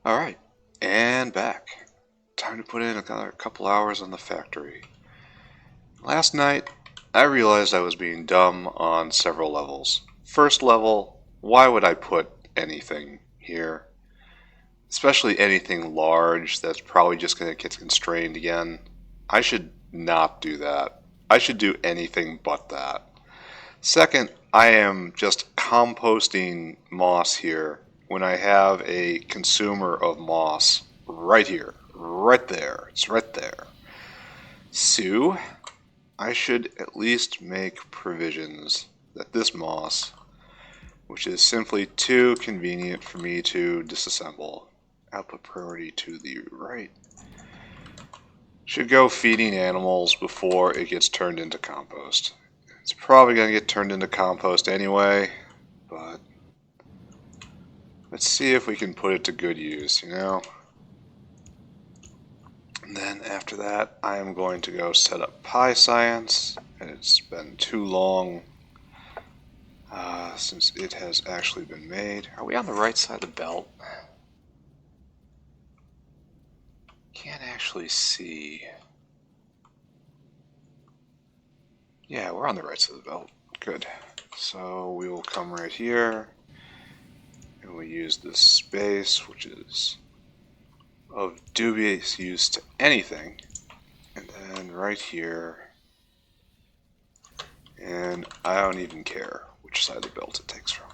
Alright, and back. Time to put in another couple hours on the factory. Last night, I realized I was being dumb on several levels. First level, why would I put anything here? Especially anything large that's probably just going to get constrained again. I should not do that. I should do anything but that. Second, I am just composting moss here when I have a consumer of moss right here, right there. It's right there. So, I should at least make provisions that this moss, which is simply too convenient for me to disassemble, output priority to the right, should go feeding animals before it gets turned into compost. It's probably going to get turned into compost anyway, but let's see if we can put it to good use, you know? And then after that, I am going to go set up PySci1, and it's been too long since it has actually been made. Are we on the right side of the belt? Can't actually see. Yeah, we're on the right side of the belt. Good. So we will come right here, and we use this space, which is of dubious use to anything, and then right here, and I don't even care which side of the belt it takes from.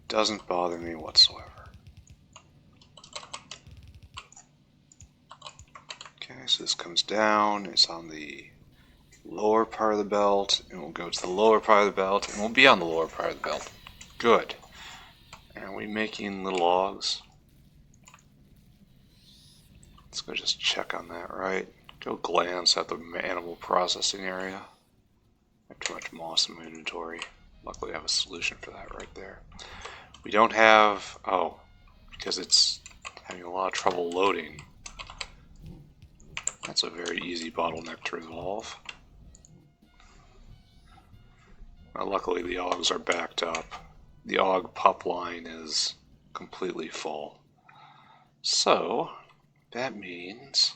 Doesn't bother me whatsoever. Okay, so this comes down, it's on the lower part of the belt, and we'll go to the lower part of the belt, and we'll be on the lower part of the belt. Good. And are we making little logs? Let's go just check on that, right? Go glance at the animal processing area. I have too much moss in my inventory. Luckily I have a solution for that right there. We don't have, because it's having a lot of trouble loading. That's a very easy bottleneck to resolve. Well, luckily the augs are backed up. The aug pup line is completely full. So, that means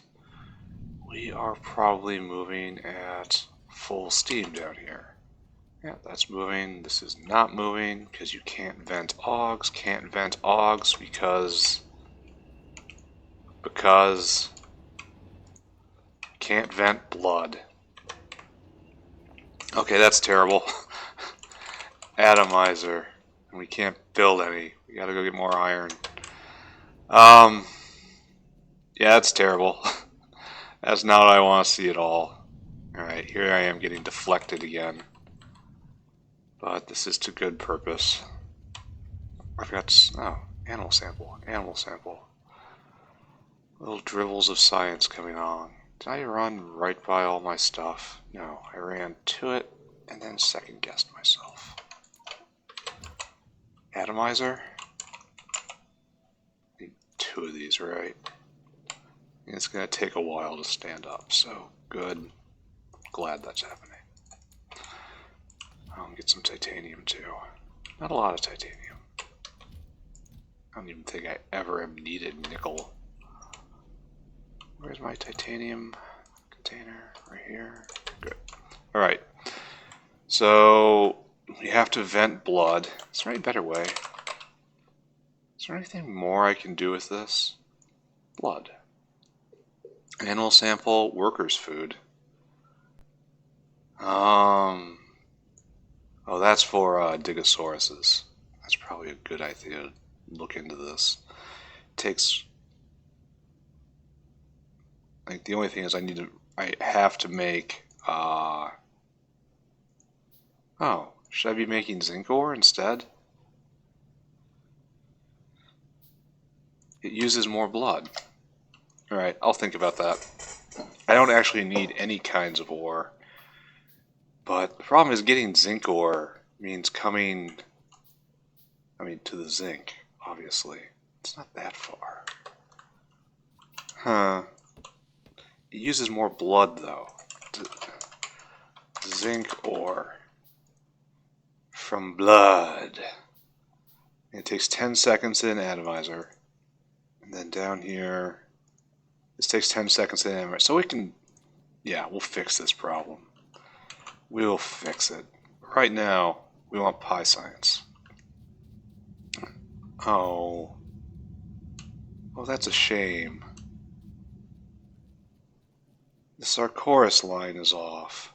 we are probably moving at full steam down here. Yeah, that's moving. This is not moving because you can't vent augs. Can't vent augs because can't vent blood. Okay, that's terrible. Atomizer. We can't build any. We gotta go get more iron. Yeah, that's terrible. That's not what I want to see at all. Alright, here I am getting deflected again. But this is to good purpose. I forgot to, animal sample, animal sample. Little dribbles of science coming on. Did I run right by all my stuff? No, I ran to it and then second guessed myself. Atomizer? Need 2 of these, right? And it's going to take a while to stand up, so good. Glad that's happening. I'll get some titanium too. Not a lot of titanium. I don't even think I ever have needed nickel. Where's my titanium container? Right here. Good. Alright. So, we have to vent blood. Is there any better way? Is there anything more I can do with this? Blood. Animal sample, workers' food. Oh, that's for Digosauruses. That's probably a good idea to look into this. It takes, like, the only thing is I have to make, should I be making zinc ore instead? It uses more blood. Alright, I'll think about that. I don't actually need any kinds of ore. But the problem is getting zinc ore means coming, to the zinc, obviously. It's not that far. Huh. It uses more blood, though. Zinc ore from blood. It takes 10 seconds in atomizer. And then down here, this takes 10 seconds in atomizer. So we can, yeah, we'll fix this problem. We'll fix it. Right now, we want PySci1. Oh. Oh, that's a shame. The Sarcoris line is off.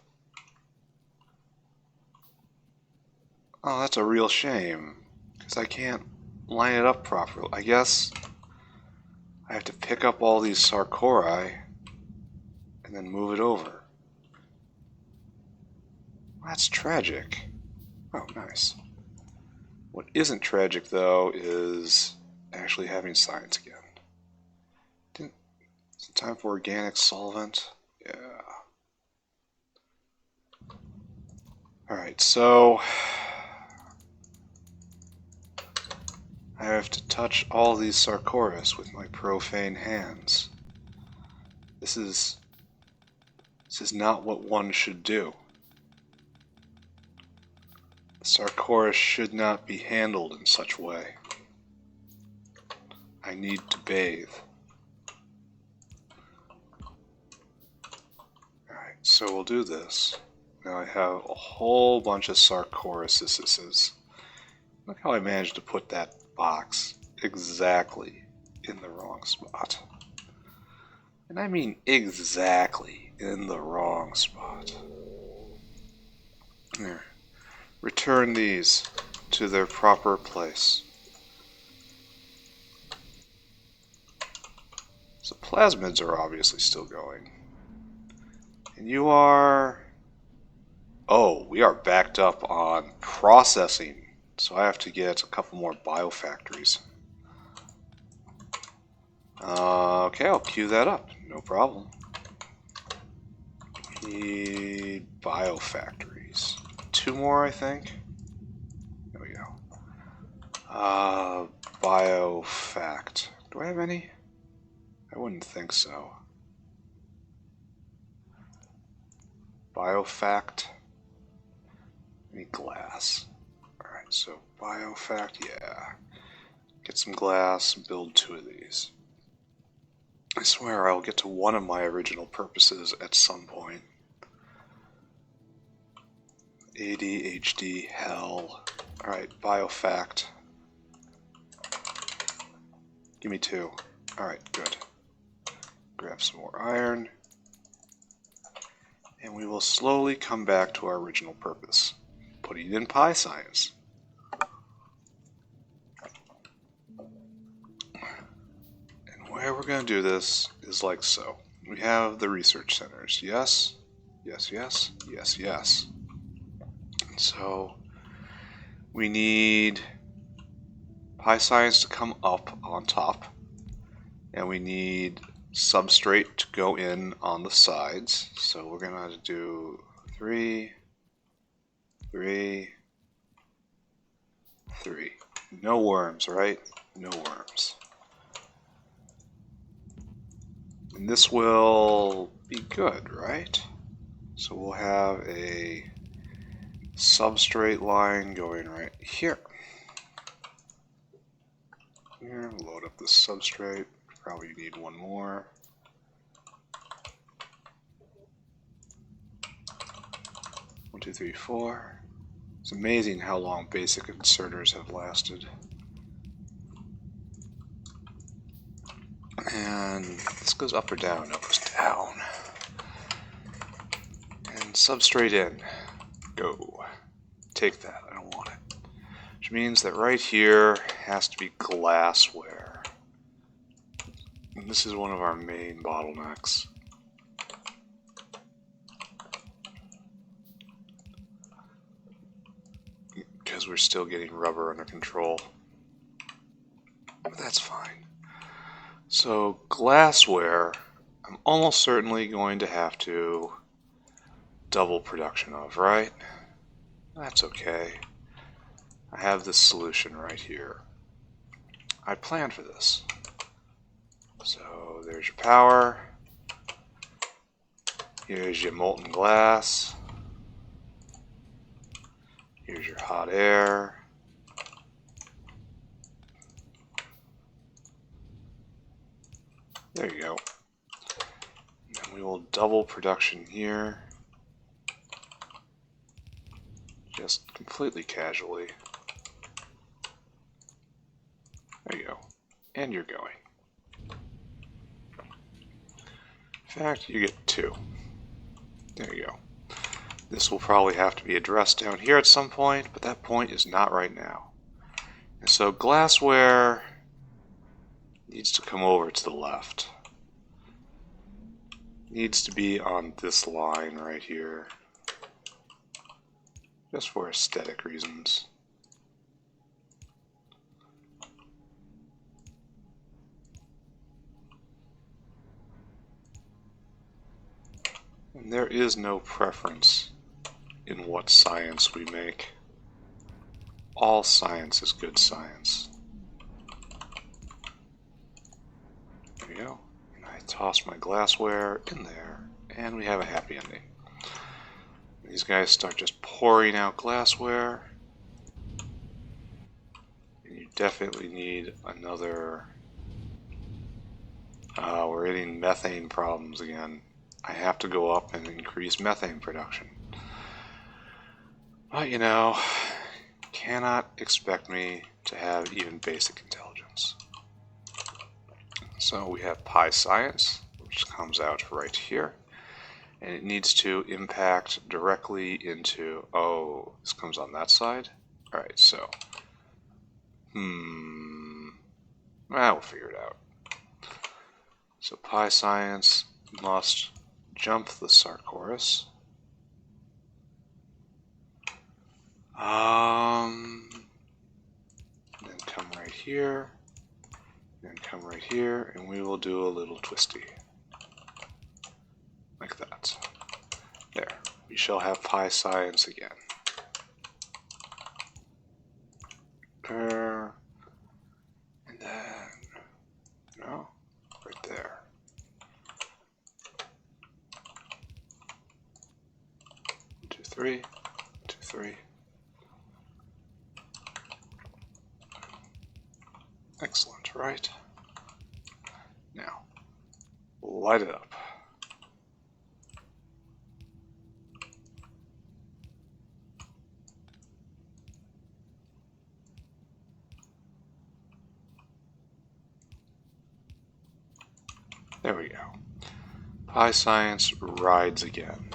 Oh, that's a real shame. Because I can't line it up properly. I guess I have to pick up all these Sarcori and then move it over. That's tragic. Oh, nice. What isn't tragic, though, is actually having science again. Is it time for organic solvent? Yeah. Alright, so I have to touch all these Sarcoris with my profane hands. This is not what one should do. Sarcoris should not be handled in such way. I need to bathe. Alright, so we'll do this. Now I have a whole bunch of Sarcorisises. Look how I managed to put that box exactly in the wrong spot. And I mean exactly in the wrong spot. There. Return these to their proper place. So plasmids are obviously still going. And you are... Oh, we are backed up on processing. So I have to get a couple more biofactories. Okay, I'll queue that up. No problem. Need biofactories. 2 more, I think. There we go. Biofact. Do I have any? I wouldn't think so. Biofact. I need glass. Alright, so biofact, yeah. Get some glass, build 2 of these. I swear I'll get to one of my original purposes at some point. ADHD, hell. Alright, biofact. Give me 2. Alright, good. Grab some more iron. And we will slowly come back to our original purpose. Putting in PySci1. And where we're going to do this is like so. We have the research centers. Yes, yes, yes, yes, yes. So we need PySci1 to come up on top, and we need substrate to go in on the sides. So we're going to do 3, 3, 3. No worms, right? No worms. And this will be good, right? So we'll have a substrate line going right here. Here, load up the substrate. Probably need 1 more. One, 2, 3, 4. It's amazing how long basic inserters have lasted. And this goes up or down? No, it goes down. And substrate in. Go. Take that. I don't want it. Which means that right here has to be glassware. And this is one of our main bottlenecks. Because we're still getting rubber under control. But that's fine. So glassware, I'm almost certainly going to have to double production of, right? That's okay. I have this solution right here. I planned for this. So there's your power. Here's your molten glass. Here's your hot air. There you go. And we will double production here. Just completely casually. There you go. And you're going. In fact, you get 2. There you go. This will probably have to be addressed down here at some point, but that point is not right now. And so glassware needs to come over to the left. Needs to be on this line right here. Just for aesthetic reasons. And there is no preference in what science we make. All science is good science. There we go. And I toss my glassware in there, and we have a happy ending. These guys start just pouring out glassware. And you definitely need another... we're getting methane problems again. I have to go up and increase methane production. But you know, cannot expect me to have even basic intelligence. So we have PySci1, which comes out right here. And it needs to impact directly into... Oh, this comes on that side? Alright, so... we'll figure it out. So PySci1 must jump the Sarcoris. Then come right here. Then come right here, and we will do a little twisty. Like that. There. We shall have PySci1 again. There. And then... No? Right there. 1, 2, 3. 1, 2, 3. Excellent, right? Now, light it up. There we go. PySci1 rides again.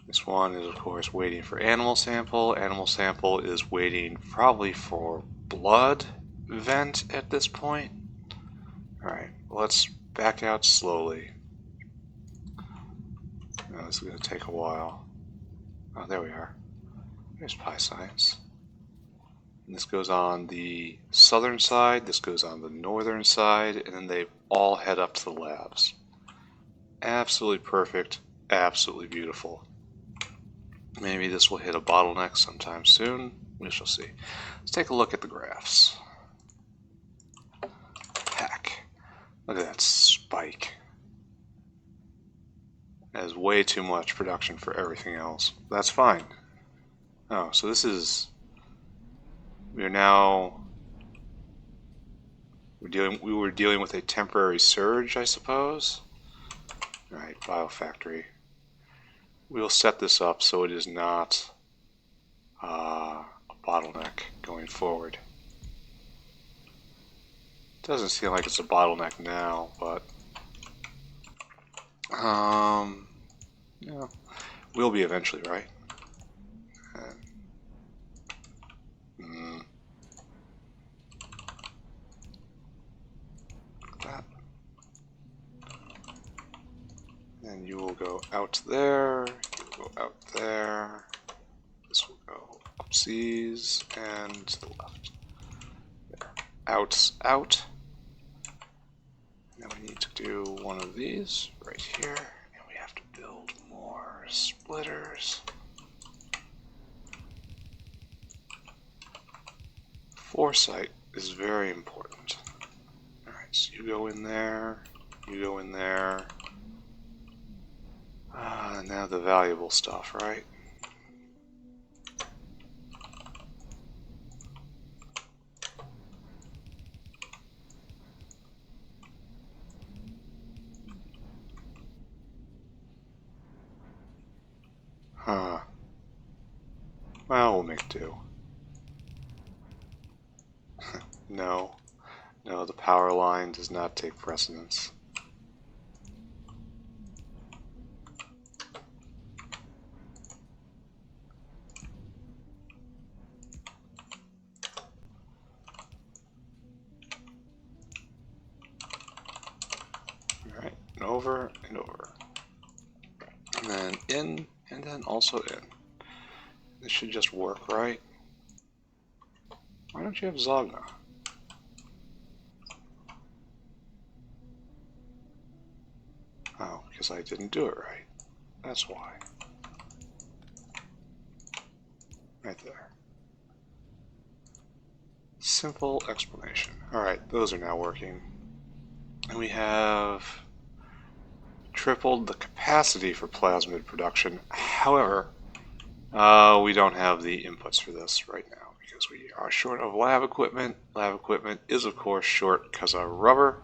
This one is, of course, waiting for animal sample. Animal sample is waiting probably for blood vent at this point. Alright, let's back out slowly. Now, this is going to take a while. Oh, there we are. There's PySci1. And this goes on the southern side, this goes on the northern side, and then they all head up to the labs. Absolutely perfect, absolutely beautiful. Maybe this will hit a bottleneck sometime soon. We shall see. Let's take a look at the graphs. Heck. Look at that spike. That is way too much production for everything else. That's fine. Oh, so this is... We were dealing with a temporary surge, I suppose. Alright, biofactory. We'll set this up so it is not a bottleneck going forward. Doesn't seem like it's a bottleneck now, but yeah, will be eventually, right? That. And you will go out there, you will go out there, this will go upsies, and to the left. There. Out's out. Now we need to do one of these right here, and we have to build more splitters. Foresight is very important. Alright, so you go in there, you go in there. Now the valuable stuff, right? Well, we'll make do. No, no, the power line does not take precedence. Alright, and over and over. And then in, and then also in. This should just work, right? Why don't you have Zogna? Oh, because I didn't do it right. That's why. Right there. Simple explanation. Alright, those are now working. And we have tripled the capacity for plasmid production. However, we don't have the inputs for this right now because we are short of lab equipment. Lab equipment is, of course, short because of rubber.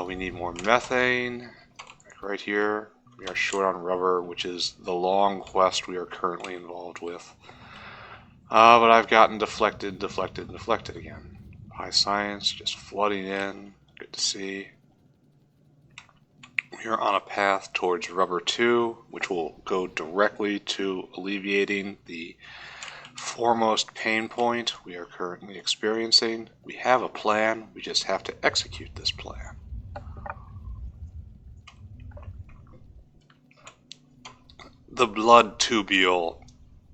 We need more methane. Like right here, we are short on rubber, which is the long quest we are currently involved with. But I've gotten deflected again. PySci1 just flooding in. Good to see. We are on a path towards rubber 2, which will go directly to alleviating the foremost pain point we are currently experiencing. We have a plan, we just have to execute this plan. The blood tubule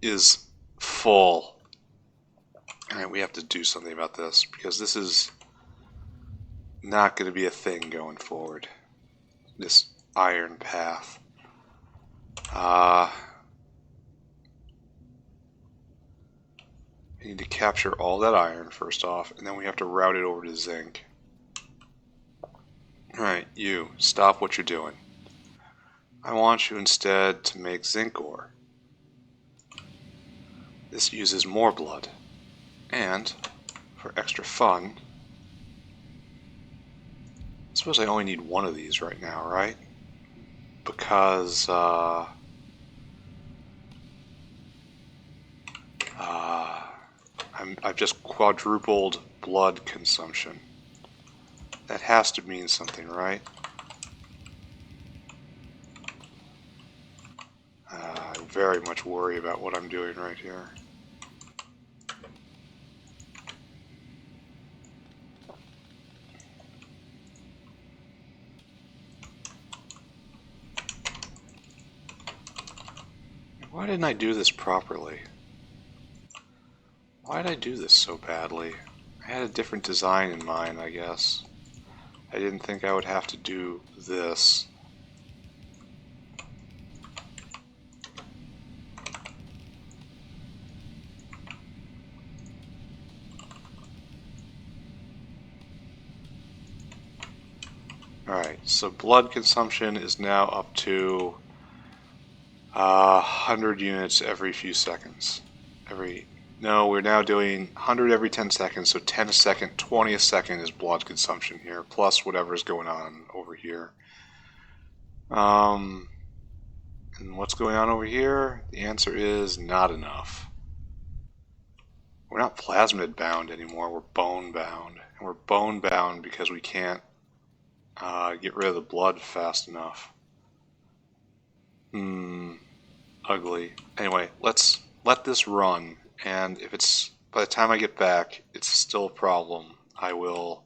is full. Alright, we have to do something about this because this is not going to be a thing going forward. This iron path. I need to capture all that iron first off, and then we have to route it over to zinc. Alright, you, stop what you're doing. I want you instead to make zinc ore. This uses more blood. And, for extra fun, I suppose I only need one of these right now, right? Because, I've just quadrupled blood consumption. That has to mean something, right? I very much worry about what I'm doing right here. Why didn't I do this properly? Why did I do this so badly? I had a different design in mind, I guess. I didn't think I would have to do this. Alright, so blood consumption is now up to 100 units every few seconds. No, we're now doing 100 every 10 seconds, so 10 a second, 20 a second is blood consumption here, plus whatever's going on over here. And what's going on over here? The answer is not enough. We're not plasmid bound anymore, we're bone bound. And we're bone bound because we can't get rid of the blood fast enough. Ugly. Anyway, let's let this run. And if it's, by the time I get back, it's still a problem, I will.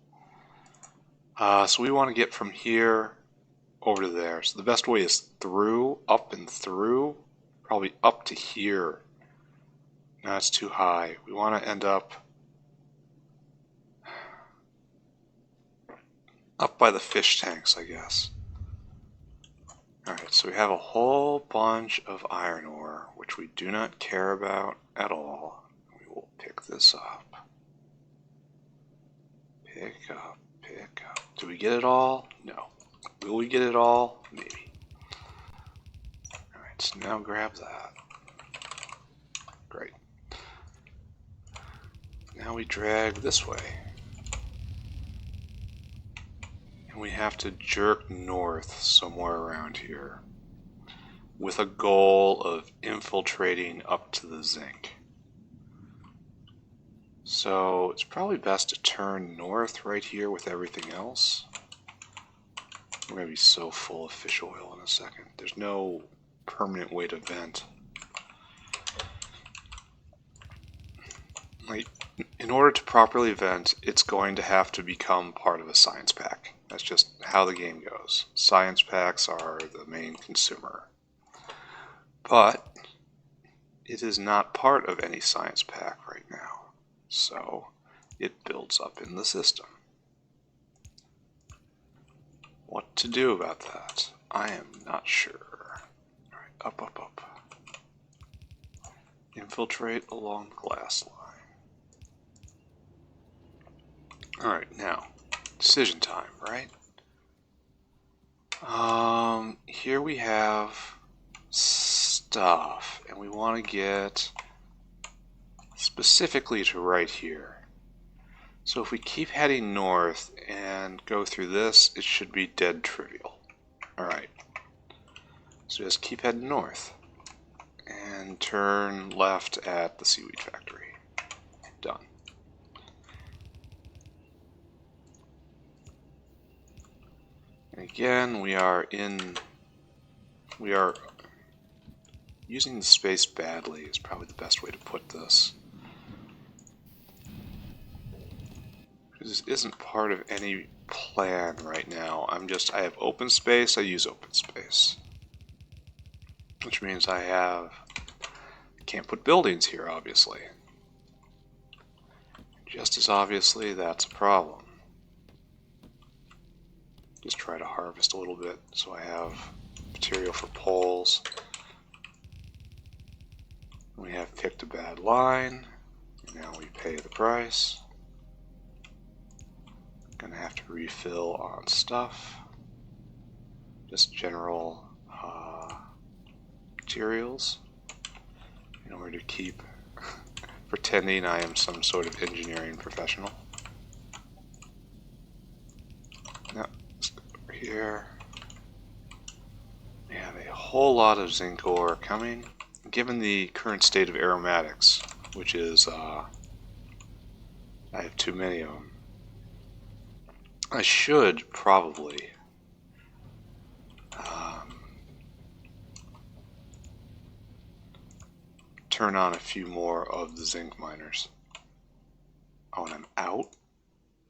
So we want to get from here over to there. So the best way is through, up and through, probably up to here. No, that's too high. We want to end up by the fish tanks, I guess. Alright, so we have a whole bunch of iron ore, which we do not care about at all. We will pick this up. Pick up, pick up. Do we get it all? No. Will we get it all? Maybe. Alright, so now grab that. Great. Now we drag this way. And we have to jerk north somewhere around here. with a goal of infiltrating up to the zinc. So it's probably best to turn north right here with everything else. We're going to be so full of fish oil in a second. There's no permanent way to vent. Like, in order to properly vent, it's going to have to become part of a science pack. That's just how the game goes. Science packs are the main consumer. But it is not part of any science pack right now. So it builds up in the system. What to do about that? I am not sure. Alright, up, up, up. Infiltrate along the glass line. Alright, now, decision time, right? Here we have stuff, and we want to get specifically to right here. So if we keep heading north and go through this, it should be dead trivial. Alright, so just keep heading north and turn left at the seaweed factory. Done. And again, we are using the space badly is probably the best way to put this. This isn't part of any plan right now. I have open space, I use open space. Which means can't put buildings here, obviously. Just as obviously, that's a problem. Just try to harvest a little bit so I have material for poles. We have picked a bad line. Now we pay the price. Gonna have to refill on stuff. Just general materials in order to keep pretending I am some sort of engineering professional. Now, let's go over here. We have a whole lot of zinc ore coming. Given the current state of aromatics, which is, I have too many of them, I should probably turn on a few more of the zinc miners. Oh, and I'm out?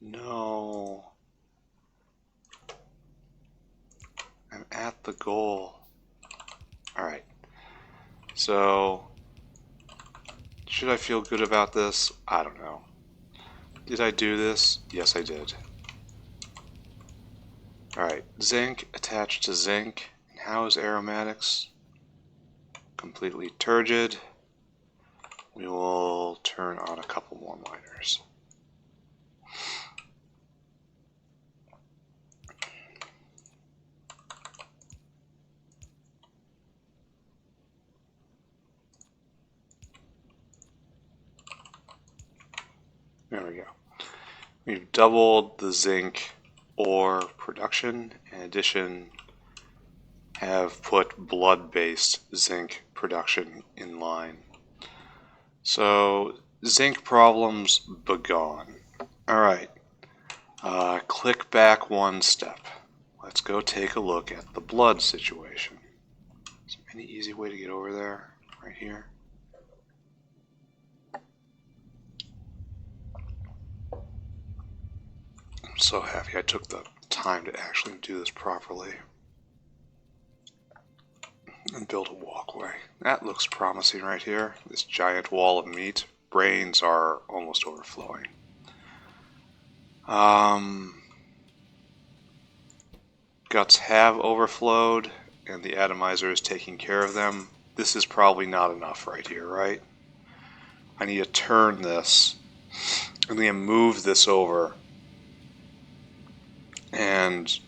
No. I'm at the goal. Alright. So, should I feel good about this? I don't know. Did I do this? Yes, I did. Alright, zinc attached to zinc. And how is aromatics? Completely turgid. We will turn on a couple more miners. There we go. We've doubled the zinc ore production. In addition, have put blood-based zinc production in line. So, zinc problems begone. Alright, click back one step. Let's go take a look at the blood situation. Is there any easy way to get over there? Right here? I'm so happy I took the time to actually do this properly. And build a walkway. That looks promising right here. This giant wall of meat. Brains are almost overflowing. Guts have overflowed, and the atomizer is taking care of them. This is probably not enough right here, right? I need to turn this. I'm going to move this over and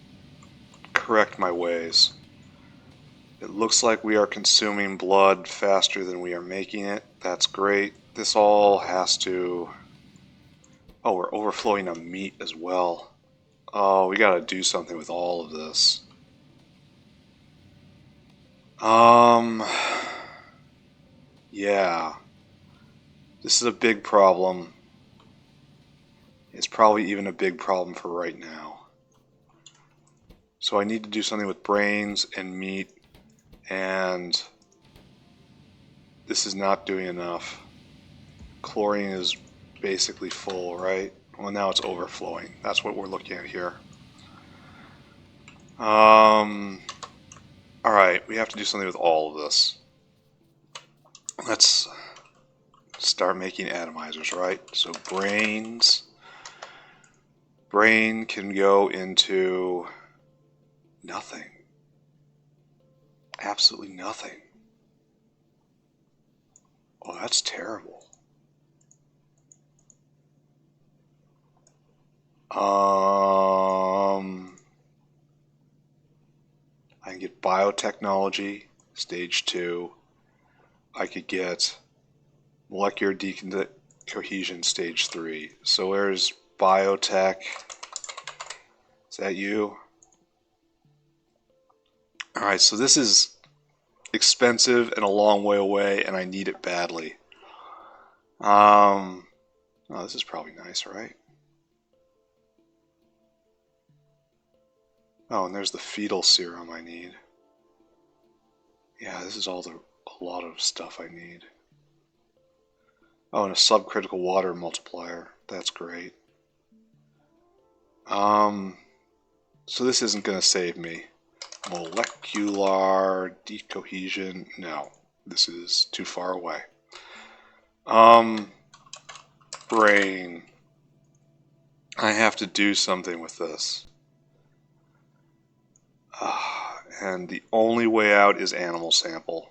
correct my ways. It looks like we are consuming blood faster than we are making it. That's great. This all has to... Oh, we're overflowing on meat as well. Oh, we gotta do something with all of this. Yeah. This is a big problem. It's probably even a big problem for right now. So I need to do something with brains and meat, and this is not doing enough. Chlorine is basically full, right? Well, now it's overflowing. That's what we're looking at here. Alright, we have to do something with all of this. Let's start making atomizers, right? So brain can go into nothing. Absolutely nothing. Oh, that's terrible. I can get biotechnology, stage 2. I could get molecular decohesion, stage 3. So where's biotech? Is that you? Alright, so this is expensive and a long way away, and I need it badly. Oh, this is probably nice, right? Oh, and there's the fetal serum I need. Yeah, this is a lot of stuff I need. Oh, and a subcritical water multiplier. That's great. So this isn't going to save me. Molecular decohesion. No, this is too far away. Brain. I have to do something with this. And the only way out is animal sample.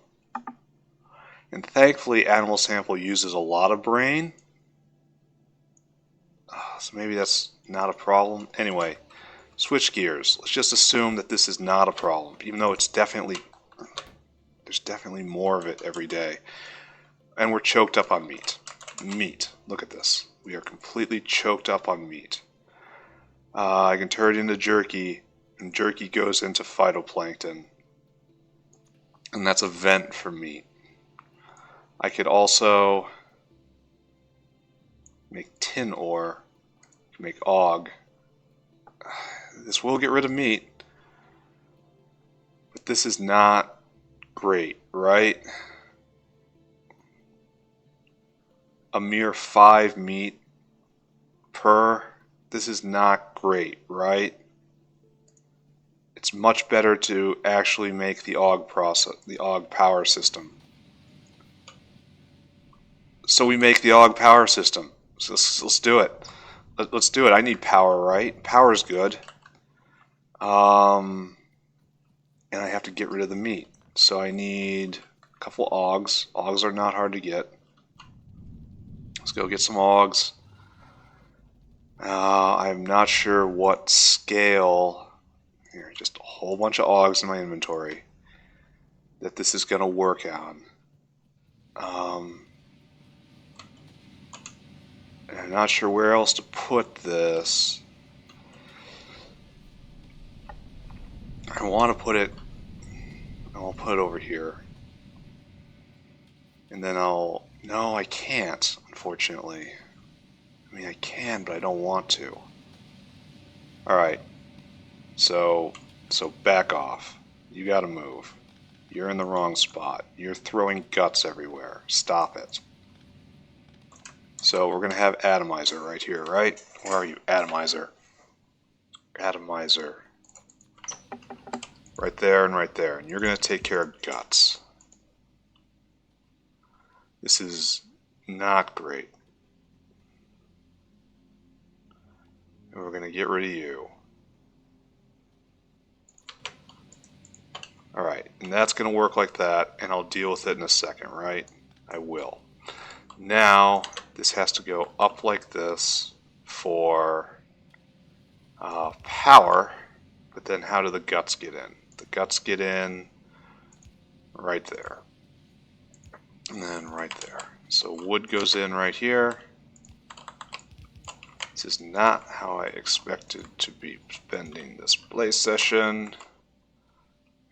And thankfully, animal sample uses a lot of brain. So maybe that's not a problem. Anyway, switch gears. Let's just assume that this is not a problem, even though there's definitely more of it every day. And we're choked up on meat. Meat. Look at this. We are completely choked up on meat. I can turn it into jerky, and jerky goes into phytoplankton. And that's a vent for meat. I could also make tin ore, make og. This will get rid of meat, but this is not great, right? A mere 5 meat per. This is not great, right? It's much better to actually make the og process, the og power system. So we make the og power system. So let's do it. Let's do it. I need power, right? Power's good. And I have to get rid of the meat. So I need a couple ogs. Ogs are not hard to get. Let's go get some ogs. I'm not sure what scale. Here, just a whole bunch of ogs in my inventory that this is going to work on. And I'm not sure where else to put this. I'll put it over here. And then no, I can't, unfortunately. I mean, I can, but I don't want to. Alright. So back off. You gotta move. You're in the wrong spot. You're throwing guts everywhere. Stop it. So we're gonna have atomizer right here, right? Where are you? Atomizer. Atomizer. Right there and right there. And you're gonna take care of guts. This is not great. And we're gonna get rid of you. Alright, and that's going to work like that, and I'll deal with it in a second, right? I will. Now, this has to go up like this for power, but then how do the guts get in? The guts get in right there, and then right there. So wood goes in right here. This is not how I expected to be spending this play session.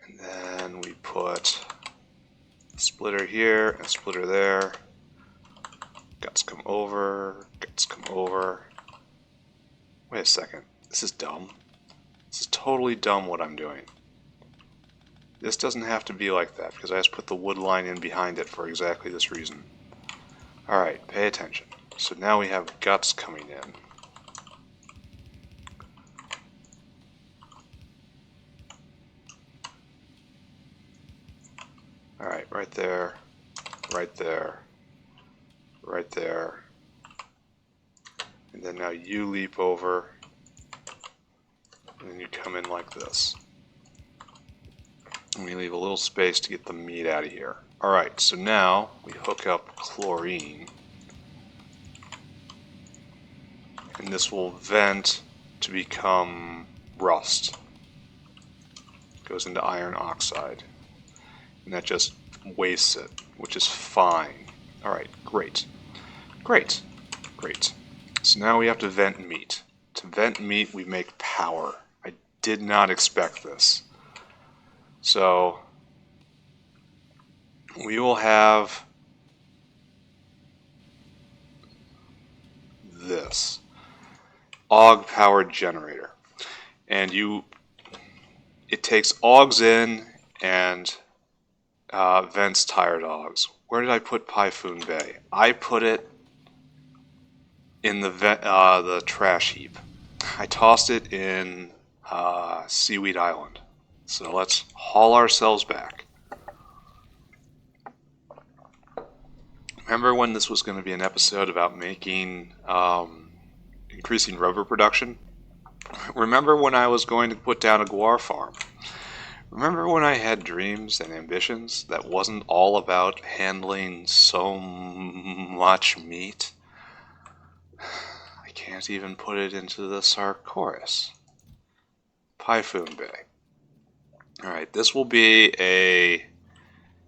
And then we put a splitter here and a splitter there. Guts come over, guts come over. Wait a second, this is dumb. This is totally dumb what I'm doing. This doesn't have to be like that because I just put the wood line in behind it for exactly this reason. Alright, pay attention. So now we have guts coming in. Alright, right there, right there, right there. And then now you leap over, and then you come in like this. And we leave a little space to get the meat out of here. Alright, so now we hook up chlorine. And this will vent to become rust. It goes into iron oxide. And that just wastes it, which is fine. Alright, great. Great. Great. So now we have to vent meat. To vent meat, we make power. I did not expect this. So we will have this AUG powered generator. And it takes AUGs in and vents tired AUGs. Where did I put Typhoon Bay? I put it in the trash heap. I tossed it in Seaweed Island. So let's haul ourselves back. Remember when this was going to be an episode about making, increasing rubber production? Remember when I was going to put down a guar farm? Remember when I had dreams and ambitions that wasn't all about handling so much meat? I can't even put it into the Sarcoris. Typhoon Bay. Alright, this will be a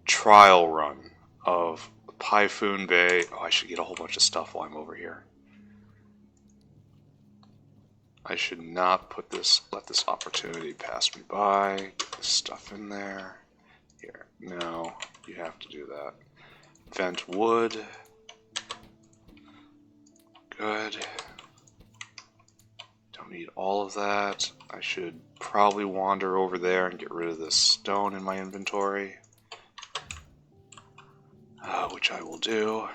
trial run of Typhoon Bay. Oh, I should get a whole bunch of stuff while I'm over here. I should not let this opportunity pass me by. Get this stuff in there. Here, no, you have to do that. Vent wood. Good. Don't need all of that. I should probably wander over there and get rid of this stone in my inventory. Which I will do.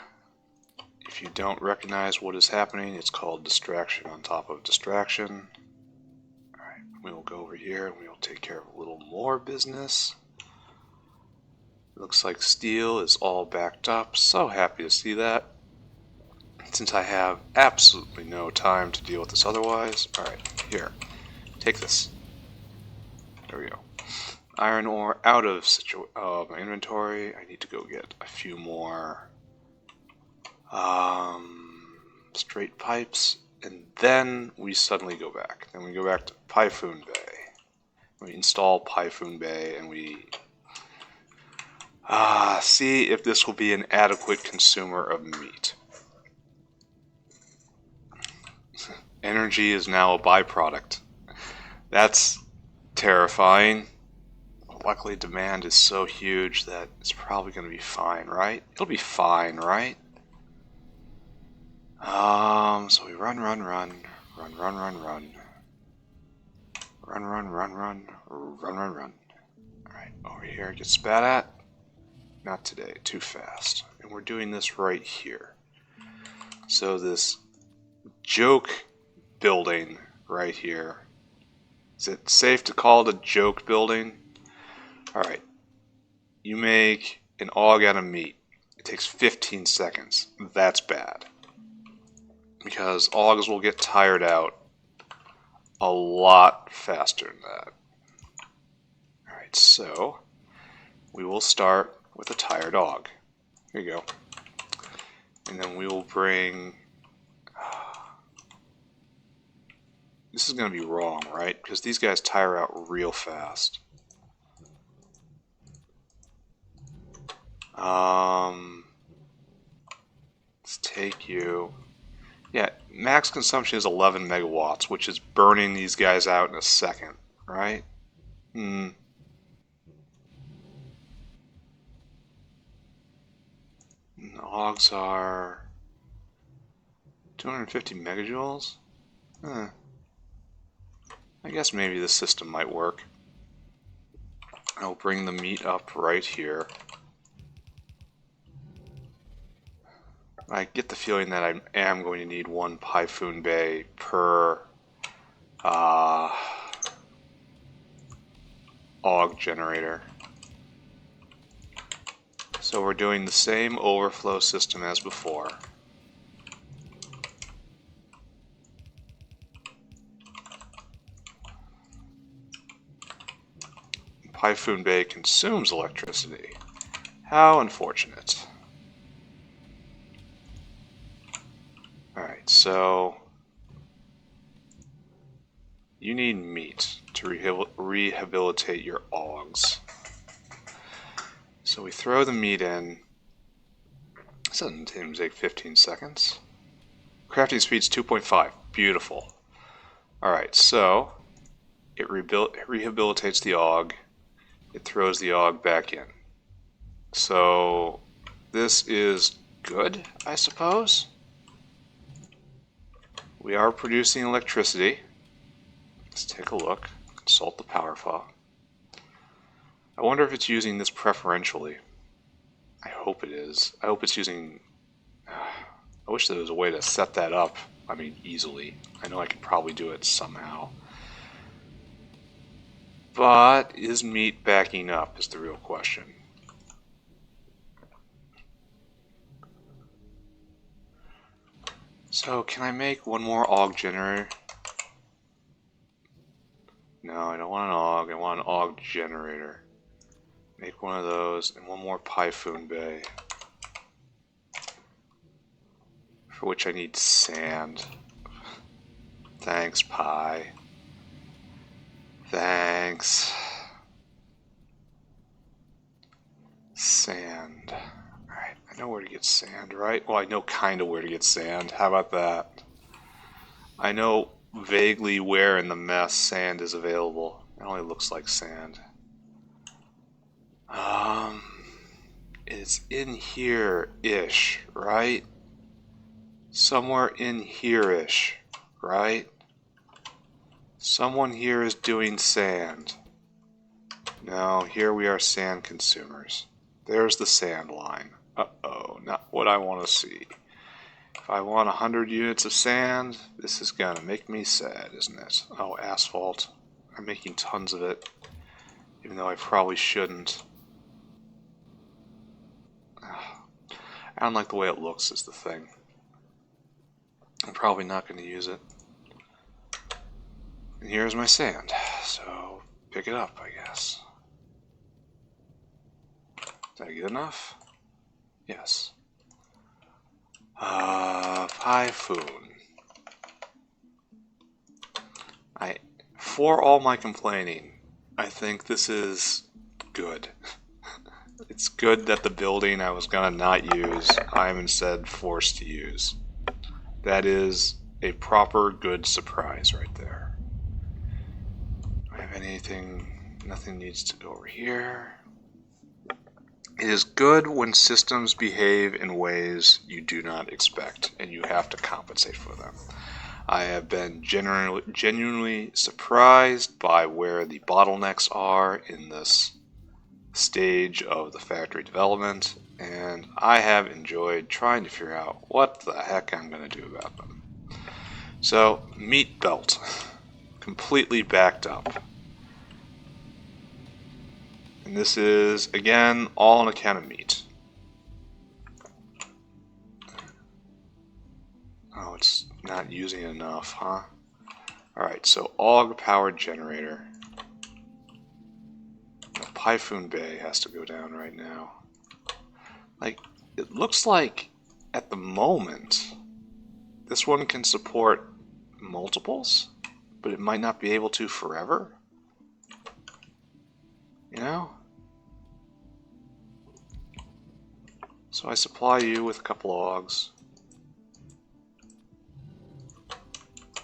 If you don't recognize what is happening, it's called distraction on top of distraction. Alright, we will go over here and we will take care of a little more business. Looks like steel is all backed up. So happy to see that. Since I have absolutely no time to deal with this otherwise. Alright, here. Take this. There we go. Iron ore out of my inventory. I need to go get a few more straight pipes, and then we suddenly go back. Then we go back to Typhoon Bay. We install Typhoon Bay, and we see if this will be an adequate consumer of meat. Energy is now a byproduct. That's terrifying. Luckily, demand is so huge that it's probably going to be fine, right? It'll be fine, right? So we run. Run. Alright, over here, get spat at. Not today, too fast. And we're doing this right here. So this joke building right here. Is it safe to call it a joke building? Alright, you make an AUG out of meat. It takes 15 seconds. That's bad. Because AUGs will get tired out a lot faster than that. Alright, so we will start with a tired AUG. Here you go. And then we will bring... This is going to be wrong, right? Because these guys tire out real fast. Let's take you. Yeah, max consumption is 11 megawatts, which is burning these guys out in a second, right? Logs are 250 megajoules? I guess maybe the system might work. I'll bring the meat up right here. I get the feeling that I am going to need one PyFunbei per AUG generator. So we're doing the same overflow system as before. PyFunbei consumes electricity. How unfortunate. Alright, so you need meat to rehabilitate your AUGs. So we throw the meat in. This doesn't take 15 seconds. Crafting speed's 2.5. Beautiful. Alright, so it rehabilitates the AUG. It throws the AUG back in. So this is good, I suppose. We are producing electricity. Let's take a look. Consult the power file. I wonder if it's using this preferentially. I hope it is. I hope it's using... I wish there was a way to set that up. I mean, easily. I know I could probably do it somehow. But is meat backing up is the real question. So, can I make one more AUG generator? No, I don't want an AUG. I want an AUG generator. Make one of those and one more PyFunbei. For which I need sand. Thanks, Pi. Thanks. Sand. Alright, I know where to get sand, right? Well, I know kind of where to get sand. How about that? I know vaguely where in the mess sand is available. It only looks like sand. It's in here-ish, right? Somewhere in here-ish, right? Someone here is doing sand. No, here we are sand consumers. There's the sand line. Uh-oh, not what I want to see. If I want 100 units of sand, this is gonna make me sad, isn't it? Oh, asphalt. I'm making tons of it, even though I probably shouldn't. I don't like the way it looks is the thing. I'm probably not going to use it. And here's my sand, so pick it up, I guess. Did I get enough? Yes. PyFun. For all my complaining, I think this is good. It's good that the building I was gonna not use, I'm instead forced to use. That is a proper good surprise right there. Do I have anything? Nothing needs to go over here. It is good when systems behave in ways you do not expect, and you have to compensate for them. I have been genuinely surprised by where the bottlenecks are in this stage of the factory development, and I have enjoyed trying to figure out what the heck I'm going to do about them. So, meat belt, completely backed up. And this is, again, all on account of meat. Oh, it's not using enough, huh? Alright, so AUG powered generator. PyFunbei has to go down right now. Like, it looks like at the moment this one can support multiples, but it might not be able to forever. You know? So I supply you with a couple of AUGs.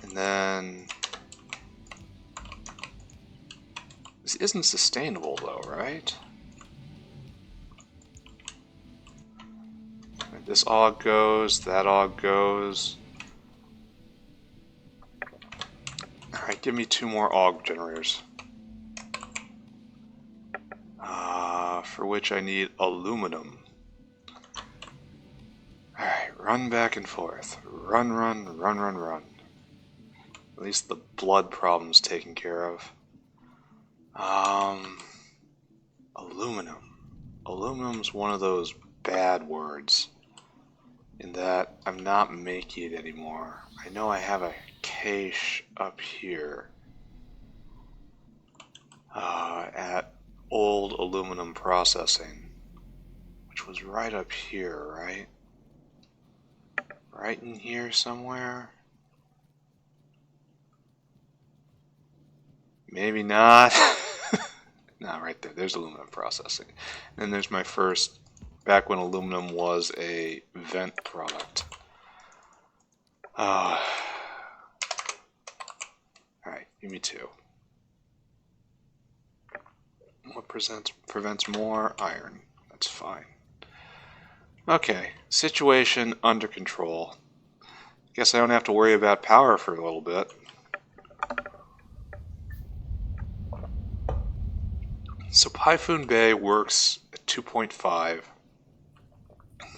And then this isn't sustainable though, right? This aug goes, that aug goes. Alright, give me 2 more aug generators. For which I need aluminum. Alright, run back and forth. Run, run, run, run, run. At least the blood problem's taken care of. Aluminum. Aluminum's one of those bad words. In that I'm not making it anymore. I know I have a cache up here. At old aluminum processing. Which was right up here, right? Right in here somewhere? Maybe not. No, right there. There's aluminum processing. And then there's my first, back when aluminum was a vent product. Alright, give me 2. What prevents more? Iron. That's fine. Okay, situation under control. Guess I don't have to worry about power for a little bit. So Python Bay works at 2.5.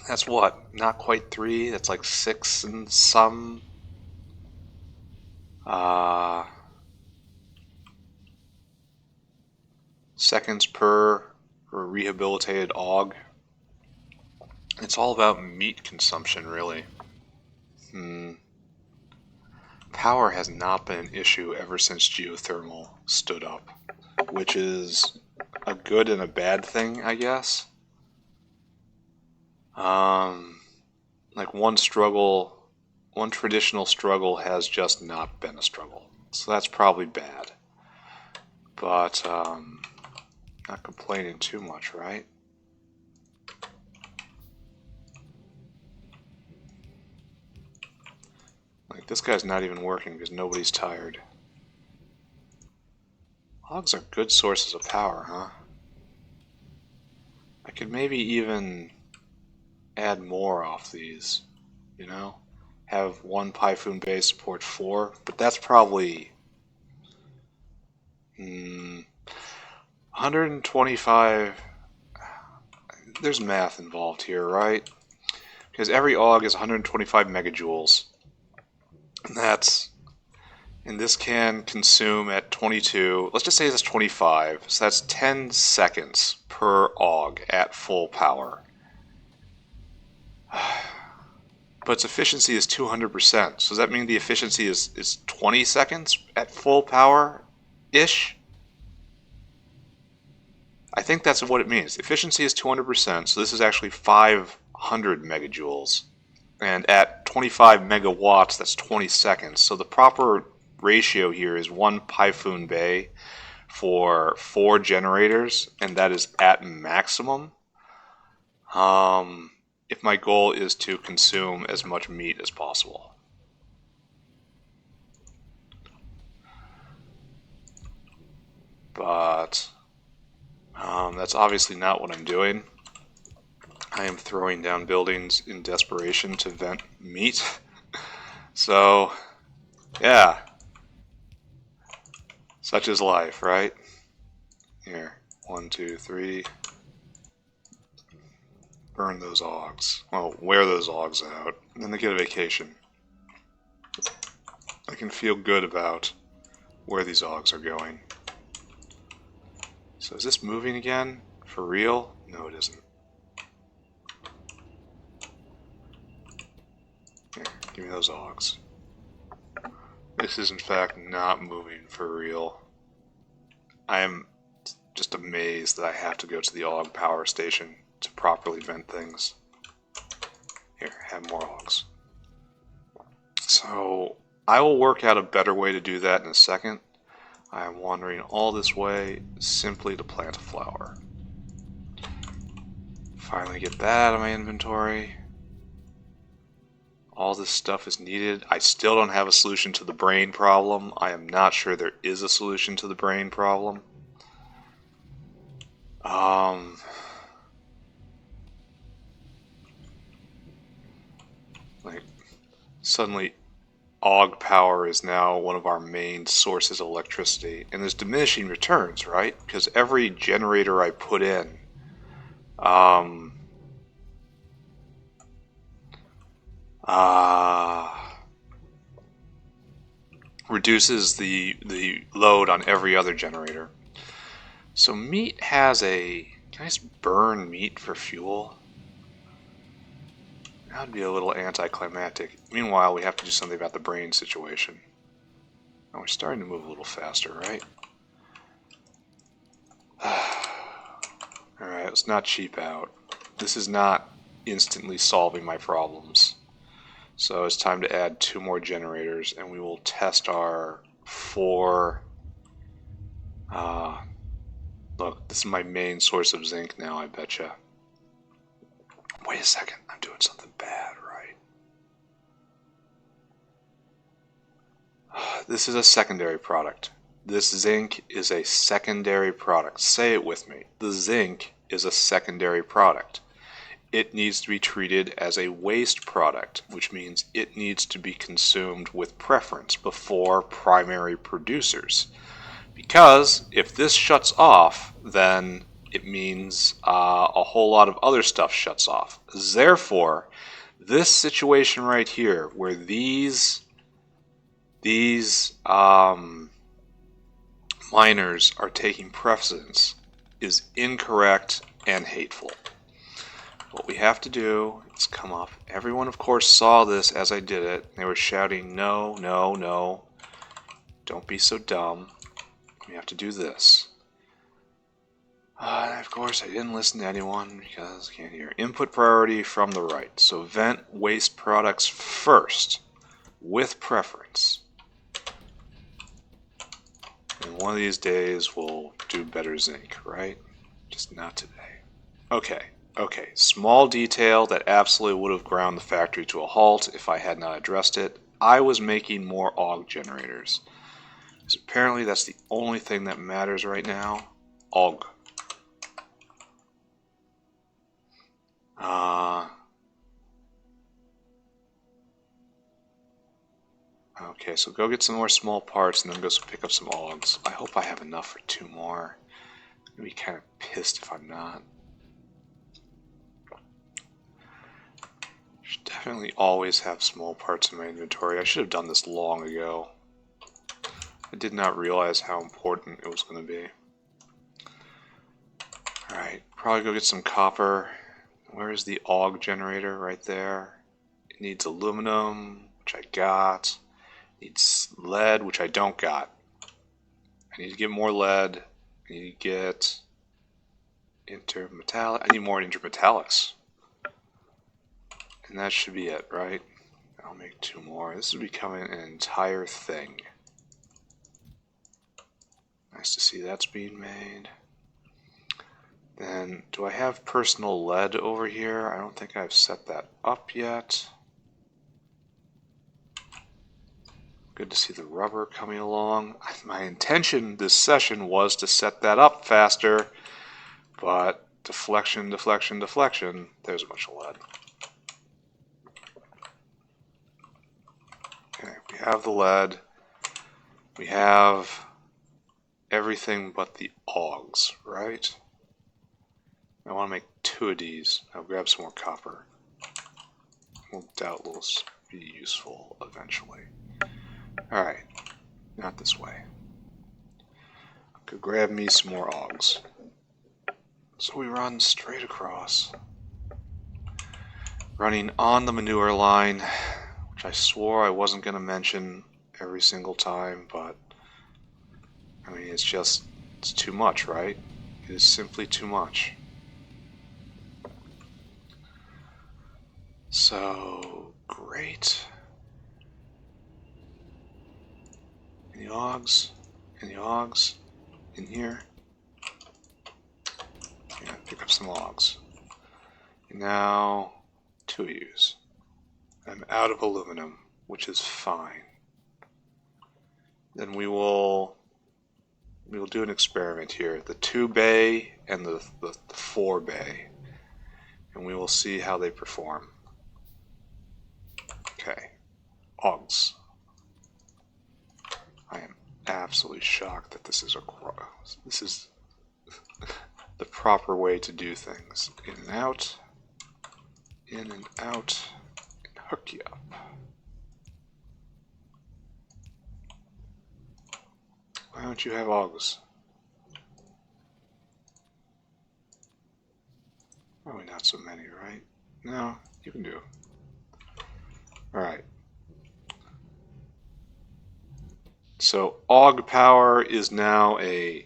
That's what? Not quite 3. That's like 6 and some. Seconds per rehabilitated aug. It's all about meat consumption, really. Power has not been an issue ever since geothermal stood up, which is a good and a bad thing, I guess. Like one traditional struggle has just not been a struggle. So that's probably bad. But, not complaining too much, right? Like, this guy's not even working because nobody's tired. Logs are good sources of power, huh? I could maybe even add more off these, you know? Have one Python Bay support 4, but that's probably 125. There's math involved here, right? Because every aug is 125 megajoules. And this can consume at 22, let's just say it's 25, so that's 10 seconds per aug at full power. But its efficiency is 200%, so does that mean the efficiency is 20 seconds at full power-ish? I think that's what it means. The efficiency is 200%, so this is actually 500 megajoules. And at 25 megawatts, that's 20 seconds. So the proper ratio here is 1 Python Bay for 4 generators, and that is at maximum. If my goal is to consume as much meat as possible. But that's obviously not what I'm doing. I am throwing down buildings in desperation to vent meat. So, yeah. Such is life, right? Here, 1, 2, 3. Burn those augs. Well, wear those augs out. And then they get a vacation. I can feel good about where these augs are going. So is this moving again? For real? No, it isn't. Here, give me those augs. This is in fact not moving for real. I am just amazed that I have to go to the aug power station to properly vent things. Here, have more augs. So I will work out a better way to do that in a second. I am wandering all this way simply to plant a flower. Finally get that out of my inventory. All this stuff is needed. I still don't have a solution to the brain problem. I am not sure there is a solution to the brain problem. Like, suddenly AUG power is now one of our main sources of electricity, and there's diminishing returns, right? Because every generator I put in reduces the load on every other generator. So meat has a... Can I just burn meat for fuel? That would be a little anticlimactic. Meanwhile, we have to do something about the brain situation. Oh, we're starting to move a little faster, right? Alright, let's not cheap out. This is not instantly solving my problems. So it's time to add 2 more generators, and we will test our 4... look, this is my main source of zinc now, I betcha. Wait a second, I'm doing something bad, right? This is a secondary product. This zinc is a secondary product. Say it with me. The zinc is a secondary product. It needs to be treated as a waste product, which means it needs to be consumed with preference before primary producers. Because if this shuts off, then it means a whole lot of other stuff shuts off. Therefore, this situation right here, where these miners are taking precedence, is incorrect and hateful. What we have to do is come up. Everyone, of course, saw this as I did it. They were shouting, no, no, no. Don't be so dumb. We have to do this. Of course, I didn't listen to anyone because I can't hear. Input priority from the right. So vent waste products first with preference. And one of these days we'll do better zinc, right? Just not today. Okay, small detail that absolutely would have ground the factory to a halt if I had not addressed it. I was making more AUG generators. Because apparently that's the only thing that matters right now. AUG. Okay, so go get some more small parts and then go pick up some AUGs. I hope I have enough for 2 more. I'm going to be kind of pissed if I'm not. Should definitely always have small parts in my inventory. I should have done this long ago. I did not realize how important it was going to be. Alright, probably go get some copper. Where is the AUG generator? Right there. It needs aluminum, which I got. It needs lead, which I don't got. I need to get more lead. I need to get intermetallic. I need more intermetallics. And that should be it, right? I'll make 2 more. This is becoming an entire thing. Nice to see that's being made. Then, do I have personal lead over here? I don't think I've set that up yet. Good to see the rubber coming along. My intention this session was to set that up faster, but deflection, deflection, deflection. There's a bunch of lead. Okay, we have the lead. We have everything but the AUGs, right? I want to make 2 of these. I'll grab some more copper. We'll doubtless be useful eventually. Alright, not this way. Go grab me some more AUGs. So we run straight across. Running on the manure line, which I swore I wasn't going to mention every single time, but I mean, it's too much, right? It is simply too much. So, great. Any AUGs? Any AUGs in here? Yeah, pick up some AUGs. And now, 2 use. I'm out of aluminum, which is fine. Then we will do an experiment here. The 2 bay and the 4 bay. And we will see how they perform. Ogs. I am absolutely shocked that this is the proper way to do things. In and out, and hook you up. Why don't you have Ogs? Probably not so many, right? No, you can do it. Alright. So AUG power is now a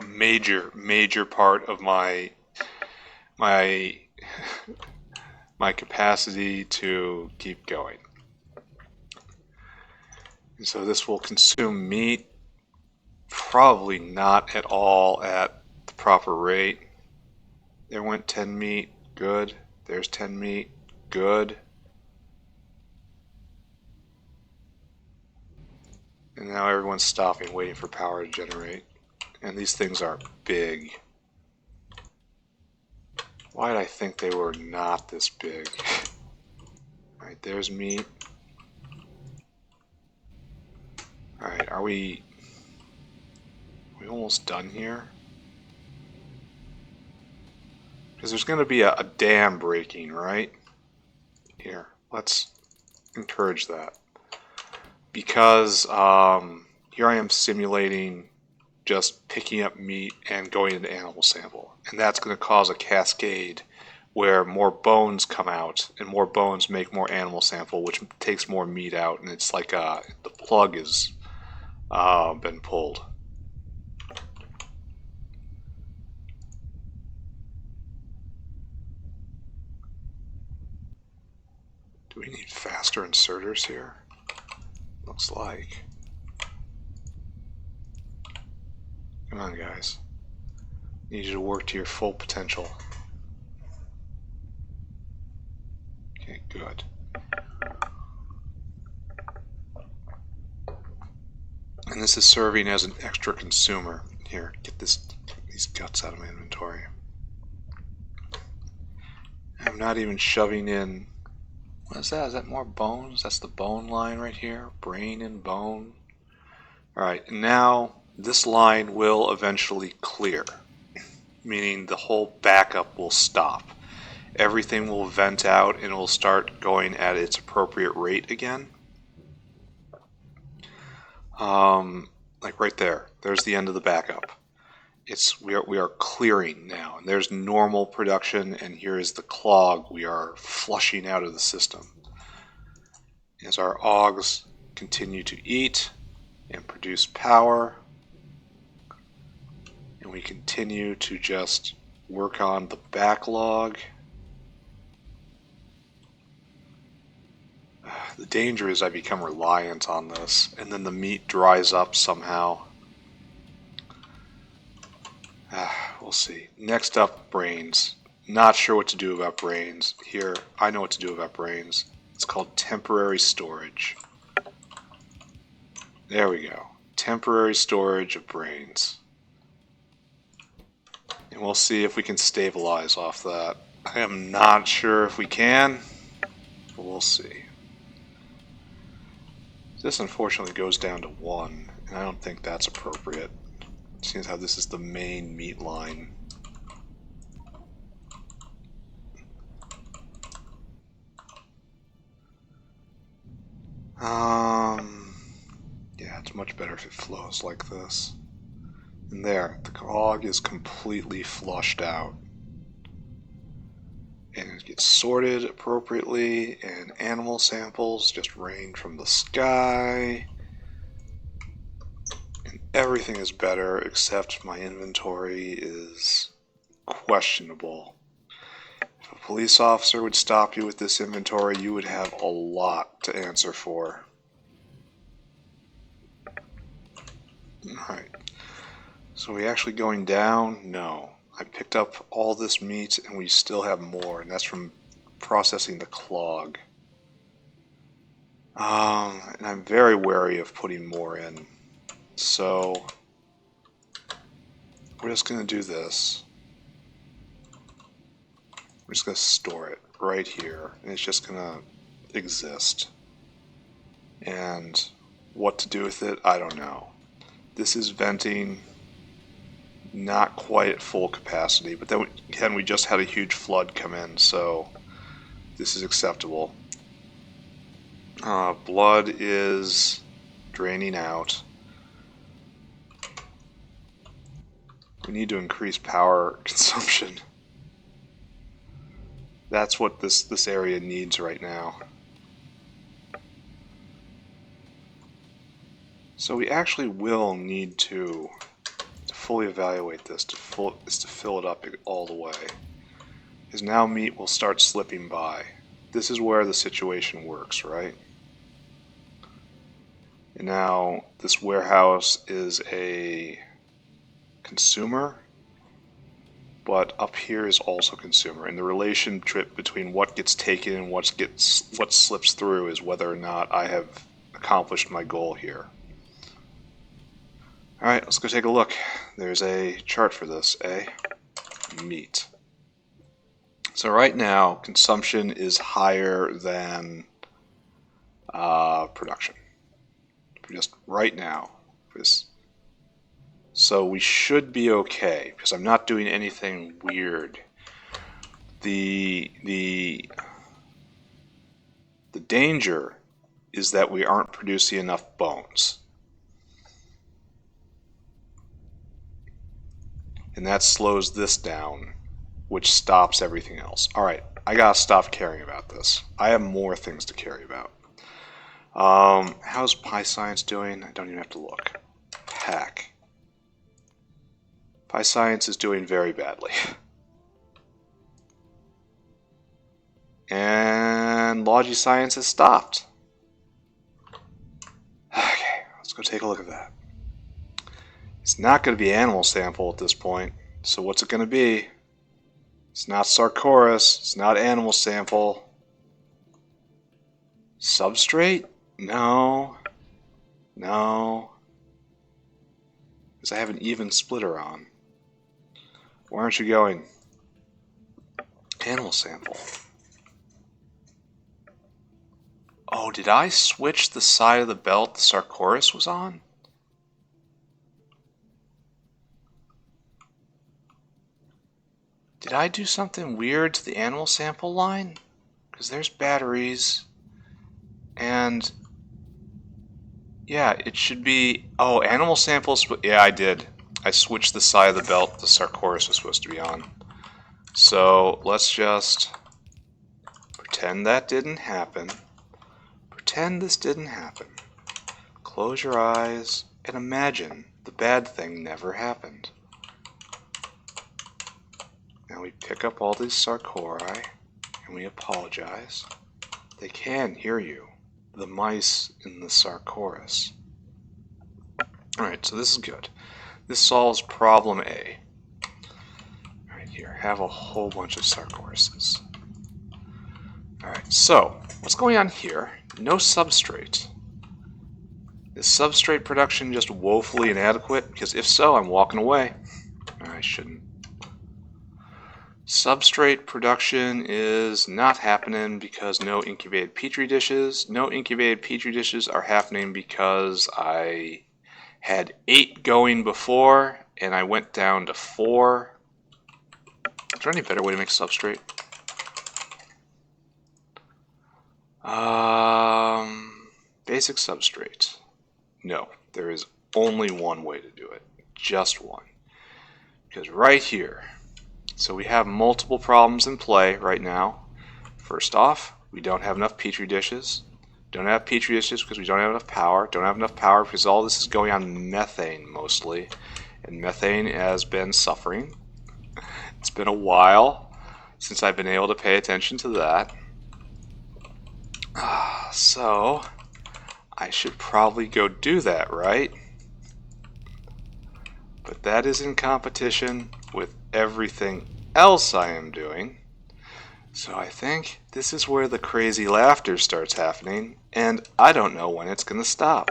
major part of my capacity to keep going. And so this will consume meat, probably not at all at the proper rate. There went 10 meat, good. There's 10 meat, good. And now everyone's stopping, waiting for power to generate. And these things are big. Why did I think they were not this big? Alright, there's meat. Alright, are we almost done here? Because there's going to be a dam breaking, right? Here, let's encourage that. Because here I am simulating just picking up meat and going into animal sample. And that's going to cause a cascade where more bones come out, and more bones make more animal sample, which takes more meat out, and it's like the plug has been pulled. Do we need faster inserters here? Looks like. Come on, guys. Need you to work to your full potential. Okay, good. And this is serving as an extra consumer. Here, get these guts out of my inventory. I'm not even shoving in. What is that? Is that more bones? That's the bone line right here. Brain and bone. Alright, and now this line will eventually clear, meaning the whole backup will stop. Everything will vent out and it will start going at its appropriate rate again. Like right there. There's the end of the backup. We are clearing now, and there's normal production, and here is the clog we are flushing out of the system. As our augs continue to eat and produce power, and we continue to just work on the backlog. The danger is I become reliant on this, and then the meat dries up somehow. We'll see. Next up, brains. Not sure what to do about brains. Here, I know what to do about brains. It's called temporary storage. There we go. Temporary storage of brains. And we'll see if we can stabilize off that. I am not sure if we can, but we'll see. This unfortunately goes down to 1, and I don't think that's appropriate. Seeing how this is the main meat line. Yeah, it's much better if it flows like this. And there, the cog is completely flushed out. And it gets sorted appropriately, and animal samples just rain from the sky. And everything is better, except my inventory is questionable. If a police officer would stop you with this inventory, you would have a lot to answer for. Alright. So are we actually going down? No. I picked up all this meat and we still have more, and that's from processing the clog. And I'm very wary of putting more in. So we're just going to do this. We're just going to store it right here, and it's just going to exist. And what to do with it, I don't know. This is venting not quite at full capacity, but then again, we just had a huge flood come in, so this is acceptable. Blood is draining out. We need to increase power consumption. That's what this area needs right now. So we actually will need to fully evaluate this, to fill it up all the way. Because now meat will start slipping by. This is where the situation works, right? And now this warehouse is a consumer, but up here is also consumer. And the relationship between what gets taken and what slips through is whether or not I have accomplished my goal here. Alright, let's go take a look. There's a chart for this, meat. So right now, consumption is higher than production. Just right now. So we should be okay, because I'm not doing anything weird. The danger is that we aren't producing enough bones. And that slows this down, which stops everything else. Alright, I gotta stop caring about this. I have more things to care about. How's PySci1 doing? I don't even have to look. Heck. PySci1 is doing very badly. And Logi Science has stopped. Okay, let's go take a look at that. It's not going to be animal sample at this point. So what's it going to be? It's not Sarcoris. It's not animal sample. Substrate? No. No. Because I have an even splitter on. Why aren't you going? Animal sample. Oh, did I switch the side of the belt the Sarcoris was on? Did I do something weird to the animal sample line? Because there's batteries. And yeah, it should be... Oh, animal samples... Yeah, I did. I switched the side of the belt the Sarcoris was supposed to be on. So let's just pretend that didn't happen. Pretend this didn't happen. Close your eyes and imagine the bad thing never happened. Now we pick up all these Sarcori and we apologize. They can hear you. The mice in the Sarcoris. Alright, so this is good. This solves problem A. Alright, here, have a whole bunch of Sarcorises. Alright, so, what's going on here? No substrate. Is substrate production just woefully inadequate? Because if so, I'm walking away. I shouldn't. Substrate production is not happening because no incubated petri dishes. No incubated petri dishes are happening because I had 8 going before and I went down to 4. Is there any better way to make substrate? Basic substrate. No, there is only one way to do it. Just one. Because right here, so we have multiple problems in play right now. First off, we don't have enough petri dishes. Don't have petri dishes because we don't have enough power. Don't have enough power because all this is going on methane mostly. And methane has been suffering. It's been a while since I've been able to pay attention to that. So, I should probably go do that, right? But that is in competition with everything else I am doing. So I think this is where the crazy laughter starts happening, and I don't know when it's going to stop.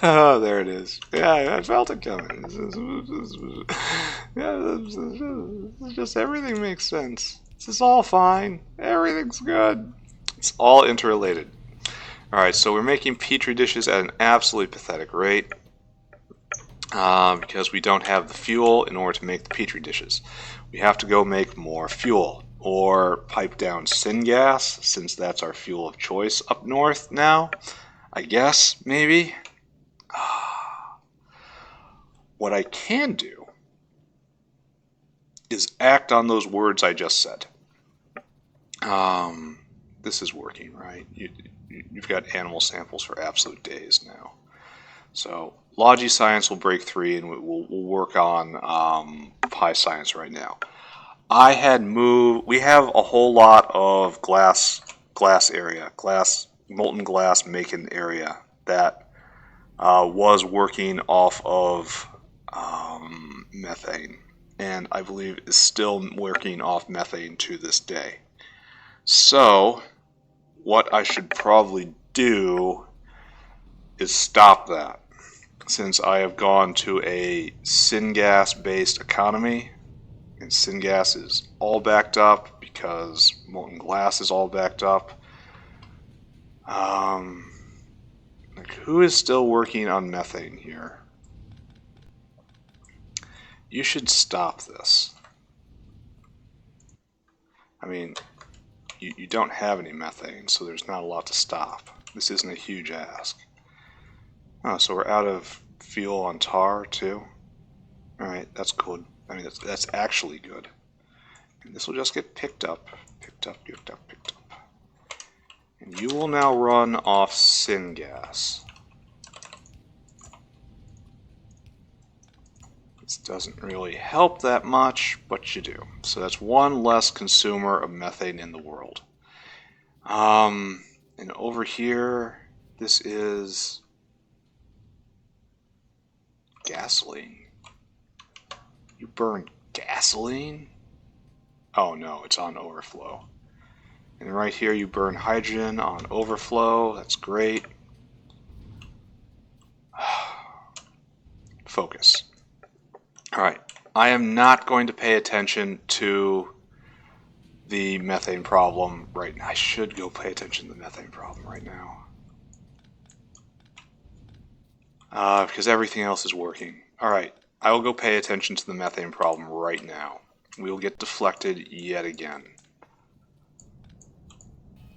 Oh, there it is. Yeah, I felt it coming. Yeah, just everything makes sense. This is all fine. Everything's good. It's all interrelated. Alright, so we're making petri dishes at an absolutely pathetic rate because we don't have the fuel in order to make the petri dishes. We have to go make more fuel or pipe down syngas, since that's our fuel of choice up north now. I guess, maybe. What I can do is act on those words I just said. This is working, right? You've got animal samples for absolute days now. So Logi science will break 3, and we'll work on PySci1 right now. We have a whole lot of glass area, molten glass making area that was working off of methane, and I believe is still working off methane to this day. So what I should probably do is stop that, since I have gone to a syngas based economy, and syngas is all backed up because molten glass is all backed up. Like, who is still working on methane here? You should stop this. I mean, you don't have any methane, so there's not a lot to stop. This isn't a huge ask. Oh, so we're out of fuel on tar too? Alright, that's good. I mean, that's actually good. And this will just get picked up. And you will now run off syngas. This doesn't really help that much, but you do. So that's one less consumer of methane in the world. And over here, this is gasoline. You burn gasoline? Oh no, it's on overflow. And right here you burn hydrogen on overflow. That's great. Focus. Alright, I am not going to pay attention to the methane problem right now. I should go pay attention to the methane problem right now. Because everything else is working. Alright, I will go pay attention to the methane problem right now. We will get deflected yet again.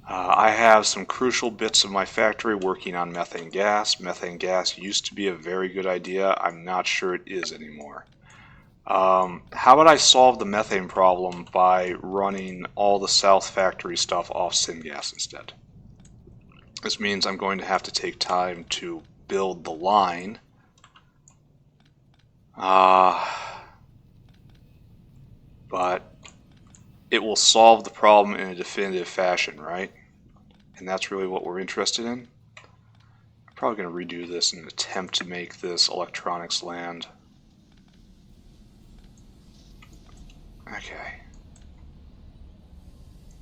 I have some crucial bits of my factory working on methane gas. Methane gas used to be a very good idea. I'm not sure it is anymore. How about I solve the methane problem by running all the South Factory stuff off syngas instead? This means I'm going to have to take time to build the line. But it will solve the problem in a definitive fashion, right? And that's really what we're interested in. I'm probably going to redo this in an attempt to make this electronics land. Okay.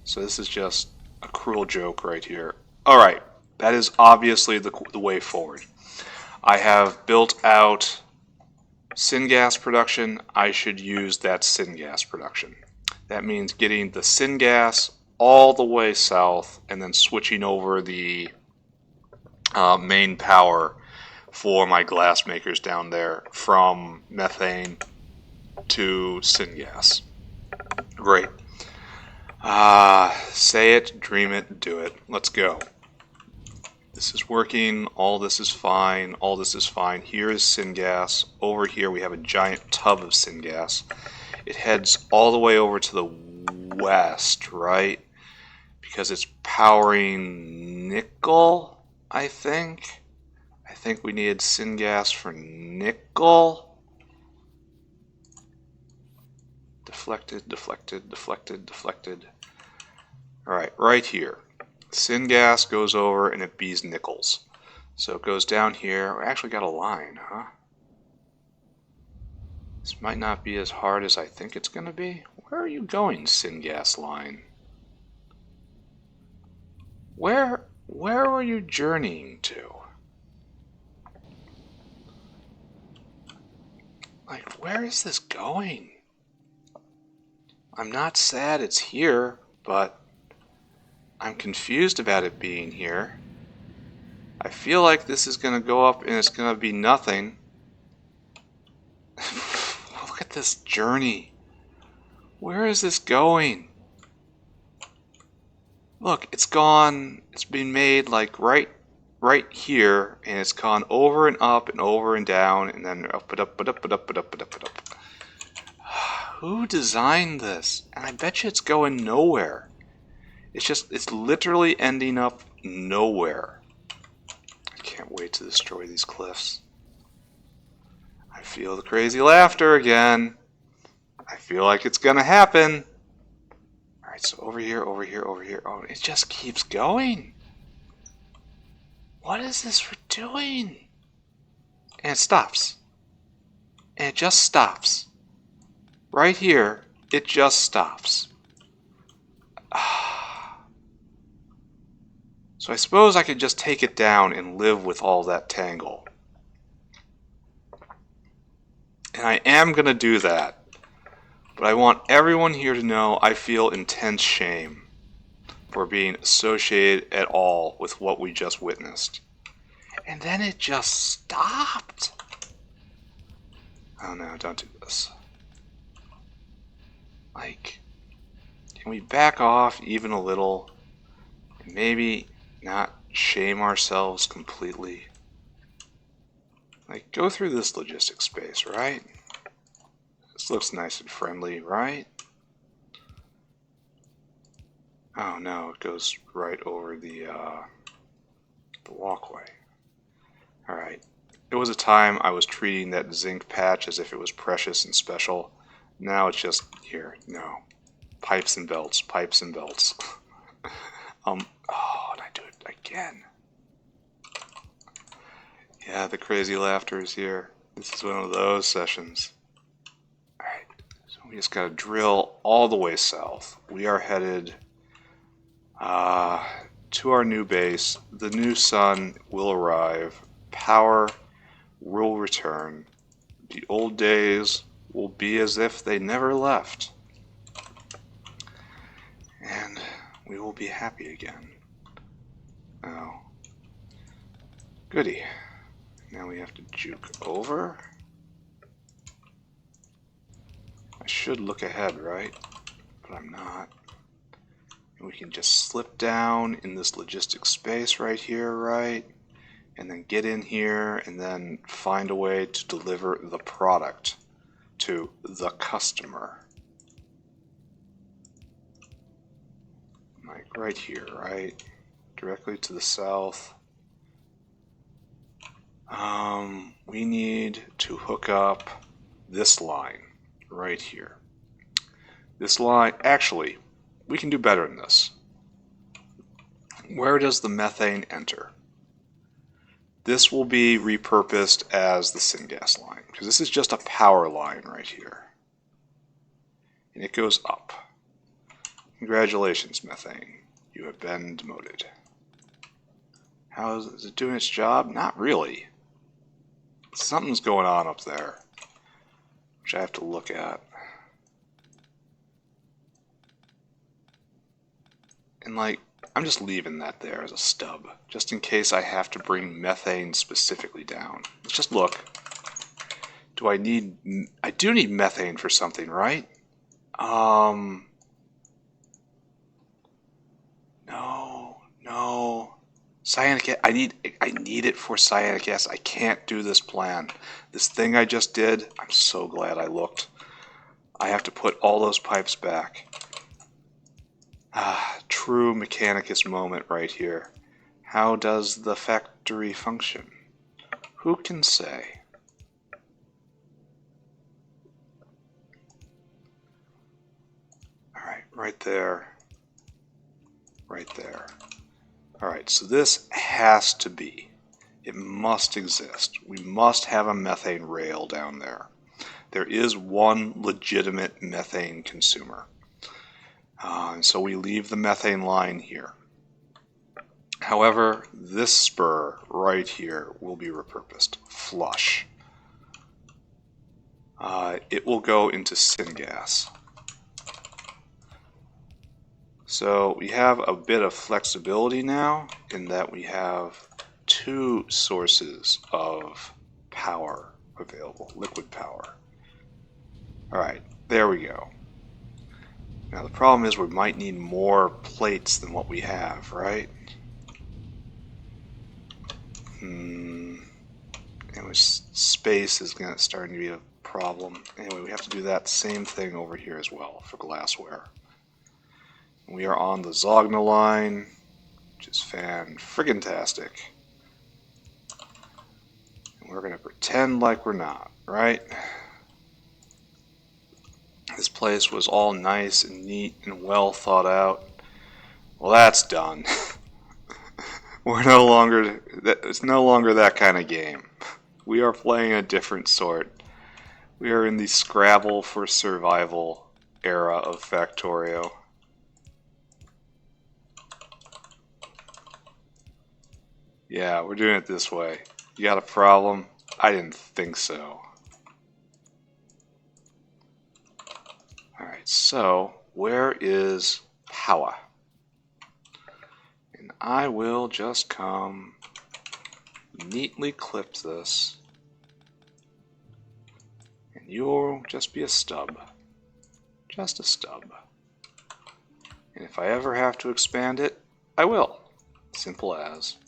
So this is just a cruel joke right here. Alright, that is obviously the way forward. I have built out syngas production. I should use that syngas production. That means getting the syngas all the way south and then switching over the main power for my glass makers down there from methane to syngas. Great. Say it, dream it, do it. Let's go. This is working. All this is fine. All this is fine. Here is syngas. Over here we have a giant tub of syngas. It heads all the way over to the west, right? Because it's powering nickel, I think. I think we needed syngas for nickel. Deflected, deflected, deflected, deflected. Alright, right here. Syngas goes over and it bees nickels. So it goes down here. We actually got a line, huh? This might not be as hard as I think it's going to be. Where are you going, syngas line? Where are you journeying to? Like, where is this going? I'm not sad it's here, but I'm confused about it being here. I feel like this is going to go up and it's going to be nothing. Look at this journey. Where is this going? Look, it's gone. It's been made like right here, and it's gone over and up and over and down, and then up and up and up and up and up and up and up. Who designed this? And I bet you it's going nowhere. It's literally ending up nowhere. I can't wait to destroy these cliffs. I feel the crazy laughter again. I feel like it's gonna happen. Alright, so over here, over here, over here. Oh, it just keeps going. What is this for doing? And it stops. And it just stops. Right here, it just stops. So I suppose I could just take it down and live with all that tangle. And I am going to do that. But I want everyone here to know I feel intense shame for being associated at all with what we just witnessed. And then it just stopped. Oh no, don't do this. Like, can we back off even a little? And maybe not shame ourselves completely? Like, go through this logistic space, right? This looks nice and friendly, right? Oh no, it goes right over the walkway. Alright. It was a time I was treating that zinc patch as if it was precious and special. Now it's just here. No. Pipes and belts. Pipes and belts. Oh, and I do it again. Yeah, the crazy laughter is here. This is one of those sessions. Alright, so we just gotta drill all the way south. We are headed to our new base. The new sun will arrive. Power will return. The old days will be as if they never left. And we will be happy again. Oh. Goody. Now we have to juke over. I should look ahead, right? But I'm not. And we can just slip down in this logistic space right here, right? And then get in here and then find a way to deliver the product to the customer. Like right here, right? Directly to the south. We need to hook up this line right here. This line, actually, we can do better than this. Where does the methane enter? This will be repurposed as the syngas line, because this is just a power line right here. And it goes up. Congratulations, methane. You have been demoted. How is it doing its job? Not really. Something's going on up there, which I have to look at. And like, I'm just leaving that there as a stub, just in case I have to bring methane specifically down. Let's just look. I do need methane for something, right? No. Cyanic acid, I need it for cyanic acid. I can't do this plan. This thing I just did, I'm so glad I looked. I have to put all those pipes back. True Mechanicus moment right here. How does the factory function? Who can say? Alright, right there. Right there. Alright, so this has to be. It must exist. We must have a methane rail down there. There is one legitimate methane consumer. And so we leave the methane line here. However, this spur right here will be repurposed. Flush. It will go into syngas. So we have a bit of flexibility now in that we have two sources of power available, liquid power. Alright, there we go. Now the problem is we might need more plates than what we have, right? Anyway, space is starting to be a problem. Anyway, we have to do that same thing over here as well for glassware. We are on the Zogna line, which is fan-friggin-tastic. And we're going to pretend like we're not, right? This place was all nice and neat and well thought out. Well, that's done. It's no longer that kind of game. We are playing a different sort. We are in the Scrabble for survival era of Factorio. Yeah, we're doing it this way. You got a problem? I didn't think so. Alright, so where is power? And I will just come neatly clip this. And you'll just be a stub. Just a stub. And if I ever have to expand it, I will. Simple as.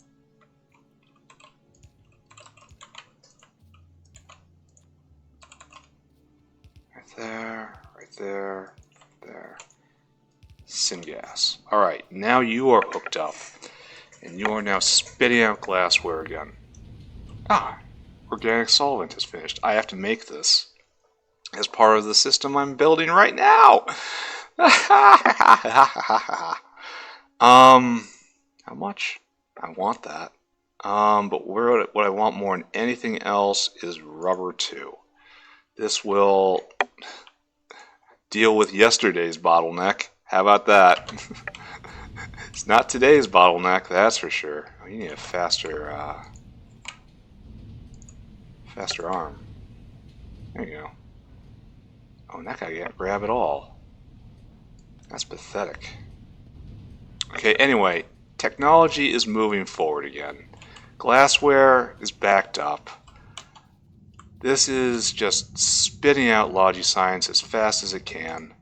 There, right there, there. Syngas. Alright, now you are hooked up. And you are now spitting out glassware again. Ah, organic solvent is finished. I have to make this as part of the system I'm building right now. How much? I want that. But what I want more than anything else is rubber 2. This will deal with yesterday's bottleneck. How about that? It's not today's bottleneck, that's for sure. Oh, you need a faster arm. There you go. Oh, and that guy can't grab it all. That's pathetic. Okay, anyway, technology is moving forward again. Glassware is backed up. This is just spitting out Logi science as fast as it can.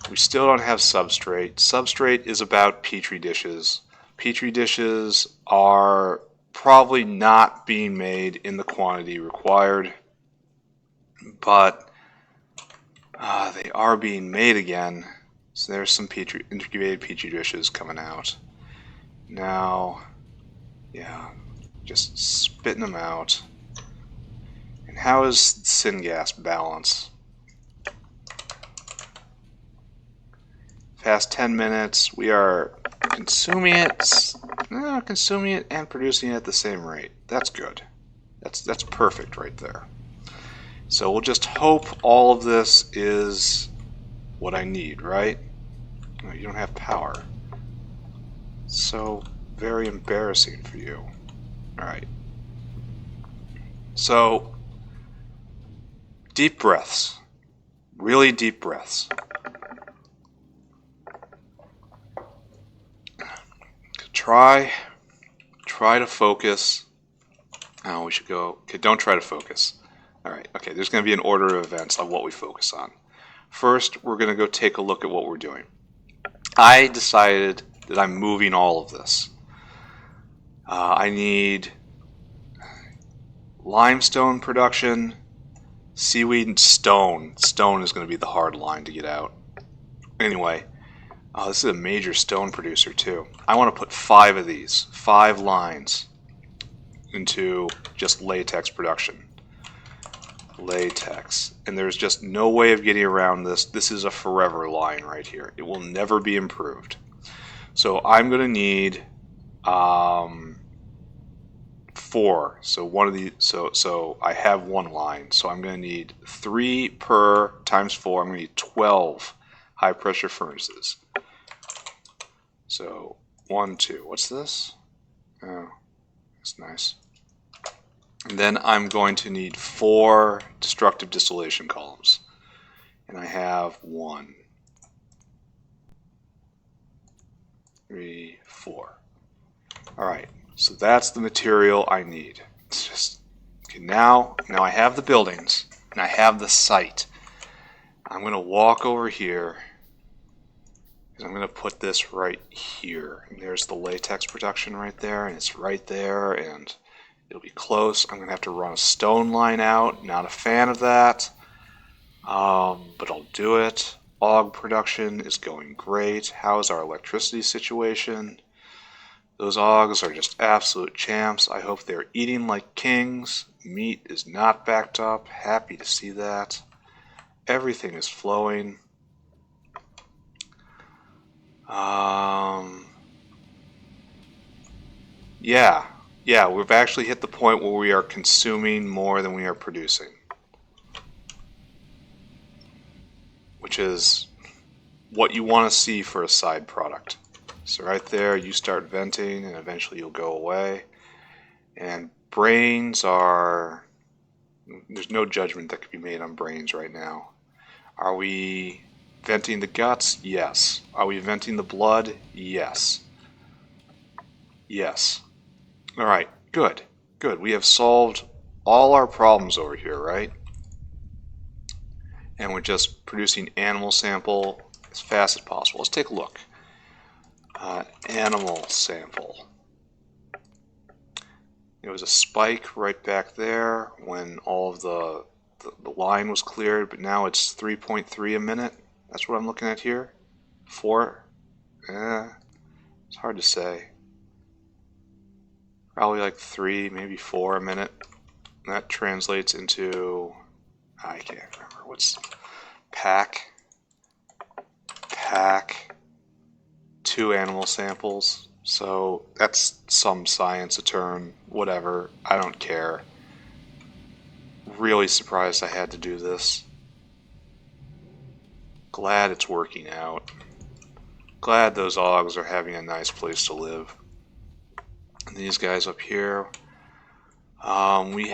We still don't have substrate. Substrate is about petri dishes. Petri dishes are probably not being made in the quantity required, but they are being made again. So there's some incubated petri dishes coming out. Now, yeah, just spitting them out. And how is syngas balance? Past 10 minutes, we are consuming it and producing it at the same rate. That's good. That's perfect right there. So we'll just hope all of this is what I need, right? No, you don't have power. So very embarrassing for you. Alright. So, deep breaths. Really deep breaths. Try to focus. Oh, we should go. Okay, don't try to focus. Alright, okay, there's going to be an order of events on what we focus on. First, we're going to go take a look at what we're doing. I decided that I'm moving all of this. I need limestone production, seaweed, and stone. Stone is going to be the hard line to get out. Anyway, this is a major stone producer too. I want to put 5 of these, 5 lines into just latex production. Latex. And there's just no way of getting around this. This is a forever line right here. It will never be improved. So I'm going to need 4. So one of these. So I have 1 line. So I'm going to need 3 per times 4. I'm going to need 12 high pressure furnaces. So 1, 2. What's this? Oh, that's nice. And then I'm going to need 4 destructive distillation columns. And I have 1. 3, 4. Alright, so that's the material I need. It's just, okay, now I have the buildings, and I have the site. I'm going to walk over here, and I'm going to put this right here. And there's the latex production right there, and it's right there, and it'll be close. I'm going to have to run a stone line out. Not a fan of that, but I'll do it. Og production is going great. How's our electricity situation? Those Augs are just absolute champs. I hope they're eating like kings. Meat is not backed up. Happy to see that. Everything is flowing. Yeah, we've actually hit the point where we are consuming more than we are producing. Which is what you want to see for a side product. So right there, you start venting, and eventually you'll go away. And brains are... There's no judgment that can be made on brains right now. Are we venting the guts? Yes. Are we venting the blood? Yes. Yes. Alright, good. Good. We have solved all our problems over here, right? And we're just producing animal sample as fast as possible. Let's take a look. Animal sample. There was a spike right back there when all of the line was cleared, but now it's 3.3 a minute. That's what I'm looking at here. 4? It's hard to say. Probably like 3, maybe 4 a minute. And that translates into, I can't remember, what's pack, 2 animal samples. So that's some science, a term, whatever, I don't care. Really surprised I had to do this. Glad it's working out. Glad those Augs are having a nice place to live. And these guys up here, we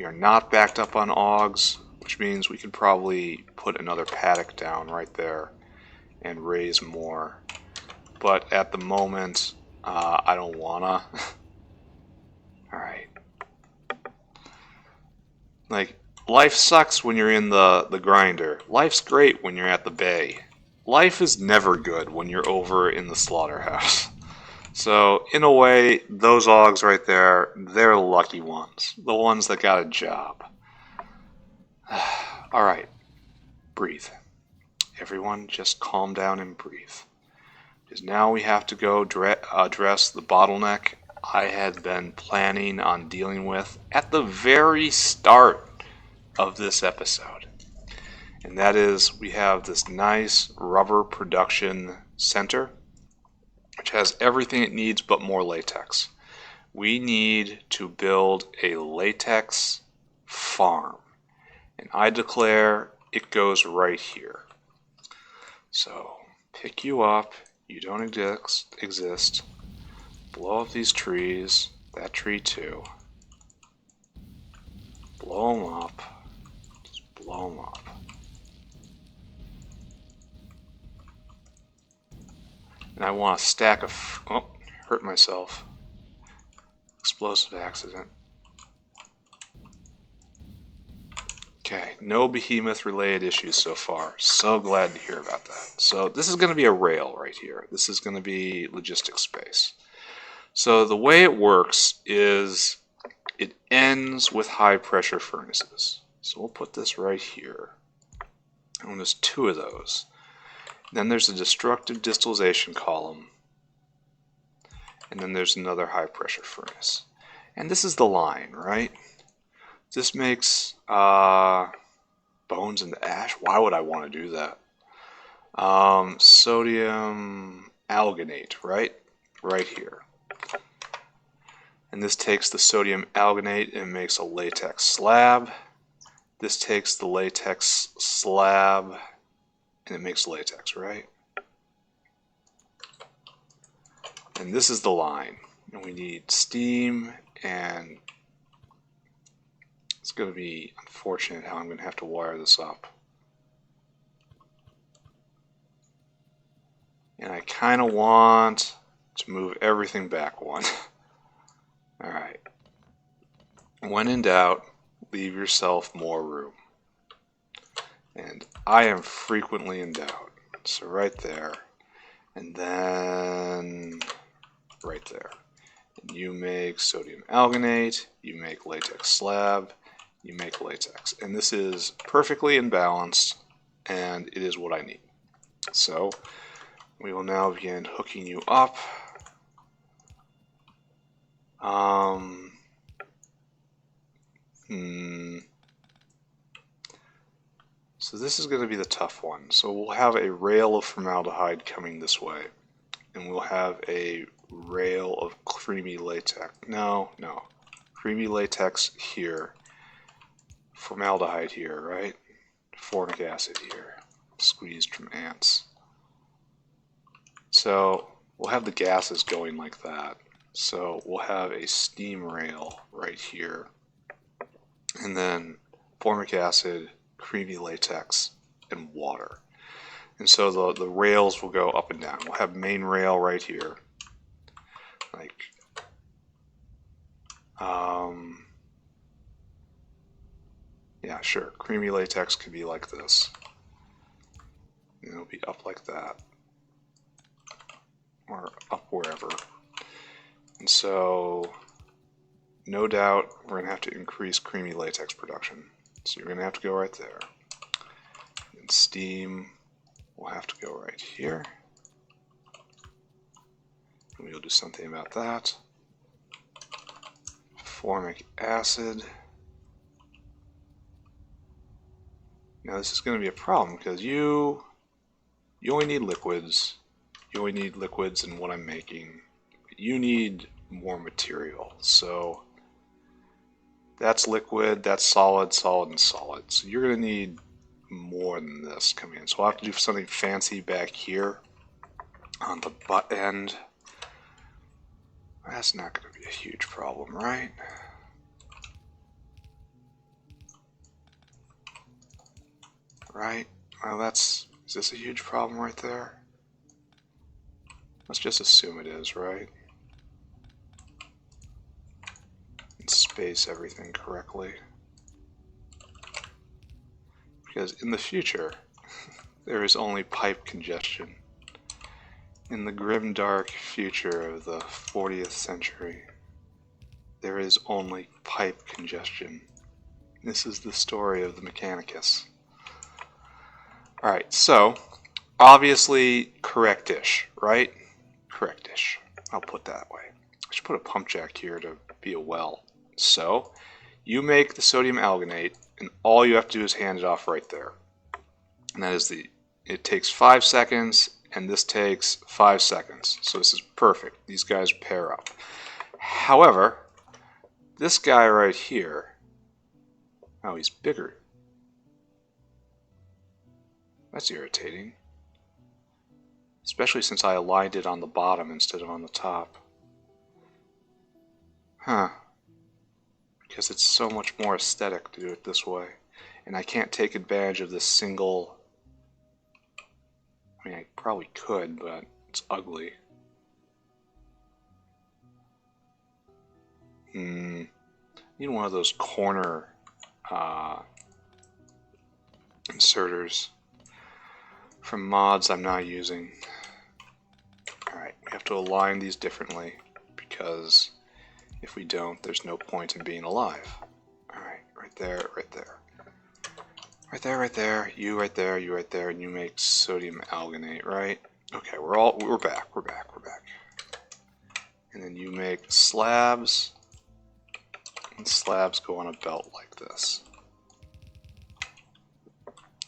are not backed up on Augs, which means we could probably put another paddock down right there and raise more. But at the moment, I don't wanna. Alright. Like, life sucks when you're in the grinder. Life's great when you're at the bay. Life is never good when you're over in the slaughterhouse. So, in a way, those Augs right there, they're lucky ones. The ones that got a job. Alright. Breathe. Everyone just calm down and breathe. Because now we have to go address the bottleneck I had been planning on dealing with at the very start of this episode. And that is, we have this nice rubber production center, which has everything it needs but more latex. We need to build a latex farm. And I declare it goes right here. So, pick you up. You don't exist. Blow up these trees. That tree too. Blow them up. Just blow them up. And I want a stack of... Oh, hurt myself. Explosive accident. Okay, no behemoth related issues so far. So glad to hear about that. So this is going to be a rail right here. This is going to be logistics space. So the way it works is it ends with high pressure furnaces. So we'll put this right here. And there's 2 of those. Then there's a destructive distillation column. And then there's another high pressure furnace. And this is the line, right? This makes bones and ash. Why would I want to do that? Sodium alginate, right? Right here. And this takes the sodium alginate and makes a latex slab. This takes the latex slab and it makes latex, right? And this is the line. And we need steam, and it's going to be unfortunate how I'm going to have to wire this up. And I kind of want to move everything back one. Alright. When in doubt, leave yourself more room. And I am frequently in doubt. So right there. And then right there. And you make sodium alginate, you make latex slab, you make latex. And this is perfectly imbalanced, and it is what I need. So we will now begin hooking you up. So this is going to be the tough one. So we'll have a rail of formaldehyde coming this way, and we'll have a rail of creamy latex. No, creamy latex here, formaldehyde here, right? Formic acid here, squeezed from ants. So we'll have the gases going like that. So we'll have a steam rail right here, and then formic acid, creamy latex, and water. And so the rails will go up and down. We'll have main rail right here, like yeah, sure, creamy latex could be like this. And it'll be up like that, or up wherever. And so no doubt we're going to have to increase creamy latex production. So you're going to have to go right there. And steam will have to go right here. And we'll do something about that. Formic acid. Now this is going to be a problem because you only need liquids. You only need liquids in what I'm making. You need more material. So that's liquid, that's solid, solid, and solid. So you're going to need more than this coming in. So we'll have to do something fancy back here on the butt end. That's not going to be a huge problem, right? Right? Well, is this a huge problem right there? Let's just assume it is, right? And space everything correctly. Because in the future, there is only pipe congestion. In the grim dark future of the 40th century, there is only pipe congestion. This is the story of the Mechanicus. Alright, so, obviously correct-ish, right? Correct-ish. I'll put that way. I should put a pump jack here to be a well. So, you make the sodium alginate, and all you have to do is hand it off right there. And that is it takes 5 seconds, and this takes 5 seconds. So this is perfect. These guys pair up. However, this guy right here, oh, he's bigger. That's irritating. Especially since I aligned it on the bottom instead of on the top. Huh. Because it's so much more aesthetic to do it this way. And I can't take advantage of this single... I mean, I probably could, but it's ugly. Need one of those corner inserters from mods I'm not using. Alright, we have to align these differently because if we don't, there's no point in being alive. Alright, right there, right there. Right there, right there, you right there, you right there, and you make sodium alginate, right? Okay, we're back. And then you make slabs, and slabs go on a belt like this.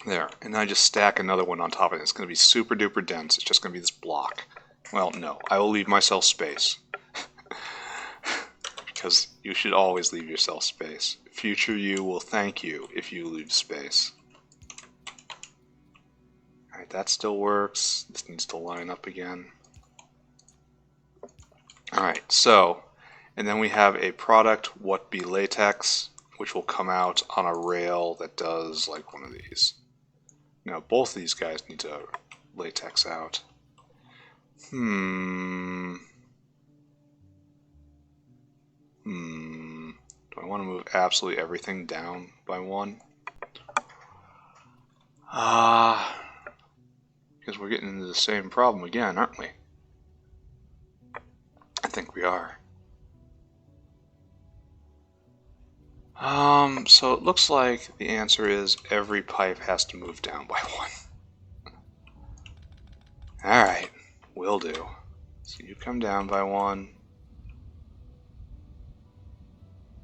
There, and then I just stack another one on top of it. It's going to be super duper dense. It's just going to be this block. Well, no, I will leave myself space. Because you should always leave yourself space. Future you will thank you if you leave space. Alright, that still works. This needs to line up again. Alright, so, and then we have a product, what be latex, which will come out on a rail that does like one of these. Now, both of these guys need to latex out. Do I want to move absolutely everything down by 1? Because we're getting into the same problem again, aren't we? I think we are. So it looks like the answer is every pipe has to move down by 1. Alright, will do. So you come down by 1.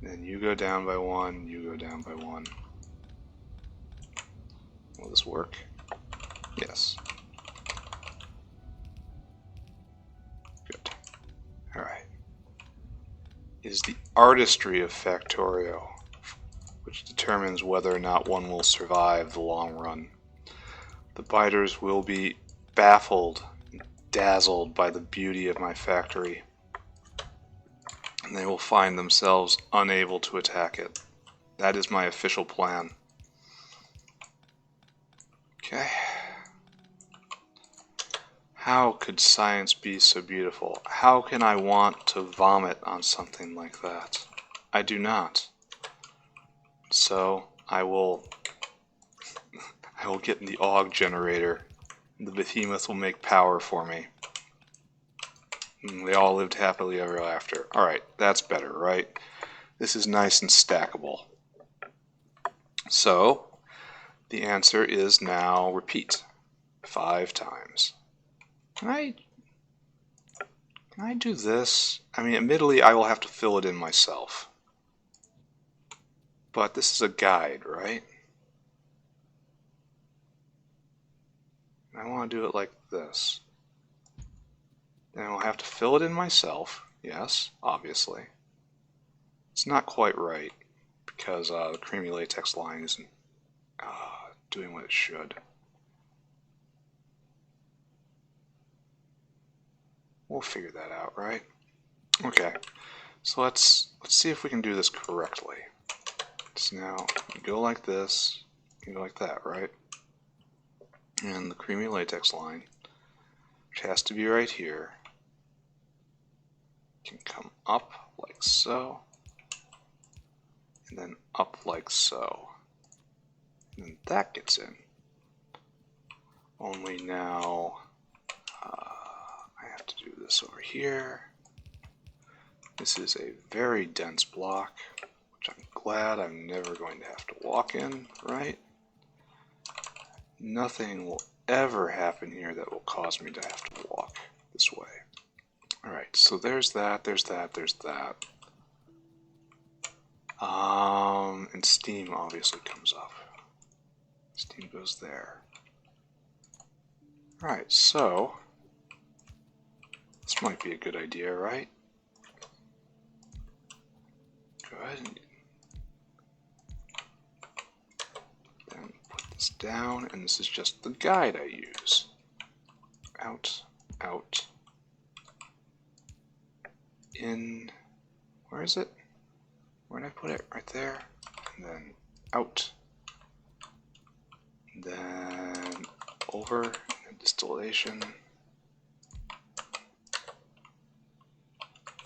Then you go down by 1, you go down by 1. Will this work? Yes. Good. Alright. It is the artistry of Factorio which determines whether or not one will survive the long run. The biters will be baffled, dazzled by the beauty of my factory, and they will find themselves unable to attack it. That is my official plan. Okay. How could science be so beautiful? How can I want to vomit on something like that? I do not. So I will get in the AUG generator. The behemoth will make power for me. And they all lived happily ever after. Alright, that's better, right? This is nice and stackable. So, the answer is now repeat 5 times. Can I do this? I mean, admittedly, I will have to fill it in myself. But this is a guide, right? I want to do it like this. Then I'll have to fill it in myself. Yes, obviously. It's not quite right because the creamy latex line isn't doing what it should. We'll figure that out, right? Okay, so let's see if we can do this correctly. So now you go like this, you go like that, right? And the creamy latex line, which has to be right here, can come up like so, and then up like so. And then that gets in. Only now I have to do this over here. This is a very dense block, which I'm glad I'm never going to have to walk in, right? Nothing will ever happen here that will cause me to have to walk this way. Alright, so there's that, there's that, there's that. And steam obviously comes up. Steam goes there. Alright, so this might be a good idea, right? Good. Then put this down, and this is just the guide I use. Out, out, in, where is it? Where did I put it? Right there. And then out. And then over, and distillation.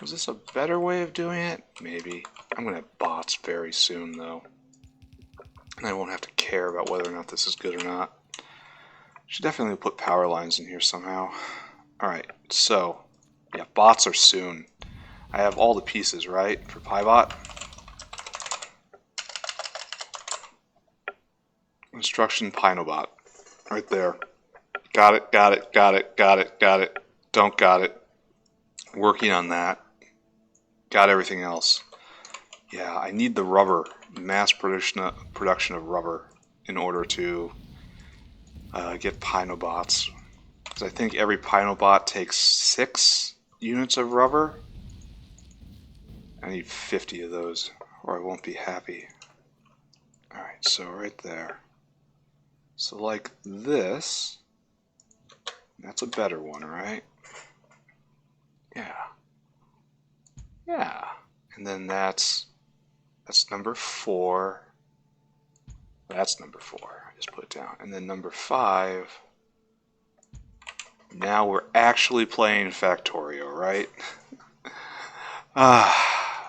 Was this a better way of doing it? Maybe. I'm going to have bots very soon, though. And I won't have to care about whether or not this is good or not. Should definitely put power lines in here somehow. Alright, so, yeah, bots are soon. I have all the pieces, right, for PyBot? Instruction Pynobot. Right there. Got it, got it, got it, got it, got it. Don't got it. Working on that. Got everything else. Yeah, I need the rubber, mass production of rubber in order to get Pynobots. Because I think every Pynobot takes 6 units of rubber. I need 50 of those or I won't be happy. Alright, so right there. So like this, that's a better one, right? Yeah. Yeah. And then that's number 4. That's number 4. I just put it down. And then number 5 Now we're actually playing Factorio, right?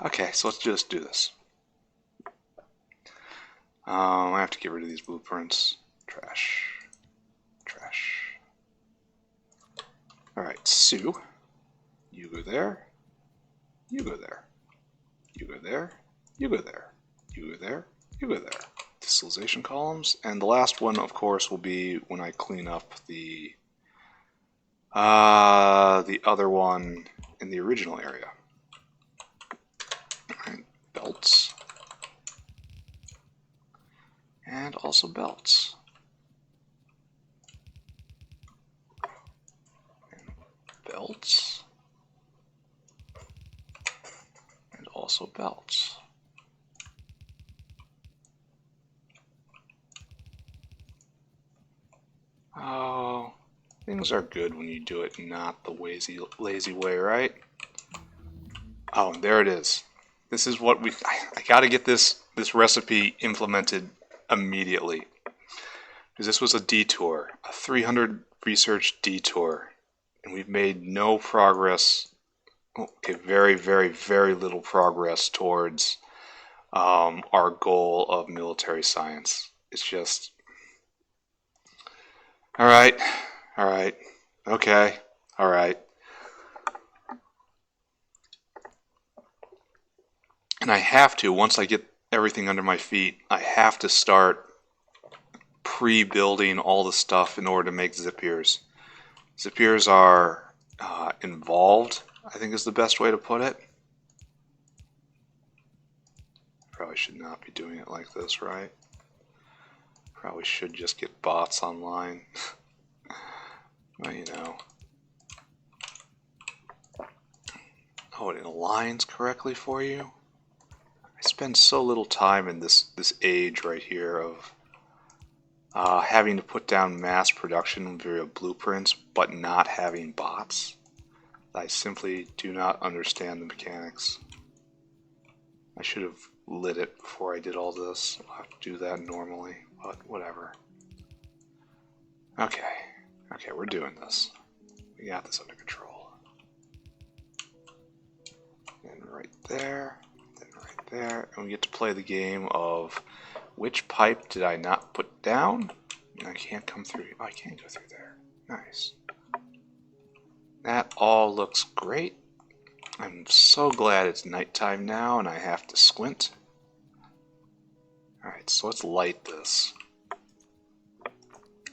Okay, so let's just do this. I have to get rid of these blueprints. Trash. Trash. Alright, Sue. You go there. You go there. You go there. You go there. You go there. You go there. Distillation columns. And the last one, of course, will be when I clean up the other one in the original area. Alright, belts. And also belts. And belts. And also belts. Oh, things are good when you do it not the lazy way, right? Oh, and there it is. This is what I gotta get this recipe implemented immediately. Because this was a detour, a 300 research detour, and we've made no progress, okay, very, very, very little progress towards our goal of military science. It's just, alright, okay, alright. And I have to, once I get everything under my feet, I have to start pre-building all the stuff in order to make zip ears. Zip ears are involved, I think is the best way to put it. Probably should not be doing it like this, right? Probably should just get bots online. Well, you know. Oh, it aligns correctly for you? I spend so little time in this age right here of having to put down mass production via blueprints, but not having bots. I simply do not understand the mechanics. I should have lit it before I did all this. I'll have to do that normally, but whatever. Okay, we're doing this. We got this under control. And right there, then right there, and we get to play the game of which pipe did I not put down? And I can't come through. Oh, I can't go through there. Nice. That all looks great. I'm so glad it's nighttime now and I have to squint. Alright, so let's light this.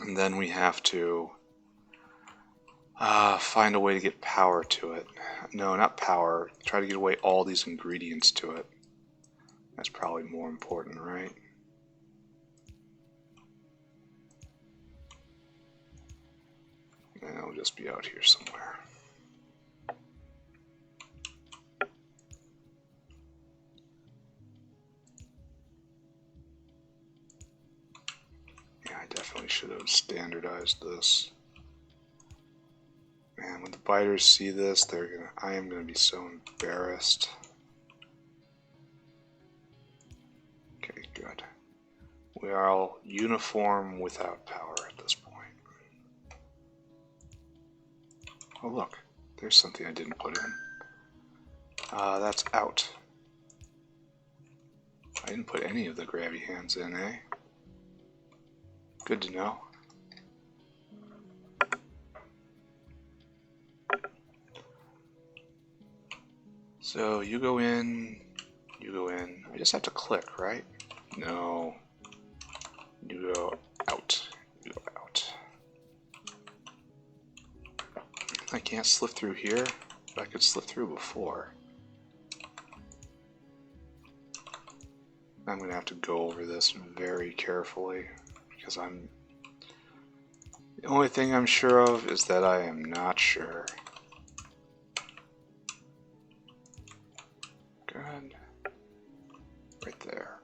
And then we have to find a way to get power to it. No, not power. Try to get away all these ingredients to it. That's probably more important, right? And it'll just be out here somewhere. Yeah, I definitely should have standardized this. Man, when the biters see this, I am gonna be so embarrassed. Okay, good. We are all uniform without power at this point. Oh look, there's something I didn't put in. That's out. I didn't put any of the grabby hands in, eh? Good to know. So you go in, you go in. I just have to click, right? No. You go out. You go out. I can't slip through here, but I could slip through before. I'm going to have to go over this very carefully because the only thing I'm sure of is that I am not sure. Good. Right there.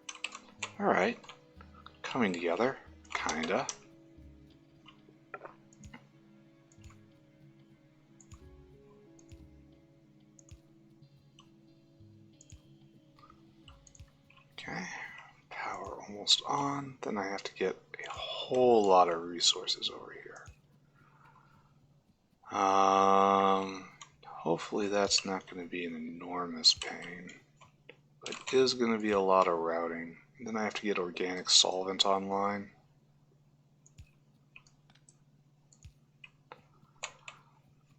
Alright. Coming together. Kinda. Okay. Power almost on. Then I have to get a whole lot of resources over here. Hopefully that's not going to be an enormous pain. But it is going to be a lot of routing. And then I have to get organic solvent online.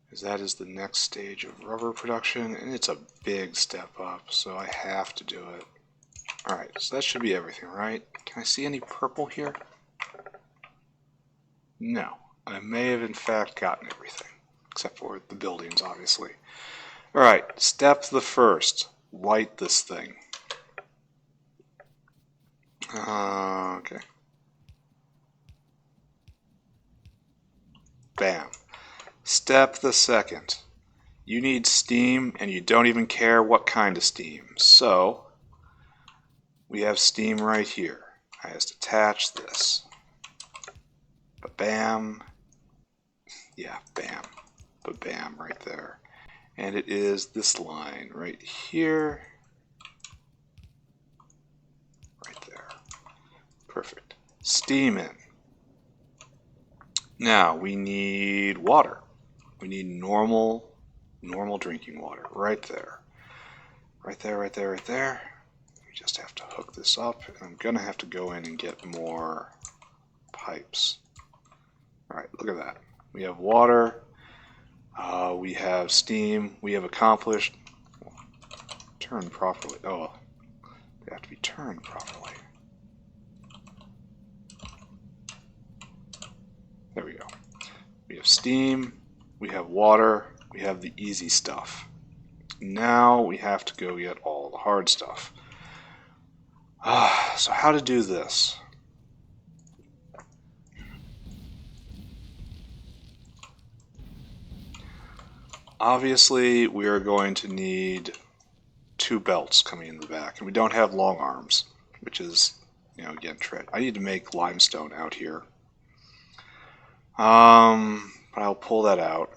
Because that is the next stage of rubber production, and it's a big step up, so I have to do it. Alright, so that should be everything, right? Can I see any purple here? No. I may have in fact gotten everything, except for the buildings, obviously. Alright, step the first. Light this thing. Okay. Bam. Step the second. You need steam, and you don't even care what kind of steam. So, we have steam right here. I just attach this. Ba-bam. Yeah, bam. Ba-bam right there. And it is this line right here. Right there. Perfect. Steam in. Now, we need water. We need normal drinking water. Right there. Right there, right there, right there. We just have to hook this up. And I'm going to have to go in and get more pipes. Alright, look at that. We have water. We have steam. We have accomplished. Turn properly. Oh, they have to be turned properly. There we go. We have steam. We have water. We have the easy stuff. Now we have to go get all the hard stuff. So how to do this? Obviously, we are going to need two belts coming in the back, and we don't have long arms, which is, again, trick. I need to make limestone out here. But I'll pull that out.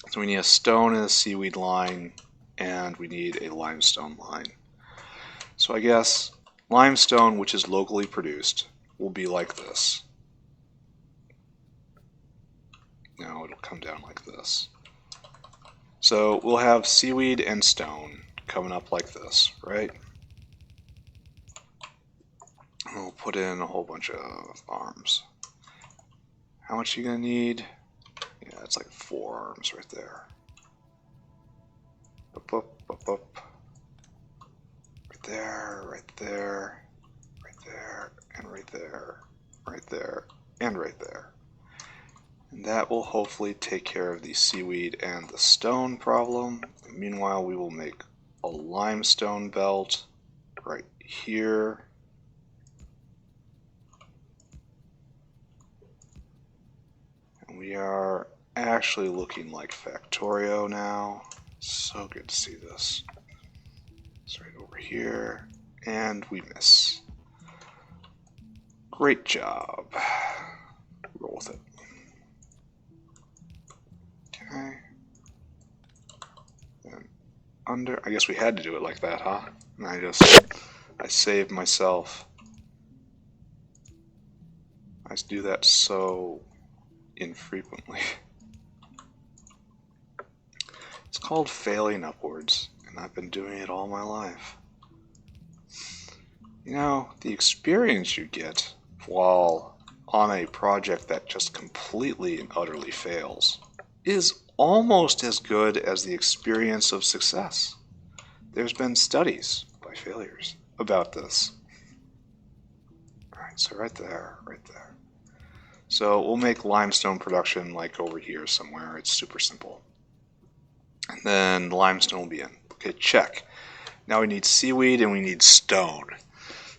So we need a stone and a seaweed line, and we need a limestone line. So I guess limestone, which is locally produced, will be like this. Now it'll come down like this. So we'll have seaweed and stone coming up like this, right? And we'll put in a whole bunch of arms. How much are you going to need? Yeah, it's like 4 arms right there. Up, up, up, up. Right there, right there, right there, and right there, right there, and right there. And that will hopefully take care of the seaweed and the stone problem. And meanwhile, we will make a limestone belt right here. And we are actually looking like Factorio now. So good to see this. It's right over here. And we miss. Great job. Roll with it. Okay. Then under. I guess we had to do it like that, huh? And I saved myself. I do that so infrequently. It's called failing upwards, and I've been doing it all my life. The experience you get while on a project that just completely and utterly fails is almost as good as the experience of success. There's been studies by failures about this. Alright, so right there, right there. So we'll make limestone production like over here somewhere. It's super simple. And then the limestone will be in. Okay, check. Now we need seaweed and we need stone.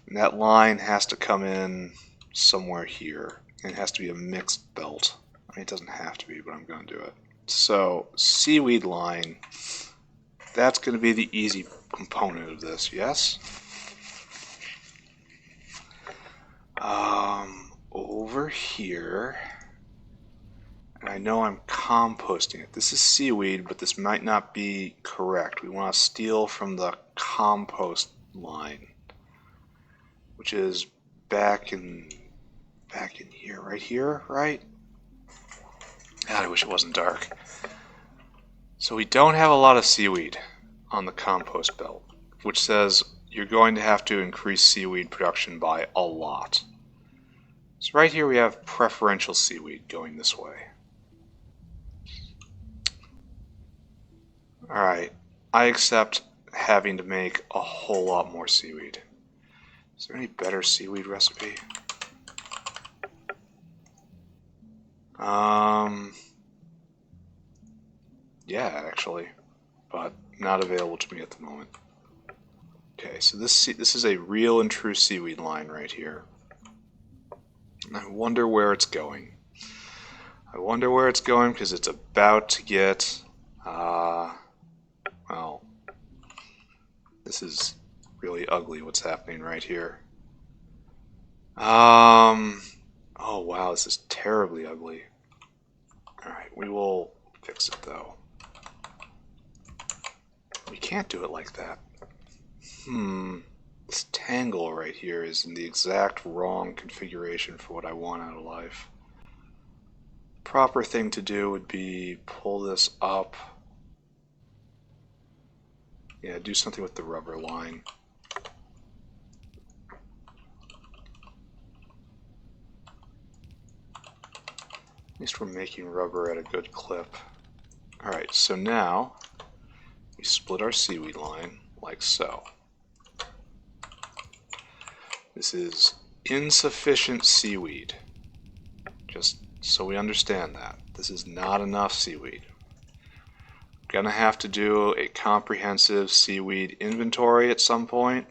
And that line has to come in somewhere here. And it has to be a mixed belt. I mean, it doesn't have to be, but I'm going to do it. So, seaweed line, that's going to be the easy component of this, yes? Over here, and I know I'm composting it. This is seaweed, but this might not be correct. We want to steal from the compost line, which is back in here, right here, right? God, I wish it wasn't dark. So we don't have a lot of seaweed on the compost belt, which says you're going to have to increase seaweed production by a lot. So right here we have preferential seaweed going this way. Alright, I accept having to make a whole lot more seaweed. Is there any better seaweed recipe? Yeah, actually, but not available to me at the moment. Okay, so this is a real and true seaweed line right here. And I wonder where it's going. I wonder where it's going because it's about to get, well, this is really ugly what's happening right here. Oh wow, this is terribly ugly. Alright, we will fix it though. We can't do it like that. This tangle right here is in the exact wrong configuration for what I want out of life. Proper thing to do would be pull this up. Yeah, do something with the rubber line. At least we're making rubber at a good clip. Alright, so now we split our seaweed line like so. This is insufficient seaweed. Just so we understand that. This is not enough seaweed. I'm gonna have to do a comprehensive seaweed inventory at some point.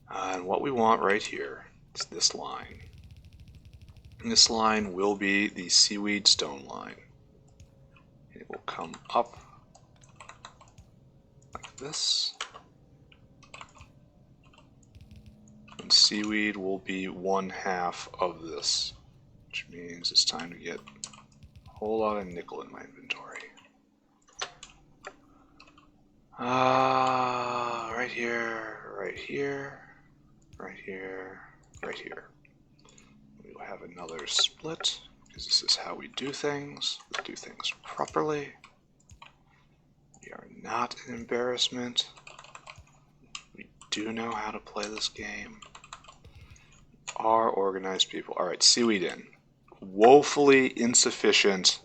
And what we want right here is this line. And this line will be the seaweed stone line. It will come up like this. And seaweed will be 1/2 of this, which means it's time to get a whole lot of nickel in my inventory. Right here, right here, right here, right here. We will have another split, because this is how we do things. We do things properly. We are not an embarrassment. We do know how to play this game. We are organized people. Alright, seaweed in. Woefully insufficient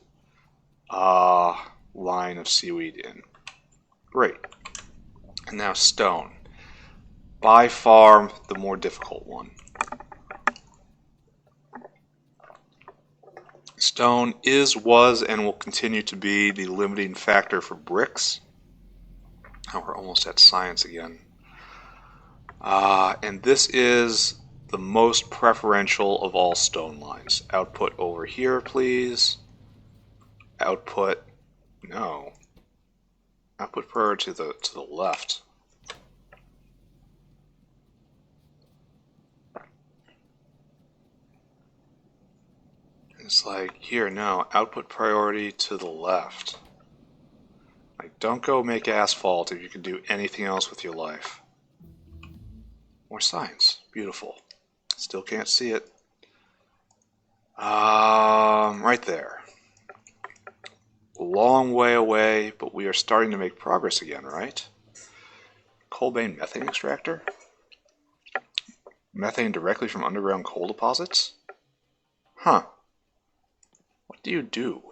line of seaweed in. Great. And now stone. By far the more difficult one. Stone is, was, and will continue to be the limiting factor for bricks. Oh, we're almost at science again. And this is the most preferential of all stone lines. Output over here, please. Output, no. Output prior to the left. It's like, here, no, output priority to the left. Like, don't go make asphalt if you can do anything else with your life. More science. Beautiful. Still can't see it. Right there. Long way away, but we are starting to make progress again, right? Coal-bane methane extractor? Methane directly from underground coal deposits? Huh. What do you do?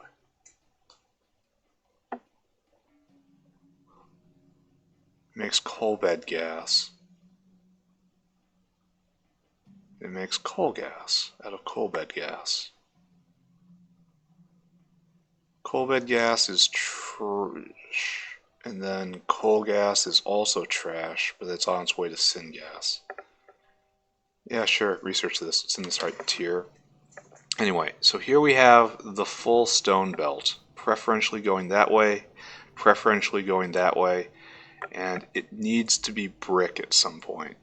Makes coal bed gas. It makes coal gas out of coal bed gas. Coal bed gas is trash, and then coal gas is also trash, but it's on its way to syngas. Yeah, sure, research this. It's in this right tier. Anyway, so here we have the full stone belt, preferentially going that way, preferentially going that way, and it needs to be brick at some point.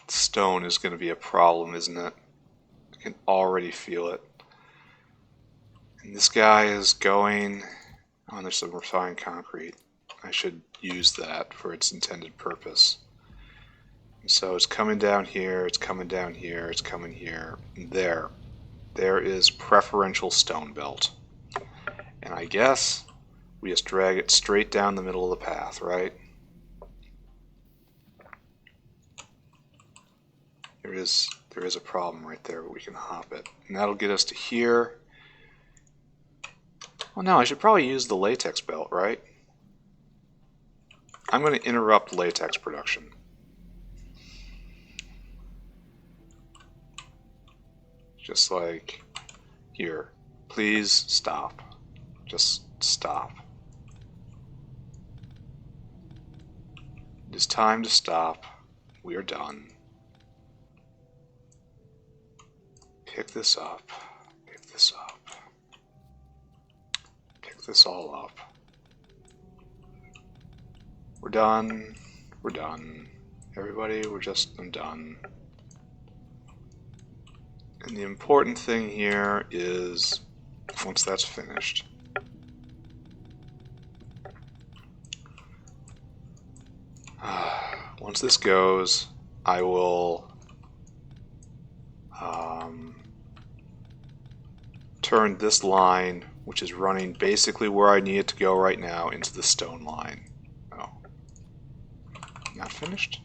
Stone is going to be a problem, isn't it? I can already feel it. And this guy is going... Oh, and there's some refined concrete. I should use that for its intended purpose. So it's coming down here, it's coming down here, it's coming here. There. There is preferential stone belt. And I guess we just drag it straight down the middle of the path, right? There is a problem right there, but we can hop it. And that'll get us to here. Well, no, I should probably use the latex belt, right? I'm going to interrupt latex production. Just like here. Please stop. Just stop. It is time to stop. We are done. Pick this up. Pick this up. Pick this all up. We're done. We're done. Everybody, I'm done. And the important thing here is, once that's finished, once this goes, I will turn this line, which is running basically where I need it to go right now, into the stone line. Oh, not finished?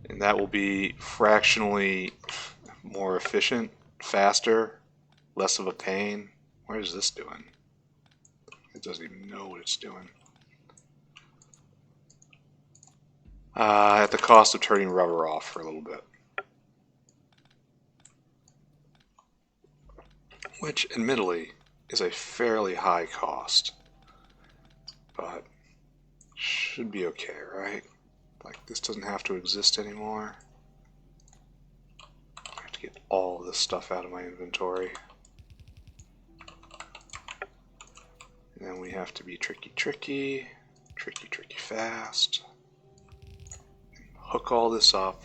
And that will be fractionally more efficient, faster, less of a pain. What is this doing? It doesn't even know what it's doing. At the cost of turning rubber off for a little bit. Which, admittedly, is a fairly high cost. But should be okay, right? Like, this doesn't have to exist anymore. I have to get all of this stuff out of my inventory. And then we have to be tricky fast. Hook all this up.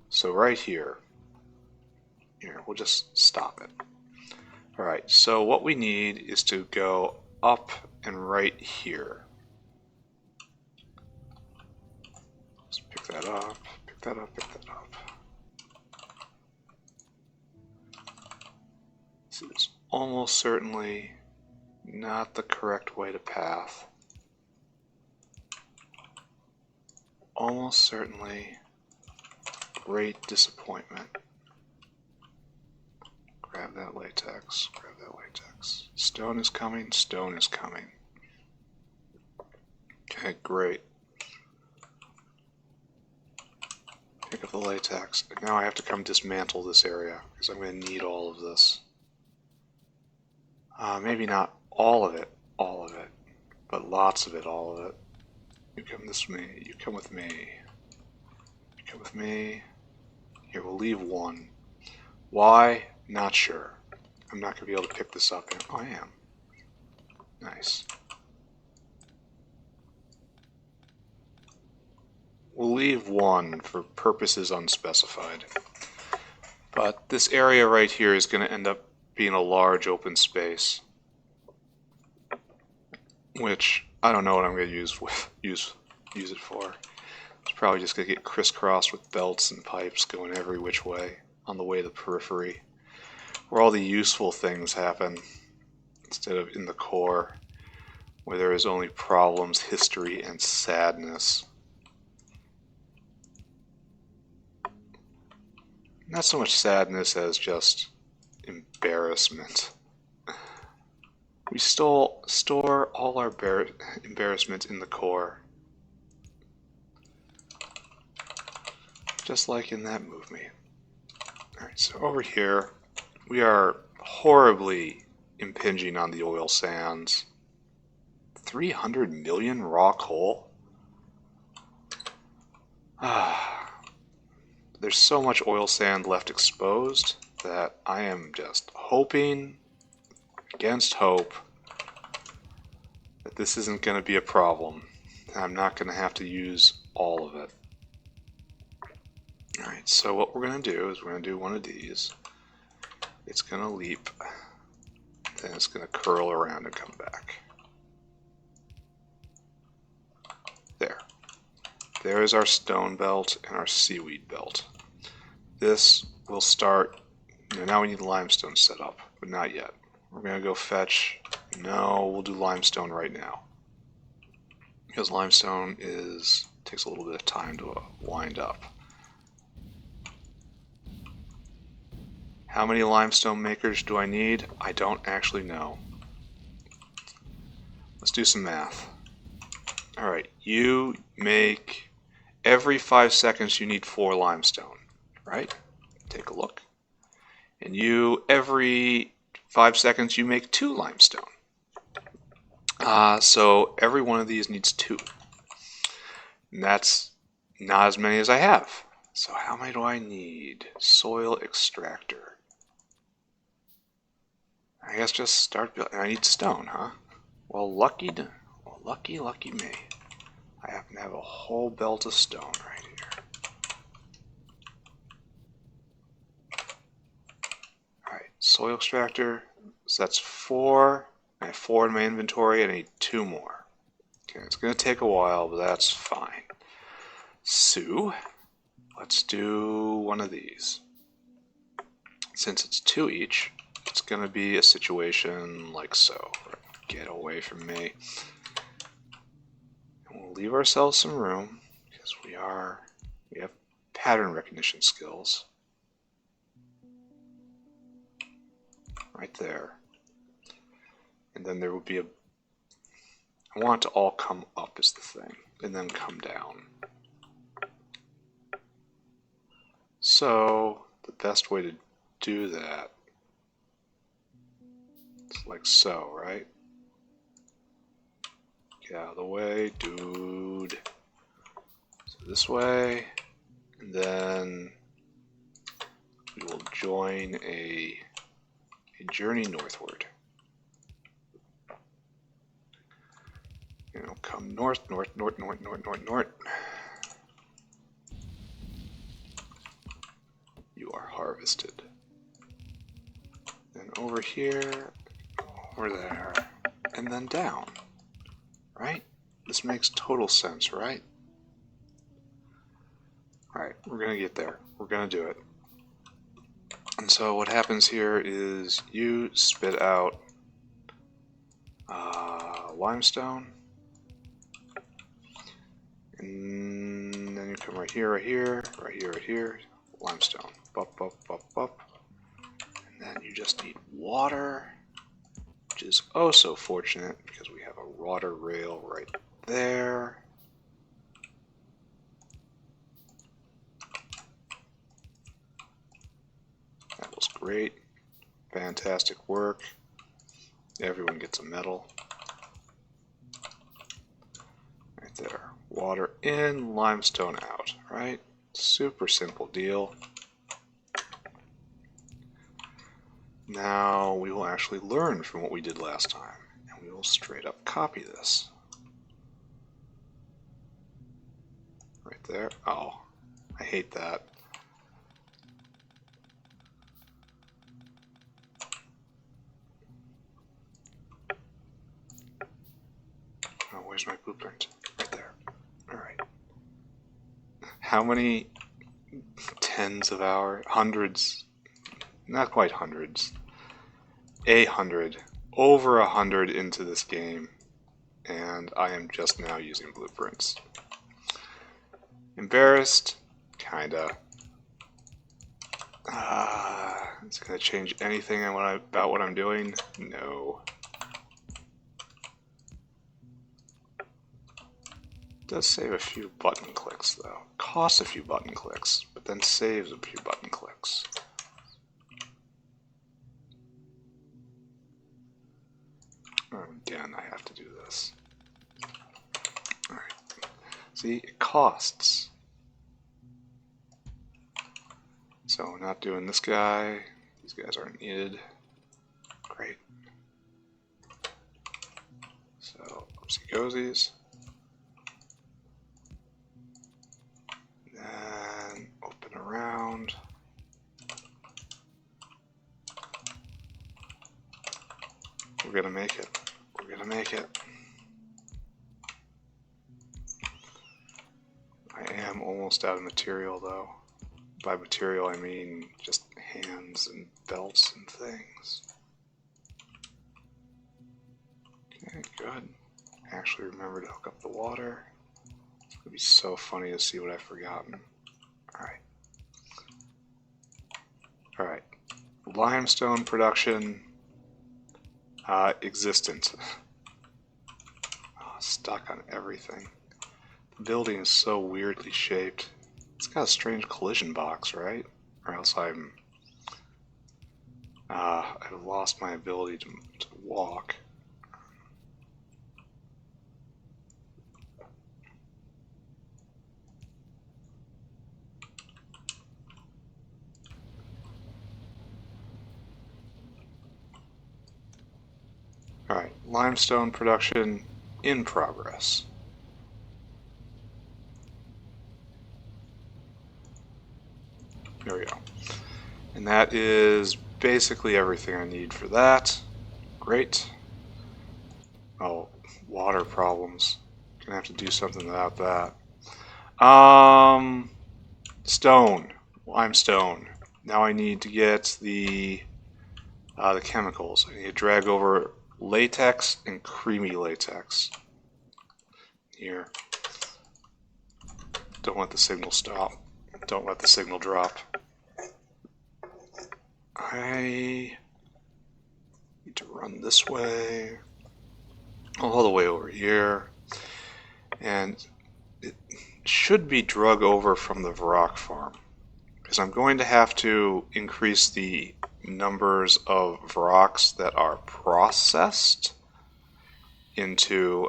So right here, we'll just stop it. Alright, so what we need is to go up and right here. Let's pick that up, pick that up, pick that up. This is almost certainly not the correct way to path. Almost certainly great disappointment. Grab that latex, grab that latex. Stone is coming, stone is coming. Okay, great. Pick up the latex. Now I have to come dismantle this area, because I'm going to need all of this. Maybe not all of it, but lots of it, all of it. You come this way, you come with me. You come with me. Here, we'll leave one. Why? Not sure. I'm not going to be able to pick this up. Oh, I am. Nice. We'll leave one for purposes unspecified. But this area right here is going to end up being a large open space, which I don't know what I'm going to use it for. It's probably just going to get crisscrossed with belts and pipes going every which way on the way to the periphery, where all the useful things happen, instead of in the core, where there is only problems, history, and sadness. Not so much sadness as just embarrassment. We store all our embarrassment in the core. Just like in that movie. Alright, so over here, we are horribly impinging on the oil sands. 300 million raw coal? There's so much oil sand left exposed that I am just hoping, against hope, that this isn't going to be a problem. I'm not going to have to use all of it. Alright, so what we're going to do is we're going to do one of these. It's going to leap and it's going to curl around and come back. There. There is our stone belt and our seaweed belt. This will start, now we need the limestone set up, but not yet. We're going to go fetch, no, we'll do limestone right now. Because limestone takes a little bit of time to wind up. How many limestone makers do I need? I don't actually know. Let's do some math. Alright, you make, every 5 seconds you need 4 limestone, right? Take a look. And you, every 5 seconds you make 2 limestone. So every one of these needs 2. And that's not as many as I have. So how many do I need? Soil extractor. I guess just start building. I need stone, huh? Well, lucky me. I happen to have a whole belt of stone right here. Alright, soil extractor. So that's 4. I have 4 in my inventory, and I need 2 more. Okay, it's going to take a while, but that's fine. So, let's do one of these. Since it's 2 each, it's going to be a situation like so. Get away from me. And we'll leave ourselves some room, because we have pattern recognition skills. Right there. And then there will be I want it to all come up is the thing, and then come down. So, the best way to do that is like so, right? Get out of the way, dude. So this way, and then we will join a journey northward. Come north. You are harvested. Then over here, over there, and then down. Right? This makes total sense, right? Alright, we're gonna get there. We're gonna do it. And so what happens here is you spit out limestone. And then you come right here, limestone. And then you just need water, which is oh so fortunate because we have a water rail right there. That was great. Fantastic work. Everyone gets a medal. Right there. Water in, limestone out, right? Super simple deal. Now we will actually learn from what we did last time, and we will straight up copy this. Right there. Oh, I hate that. Oh, where's my blueprint? Right there. Alright. How many tens of hours? Hundreds? Not quite hundreds. 100. Over 100 into this game. And I am just now using blueprints. Embarrassed? Kinda. Is it going to change anything about what I'm doing? No. It does save a few button clicks though. Costs a few button clicks, but then saves a few button clicks. Again, I have to do this. Alright. See, it costs. So we're not doing this guy. These guys aren't needed. Great. So, oopsie goesies. Then open around. gonna make it. We're gonna make it. I am almost out of material though. By material I mean just hands and belts and things. Okay, good. Actually remember to hook up the water. It's gonna be so funny to see what I've forgotten. Alright. Alright. Limestone production existent. Oh, stuck on everything. The building is so weirdly shaped. It's got a strange collision box, right? Or else I've lost my ability to walk. Alright, limestone production in progress. There we go. And that is basically everything I need for that. Great. Oh, water problems. Gonna have to do something about that. Stone. Limestone. Now I need to get the chemicals. I need to drag over latex and creamy latex. Here. Don't let the signal stop. Don't let the signal drop. I need to run this way, all the way over here, and it should be drug over from the Varrock farm, because I'm going to have to increase the numbers of Varrocks that are processed into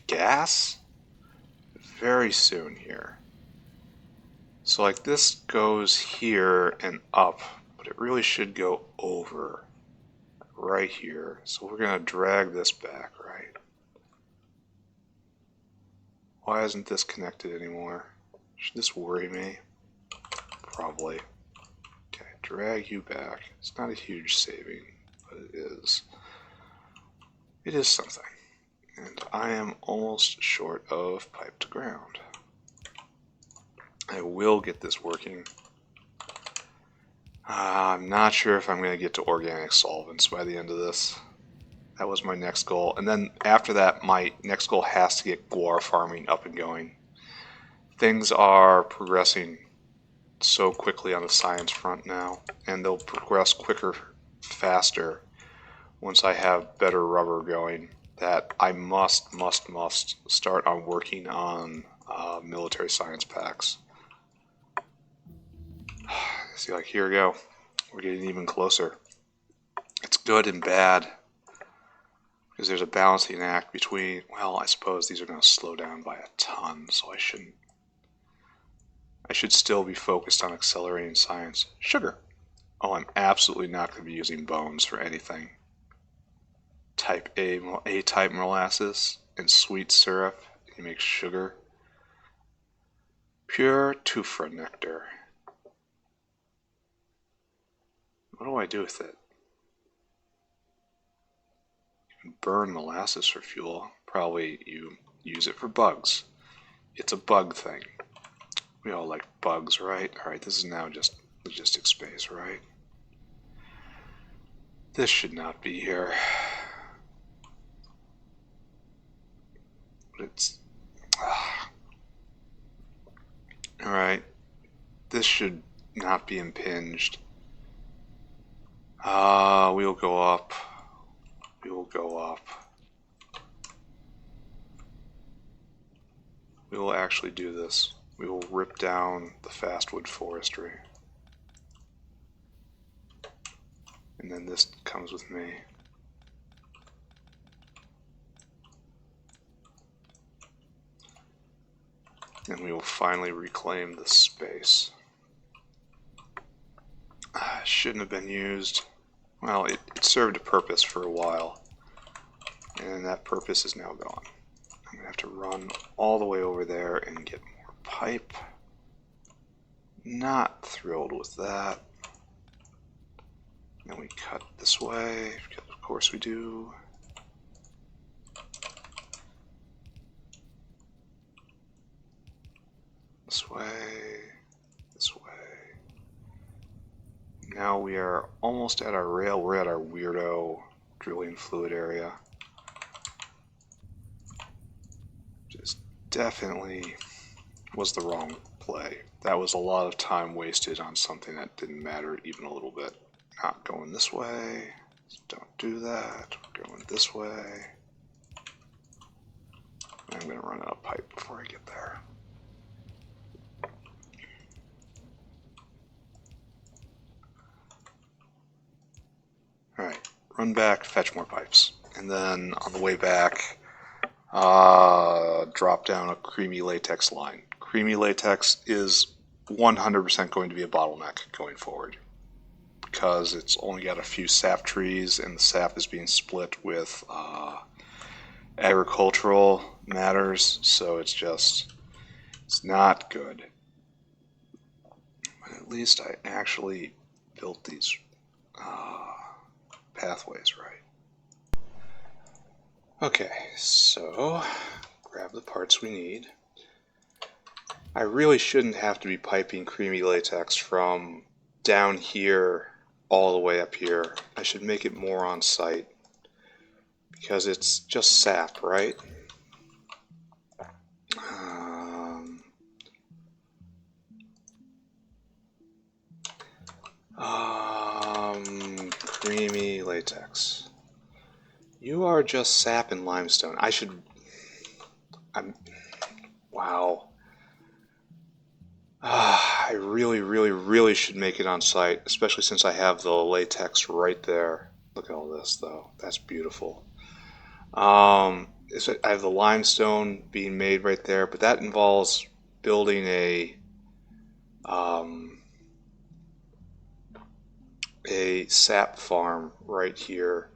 gas very soon here. So like this goes here and up, but it really should go over right here. So we're going to drag this back, right? Why isn't this connected anymore? Should this worry me? Probably. Okay, drag you back. It's not a huge saving, but it is. It is something. And I am almost short of pipe to ground. I will get this working. I'm not sure if I'm going to get to organic solvents by the end of this. That was my next goal. And then after that, my next goal has to get guar farming up and going. Things are progressing so quickly on the science front now, and they'll progress quicker, faster once I have better rubber going, that I must start on working on military science packs. See, like, here we go. We're getting even closer. It's good and bad, because there's a balancing act between, well, I suppose these are going to slow down by a ton, so I should still be focused on accelerating science. Sugar. Oh, I'm absolutely not going to be using bones for anything. Type A-type molasses and sweet syrup. You make sugar. Pure tufa nectar. What do I do with it? You can burn molasses for fuel. Probably you use it for bugs. It's a bug thing. We all like bugs, right? Alright, this is now just logistics space, right? This should not be here. But it's... Alright. This should not be impinged. We will go up. We will go up. We will actually do this. We will rip down the fastwood forestry. And then this comes with me. And we will finally reclaim this space. Shouldn't have been used. Well, it served a purpose for a while. And that purpose is now gone. I'm going to have to run all the way over there and get more pipe. Not thrilled with that. Then we cut this way, because of course we do. This way, this way. Now we are almost at our rail. We're at our weirdo drilling fluid area. Just definitely was the wrong play. That was a lot of time wasted on something that didn't matter even a little bit. Not going this way. Don't do that. We're going this way. I'm going to run out of pipe before I get there. Alright, run back, fetch more pipes. And then on the way back, drop down a creamy latex line. Creamy latex is 100% going to be a bottleneck going forward, because it's only got a few sap trees and the sap is being split with agricultural matters, so it's not good. But at least I actually built these pathways right. Okay, so grab the parts we need. I really shouldn't have to be piping creamy latex from down here all the way up here. I should make it more on site, because it's just sap, right? Creamy latex. You are just sap and limestone. Wow. I really should make it on site, especially since I have the latex right there. Look at all this, though. That's beautiful. I have the limestone being made right there, but that involves building a sap farm right here,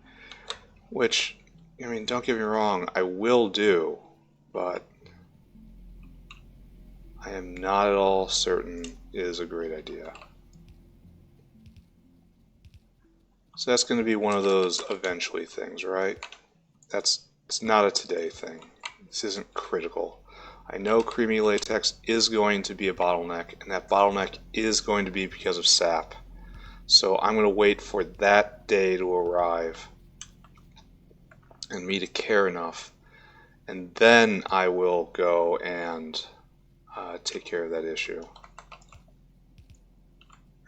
which, I mean, don't get me wrong, I will do, but I am not at all certain it is a great idea. So that's going to be one of those eventually things, right? It's not a today thing. This isn't critical. I know creamy latex is going to be a bottleneck, and that bottleneck is going to be because of sap. So I'm going to wait for that day to arrive and me to care enough, and then I will go and take care of that issue.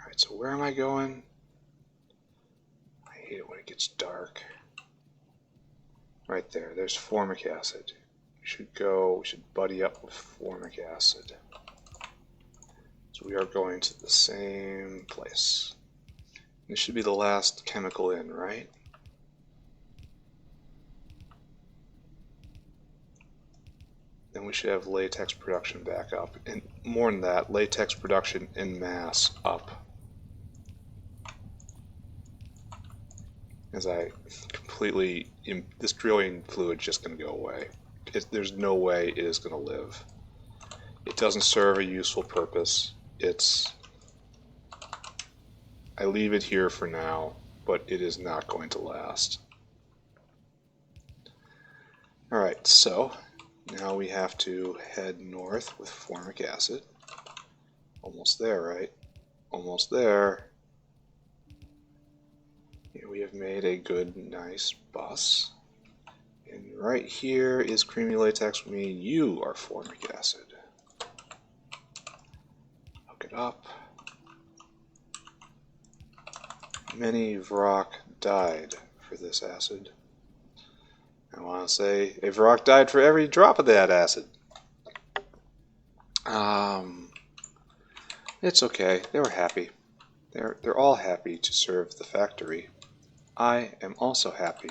Alright, so where am I going? I hate it when it gets dark. Right there, there's formic acid. We should buddy up with formic acid. So we are going to the same place. This should be the last chemical in, right? Then we should have latex production back up. And more than that, latex production en masse up. As this drilling fluid is just going to go away. There's no way it is going to live. It doesn't serve a useful purpose. I leave it here for now, but it is not going to last. Alright, so now we have to head north with formic acid. Almost there, right? Almost there. Here we have made a good, nice bus. And right here is creamy latex, meaning you are formic acid. Hook it up. Many Vrock died for this acid. I want to say a Vrock died for every drop of that acid. It's okay. They were happy. They're all happy to serve the factory. I am also happy.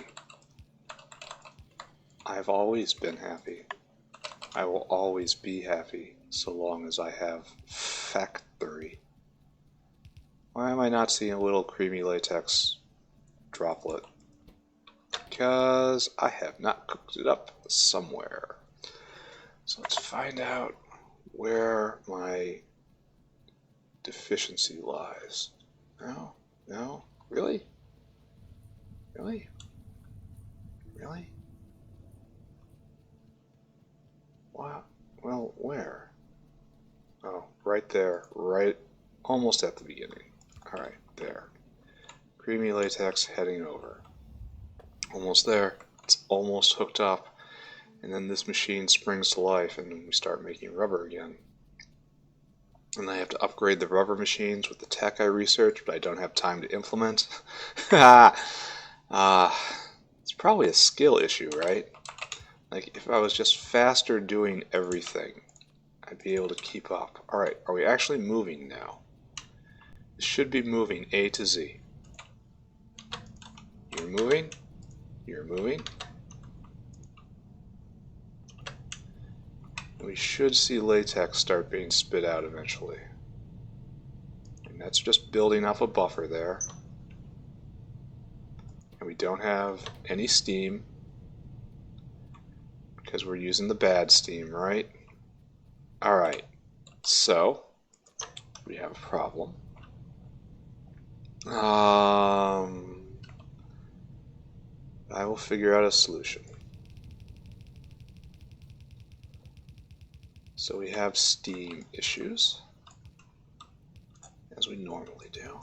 I've always been happy. I will always be happy so long as I have factory. Why am I not seeing a little creamy latex droplet? Because I have not cooked it up somewhere. So let's find out where my deficiency lies. No? Really? Really? Really? Wow. Well, where? Oh, right there. Right, almost at the beginning. Alright, there. Creamy latex heading over. Almost there. It's almost hooked up. And then this machine springs to life and we start making rubber again. And I have to upgrade the rubber machines with the tech I researched, but I don't have time to implement. It's probably a skill issue, right? Like, if I was just faster doing everything, I'd be able to keep up. Alright, are we actually moving now? It should be moving A to Z. You're moving. You're moving. We should see latex start being spit out eventually. And that's just building up a buffer there. And we don't have any steam because we're using the bad steam, right? Alright, so we have a problem. I will figure out a solution. So we have steam issues, as we normally do.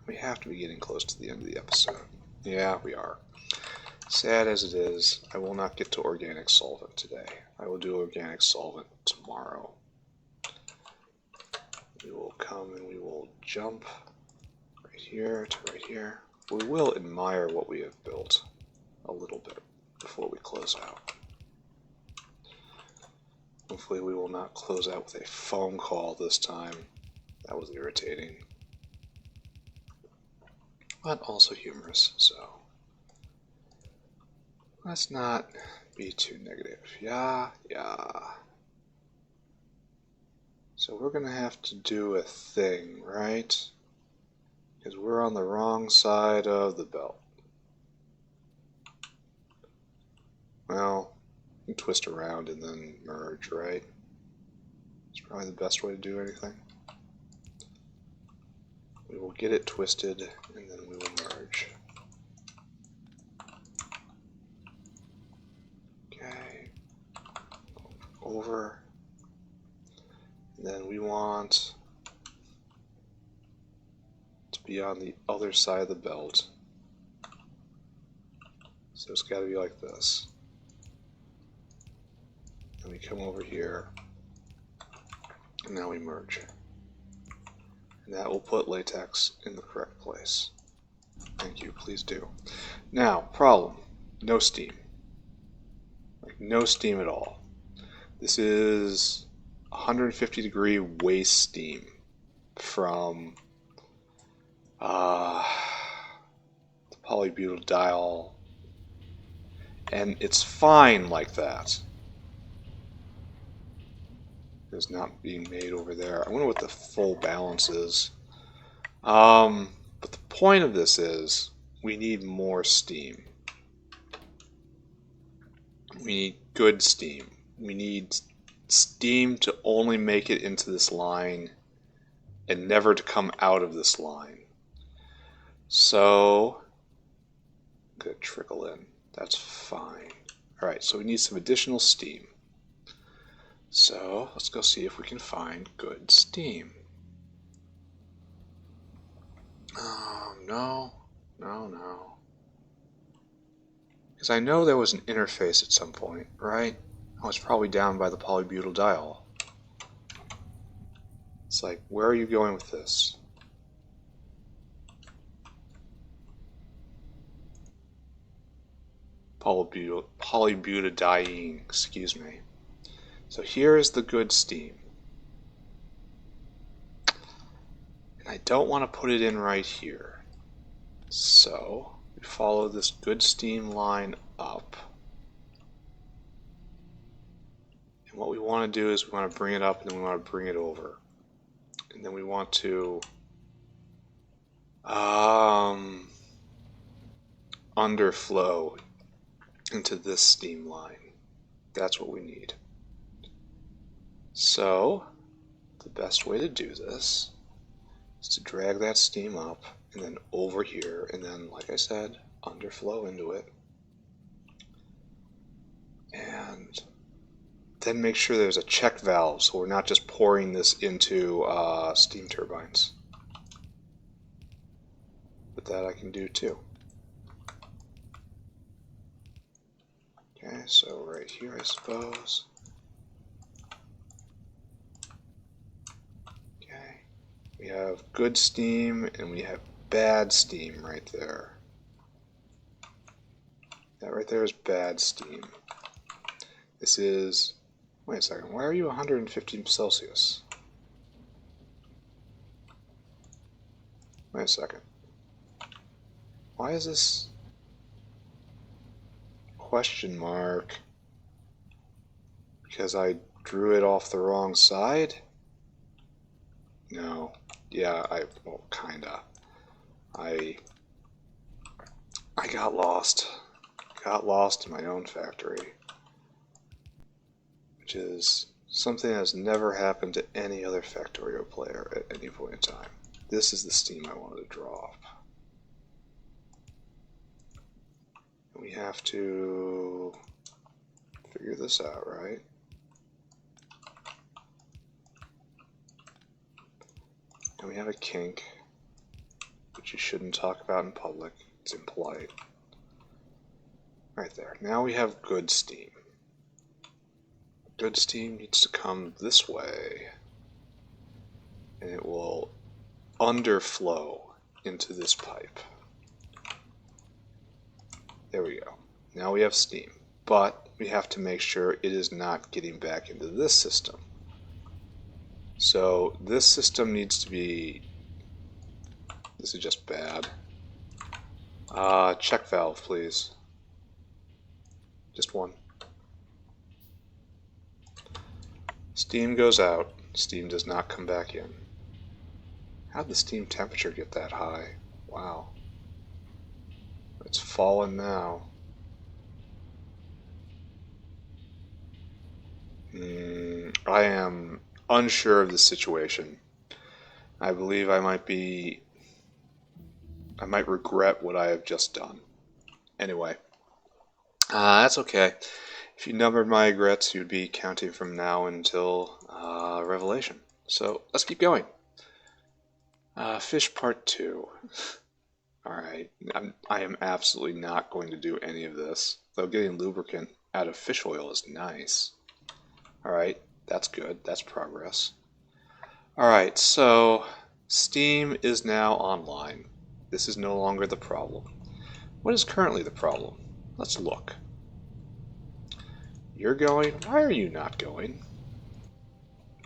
We have to be getting close to the end of the episode. Yeah, we are. Sad as it is, I will not get to organic solvent today. I will do organic solvent tomorrow. We will come and we will jump right here to right here. We will admire what we have built a little bit before we close out. Hopefully we will not close out with a phone call this time. That was irritating. But also humorous, so let's not be too negative. Yeah. So we're gonna have to do a thing, right? Because we're on the wrong side of the belt. Well, you can twist around and then merge, right? It's probably the best way to do anything. We will get it twisted and then we will merge. Okay. Over. And then we want to be on the other side of the belt. So it's got to be like this. And we come over here, and now we merge. And that will put latex in the correct place. Thank you, please do. Now, problem, no steam. Like, no steam at all. This is 150-degree waste steam from the polybutyl, and it's fine like that. It's not being made over there. I wonder what the full balance is. But the point of this is we need more steam. We need good steam. We need steam to only make it into this line and never to come out of this line. So, good, trickle in. That's fine. Alright, so we need some additional steam. So, let's go see if we can find good steam. No. Because I know there was an interface at some point, right? Oh, it's probably down by the polybutyl. It's like, where are you going with this? Polybutadiene, excuse me. So here is the good steam. And I don't want to put it in right here. So we follow this good steam line up. And what we want to do is we want to bring it up and then we want to bring it over. And then we want to underflow into this steam line. That's what we need. So the best way to do this is to drag that steam up and then over here, and then, like I said, underflow into it. And then make sure there's a check valve so we're not just pouring this into steam turbines. But that I can do too. Okay, so right here I suppose. Okay, we have good steam and we have bad steam right there. That right there is bad steam. This is, wait a second, why are you 150 Celsius? Wait a second. Why is this question mark? Because I drew it off the wrong side? No. Yeah, well, kinda. I got lost. Got lost in my own factory. Which is something that has never happened to any other Factorio player at any point in time. This is the steam I wanted to draw off. We have to figure this out, right? And we have a kink, which you shouldn't talk about in public. It's impolite. Right there. Now we have good steam. Good steam needs to come this way, and it will underflow into this pipe. There we go. Now we have steam, but we have to make sure it is not getting back into this system. So this system needs to be, this is just bad. Check valve, please. Just one. Steam goes out. Steam does not come back in. How'd the steam temperature get that high? Wow. It's fallen now. I am unsure of the situation. I believe I might regret what I have just done. Anyway, that's okay. If you numbered my regrets, you'd be counting from now until Revelation. So let's keep going. Fish part 2. Alright, I am absolutely not going to do any of this, though getting lubricant out of fish oil is nice. Alright, that's good, that's progress. Alright, so steam is now online. This is no longer the problem. What is currently the problem? Let's look. You're going? Why are you not going?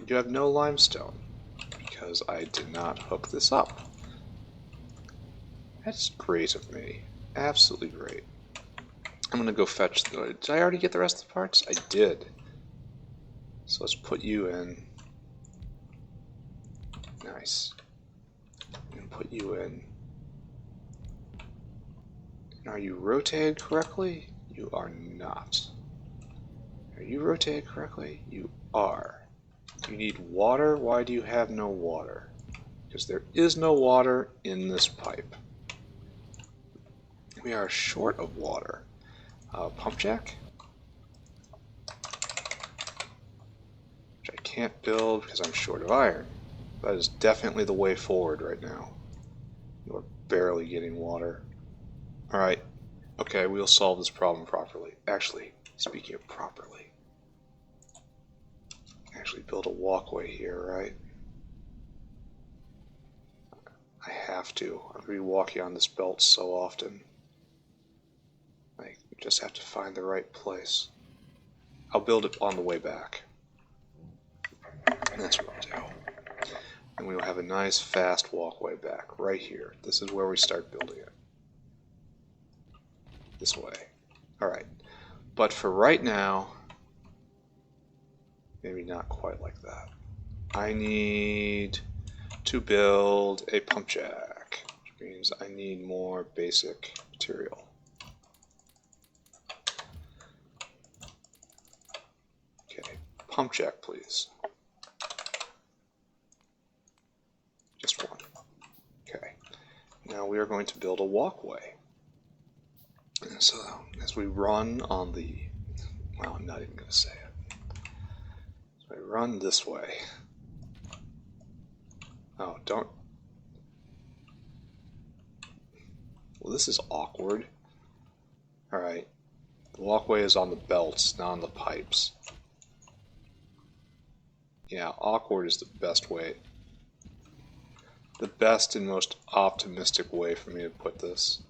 You have no limestone, because I did not hook this up. That's great of me. Absolutely great. I'm going to go fetch the... Did I already get the rest of the parts? I did. So let's put you in. Nice. And put you in. And are you rotated correctly? You are not. Are you rotated correctly? You are. You need water? Why do you have no water? Because there is no water in this pipe. We are short of water. Pump jack? Which I can't build because I'm short of iron. That is definitely the way forward right now. We're barely getting water. Alright. Okay, we'll solve this problem properly. Actually, speaking of properly, actually build a walkway here, right? I have to. I'm going to be walking on this belt so often. I just have to find the right place. I'll build it on the way back. And that's what I'll do. And we'll have a nice fast walkway back right here. This is where we start building it. This way. Alright. But for right now, maybe not quite like that. I need to build a pump jack, which means I need more basic material. Okay, pump jack, please. Just one. Okay. Now we are going to build a walkway. So as we run on the, well, I'm not even going to say it. So I run this way. Oh, don't. Well, this is awkward. Alright. The walkway is on the belts, not on the pipes. Yeah, awkward is the best way. The best and most optimistic way for me to put this.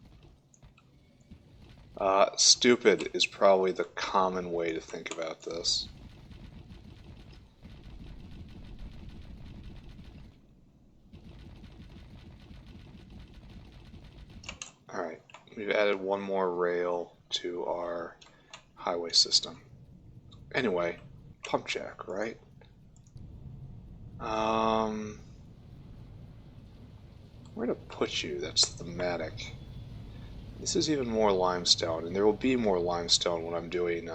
Stupid is probably the common way to think about this. Alright, we've added one more rail to our highway system. Anyway, pump jack, right? Where to put you that's thematic? This is even more limestone, and there will be more limestone when I'm doing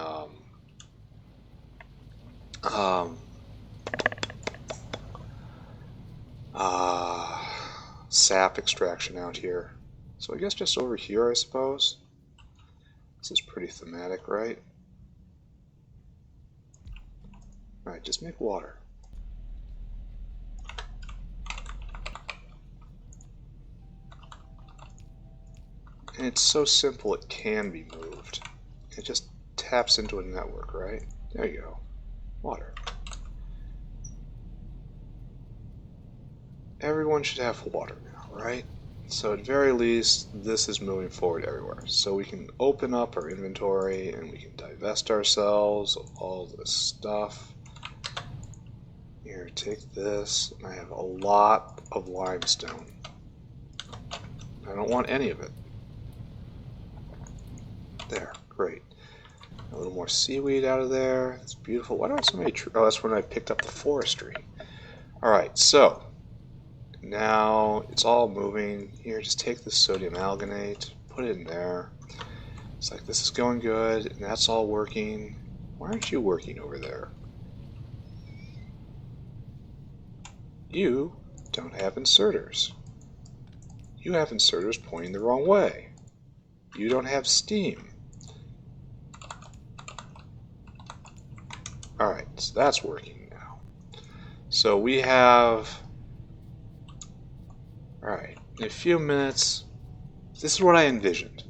sap extraction out here. So I guess just over here, I suppose. This is pretty thematic, right? Alright, just make water. And it's so simple it can be moved. It just taps into a network, right? There you go. Water. Everyone should have water now, right? So at very least, this is moving forward everywhere. So we can open up our inventory and we can divest ourselves of all this stuff. Here, take this. I have a lot of limestone. I don't want any of it. There, great. A little more seaweed out of there. It's beautiful. Why do I have so many trees? Oh, that's when I picked up the forestry. Alright, so now it's all moving. Here, just take this sodium alginate, put it in there. It's like, this is going good, and that's all working. Why aren't you working over there? You don't have inserters. You have inserters pointing the wrong way. You don't have steam. Alright, so that's working now. So we have... Alright, in a few minutes, this is what I envisioned.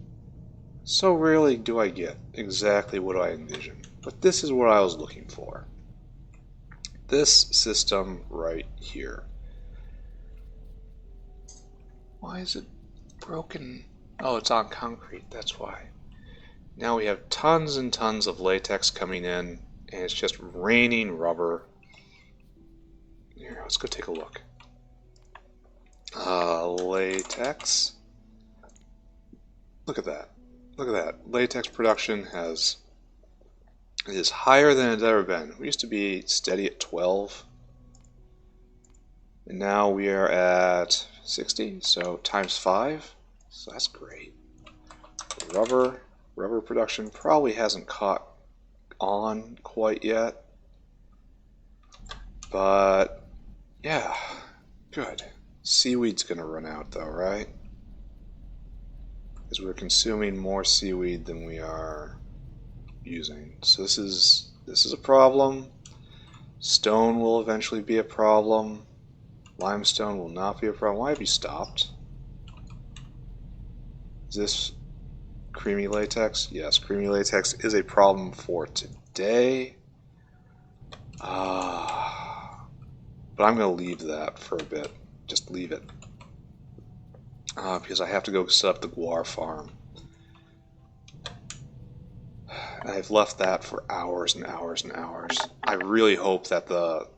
So rarely do I get exactly what I envisioned, but this is what I was looking for. This system right here. Why is it broken? Oh, it's on concrete, that's why. Now we have tons and tons of latex coming in, and it's just raining rubber. Here, let's go take a look. Latex. Look at that. Look at that. Latex production is higher than it's ever been. We used to be steady at 12. And now we are at 60, so times 5. So that's great. Rubber production probably hasn't caught on quite yet. But yeah, good. Seaweed's gonna run out though, right? Because we're consuming more seaweed than we are using. So this is a problem. Stone will eventually be a problem. Limestone will not be a problem. Why have you stopped? Is this creamy latex? Yes, creamy latex is a problem for today. But I'm going to leave that for a bit. Just leave it. Because I have to go set up the guar farm. I've left that for hours and hours and hours. I really hope that the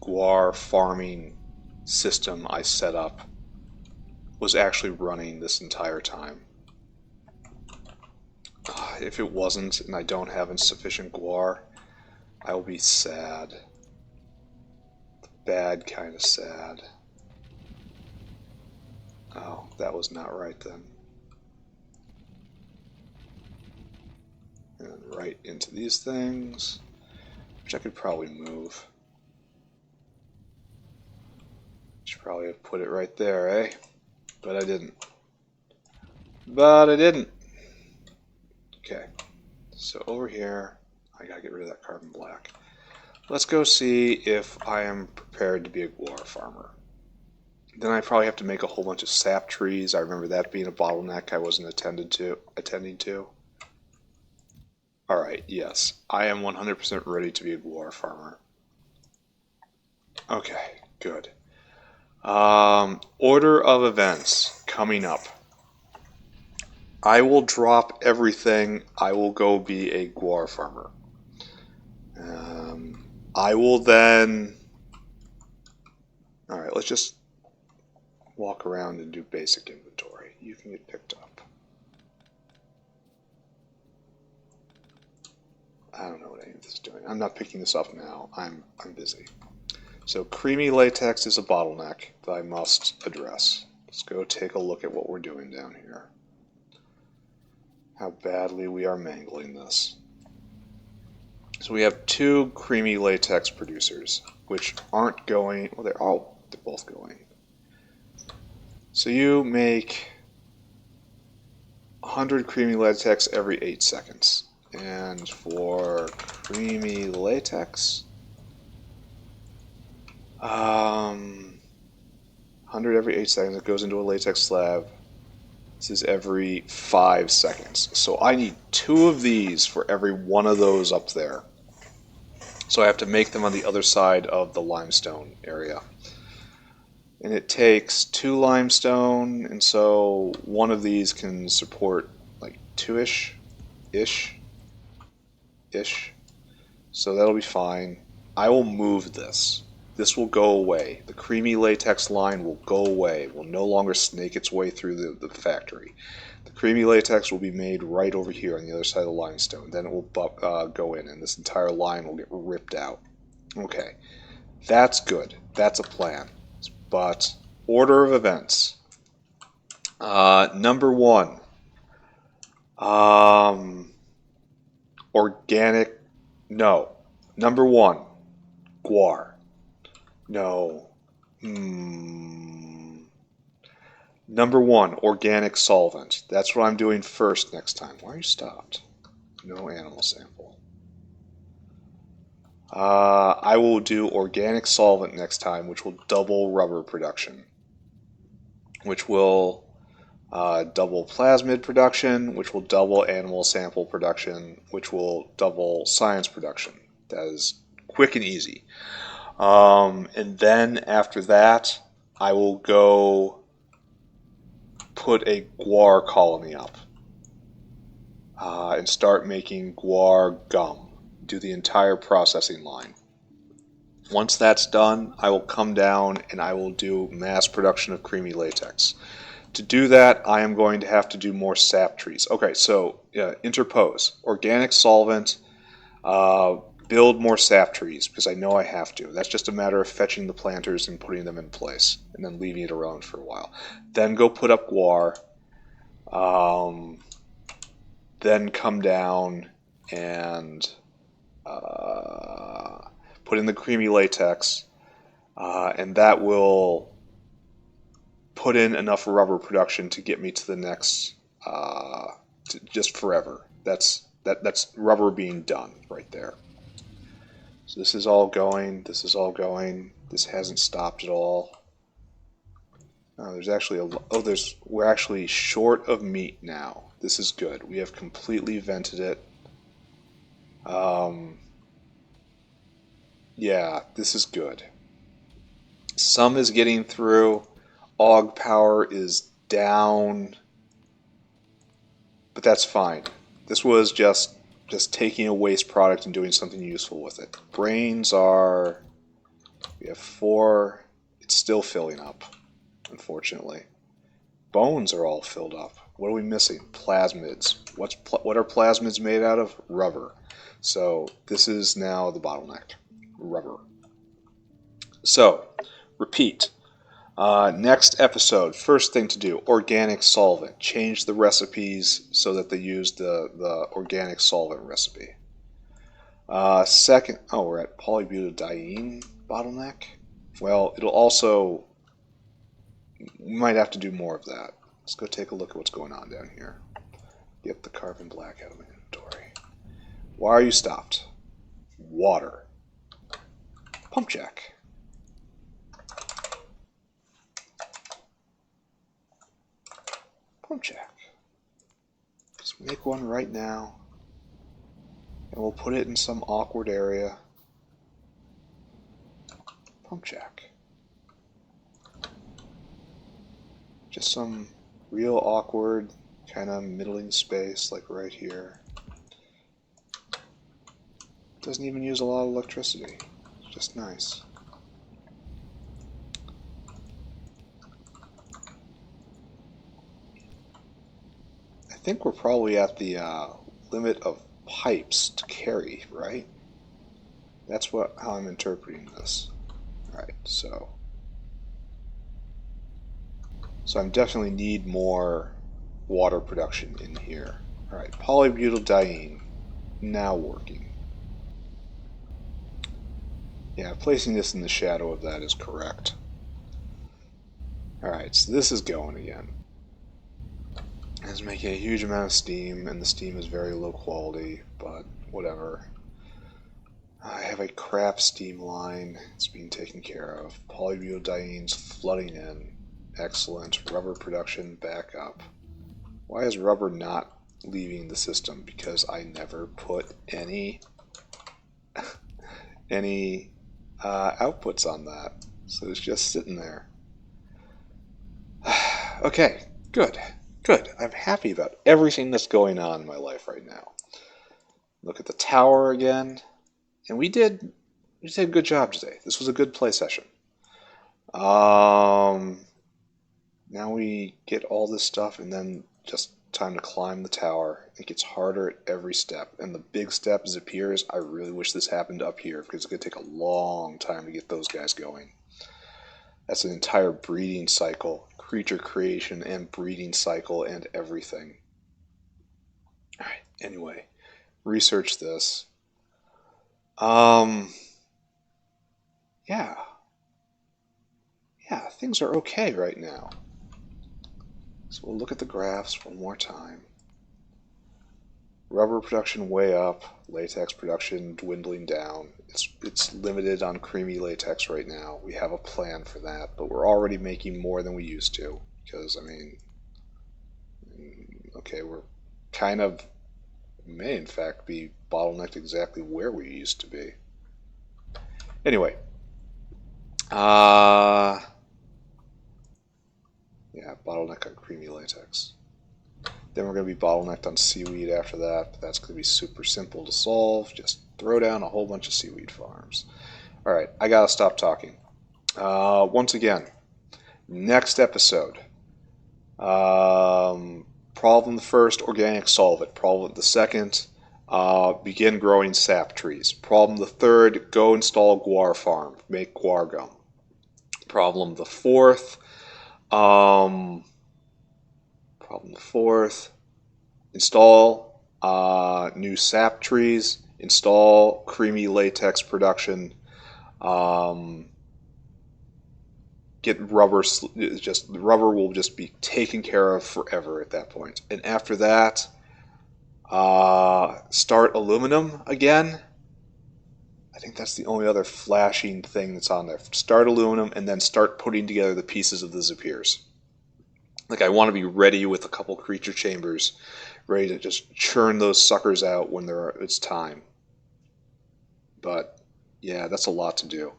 guar farming system I set up was actually running this entire time. If it wasn't and I don't have insufficient guar, I will be sad. Bad kind of sad. Oh, that was not right then. And right into these things, which I could probably move. Should probably have put it right there, eh? But I didn't. but I didn't. Okay, so over here, I gotta get rid of that carbon black. Let's go see if I am prepared to be a guar farmer. Then I probably have to make a whole bunch of sap trees. I remember that being a bottleneck I wasn't attending to. Alright, yes, I am 100% ready to be a guar farmer. Okay, good. Order of events coming up. I will drop everything. I will go be a guar farmer. I will then... Alright, let's just walk around and do basic inventory. You can get picked up. I don't know what any of this is doing. I'm not picking this up now. I'm busy. So creamy latex is a bottleneck that I must address. Let's go take a look at what we're doing down here. How badly we are mangling this. So we have 2 creamy latex producers, which aren't going... Well, they're both going. So you make 100 creamy latex every 8 seconds. And for creamy latex, 100 every 8 seconds. It goes into a latex slab. This is every 5 seconds. So I need 2 of these for every one of those up there. So I have to make them on the other side of the limestone area. And it takes 2 limestone, and so one of these can support like 2-ish. So that'll be fine. I will move this. This will go away. The creamy latex line will go away. It will no longer snake its way through the factory. The creamy latex will be made right over here on the other side of the limestone. Then it will go in, and this entire line will get ripped out. Okay, that's good. That's a plan. But order of events. Number 1. Organic. No. Number 1. Guar. No. Number 1, organic solvent. That's what I'm doing first next time. Why are you stopped? No animal sample. I will do organic solvent next time, which will double rubber production. Which will double plasmid production, which will double animal sample production, which will double science production. That is quick and easy. And then after that, I will go put a guar colony up and start making guar gum. Do the entire processing line. Once that's done, I will come down and I will do mass production of creamy latex. To do that, I am going to have to do more sap trees. Okay, so interpose. Organic solvent, build more sap trees, because I know I have to. That's just a matter of fetching the planters and putting them in place, and then leaving it around for a while. Then go put up guar, then come down and put in the creamy latex, and that will put in enough rubber production to get me to the next, just forever. That's rubber being done right there. So this is all going. This is all going. This hasn't stopped at all. There's actually we're actually short of meat now. This is good. We have completely vented it. Yeah, this is good. Some is getting through. Aug power is down, but that's fine. This was just taking a waste product and doing something useful with it. Brains are, we have 4. It's still filling up, unfortunately. Bones are all filled up. What are we missing? Plasmids. What are plasmids made out of? Rubber. So this is now the bottleneck. Rubber. So, repeat. Next episode, first thing to do, organic solvent. Change the recipes so that they use the organic solvent recipe. Second, we're at polybutadiene bottleneck. Well, it'll also, we might have to do more of that. Let's go take a look at what's going on down here. Get the carbon black out of my inventory. Why are you stopped? Water. Pump jack. Pump jack. Just make one right now. And we'll put it in some awkward area. Pump jack. Just some real awkward, kind of middling space, like right here. Doesn't even use a lot of electricity. It's just nice. I think we're probably at the limit of pipes to carry, right? That's how I'm interpreting this. Alright, so I definitely need more water production in here. Alright, polybutadiene, now working. Yeah, placing this in the shadow of that is correct. Alright, so this is going again. It's making a huge amount of steam, and the steam is very low quality, but whatever. I have a crap steam line. It's being taken care of. Polybutadiene's flooding in. Excellent. Rubber production back up. Why is rubber not leaving the system? Because I never put any outputs on that. So it's just sitting there. Okay, good. Good. I'm happy about everything that's going on in my life right now. Look at the tower again. And we did a good job today. This was a good play session. Now we get all this stuff and then just time to climb the tower. It gets harder at every step. And the big step is appears. I really wish this happened up here because it's going to take a long time to get those guys going. That's an entire breeding cycle, creature creation and breeding cycle and everything. Alright, anyway, research this. Yeah, things are okay right now. So we'll look at the graphs one more time. Rubber production way up, latex production dwindling down. It's limited on creamy latex right now. We have a plan for that, but we're already making more than we used to. Because, I mean, okay, we're kind of, may in fact be bottlenecked exactly where we used to be. Anyway, yeah, bottleneck on creamy latex. Then we're going to be bottlenecked on seaweed after that, but that's going to be super simple to solve. Just throw down a whole bunch of seaweed farms. All right, I got to stop talking. Once again, next episode. Problem the first, organic solvent. Problem the second, begin growing sap trees. Problem the third, go install guar farm. Make guar gum. Problem the fourth, install new sap trees, install creamy latex production, get rubber, the rubber will just be taken care of forever at that point. And after that, start aluminum again. I think that's the only other flashing thing that's on there. Start aluminum and then start putting together the pieces of the Zapirs. Like, I want to be ready with a couple creature chambers, ready to just churn those suckers out when it's time. But yeah, that's a lot to do.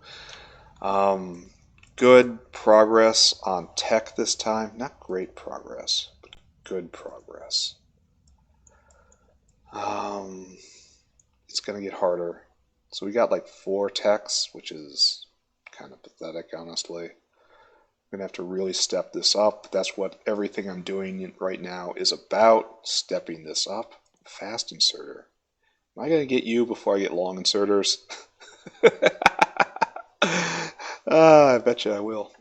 Good progress on tech this time. Not great progress, but good progress. It's going to get harder. So we got like 4 techs, which is kind of pathetic, honestly. I'm going to have to really step this up. That's what everything I'm doing right now is about, stepping this up. Fast inserter. Am I going to get you before I get long inserters? I bet you I will.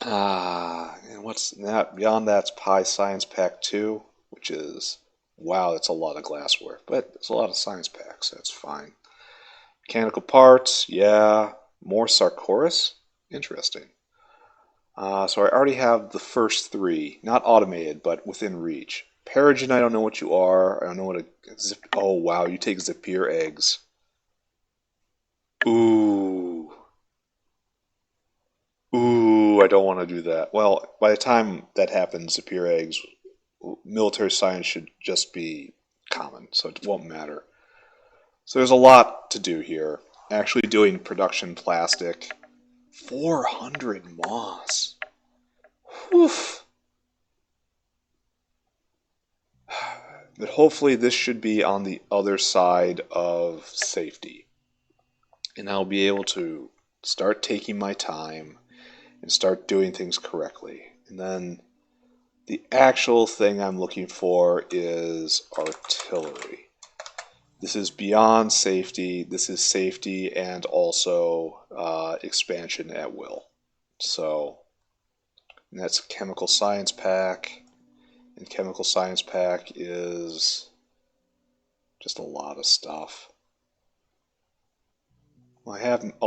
And what's that? Beyond that's PySci1 Pack 2, which is, wow, that's a lot of glassware. But there's a lot of science packs, so that's fine. Mechanical parts, yeah. More Sarcoris? Interesting. So I already have the first three, not automated, but within reach. Peregrine, I don't know what you are. I don't know what a zip. Oh wow, you take Zapier eggs. Ooh, ooh, I don't want to do that. Well, by the time that happens, Zapier eggs, military science should just be common, so it won't matter. So there's a lot to do here. Actually doing production plastic, 400 moss. Whew. But hopefully this should be on the other side of safety. And I'll be able to start taking my time and start doing things correctly. And then the actual thing I'm looking for is artillery. This is beyond safety. This is safety and also expansion at will. So that's chemical science pack. And chemical science pack is just a lot of stuff. I'll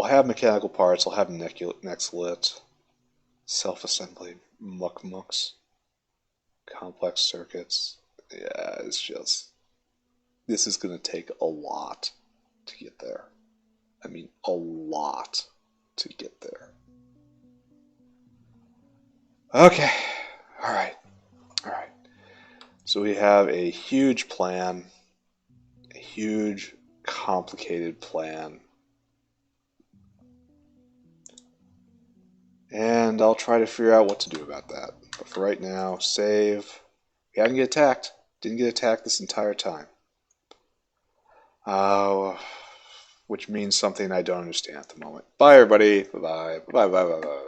have mechanical parts. I'll have next lit, self-assembly, mucks, complex circuits. Yeah, it's just this is gonna take a lot to get there. I mean, a lot to get there. Okay, all right, all right. So we have a huge plan, a huge, complicated plan. And I'll try to figure out what to do about that. But for right now, save. We haven't get attacked. Didn't get attacked this entire time. Which means something I don't understand at the moment. Bye, everybody. Bye-bye. Bye-bye. Bye-bye.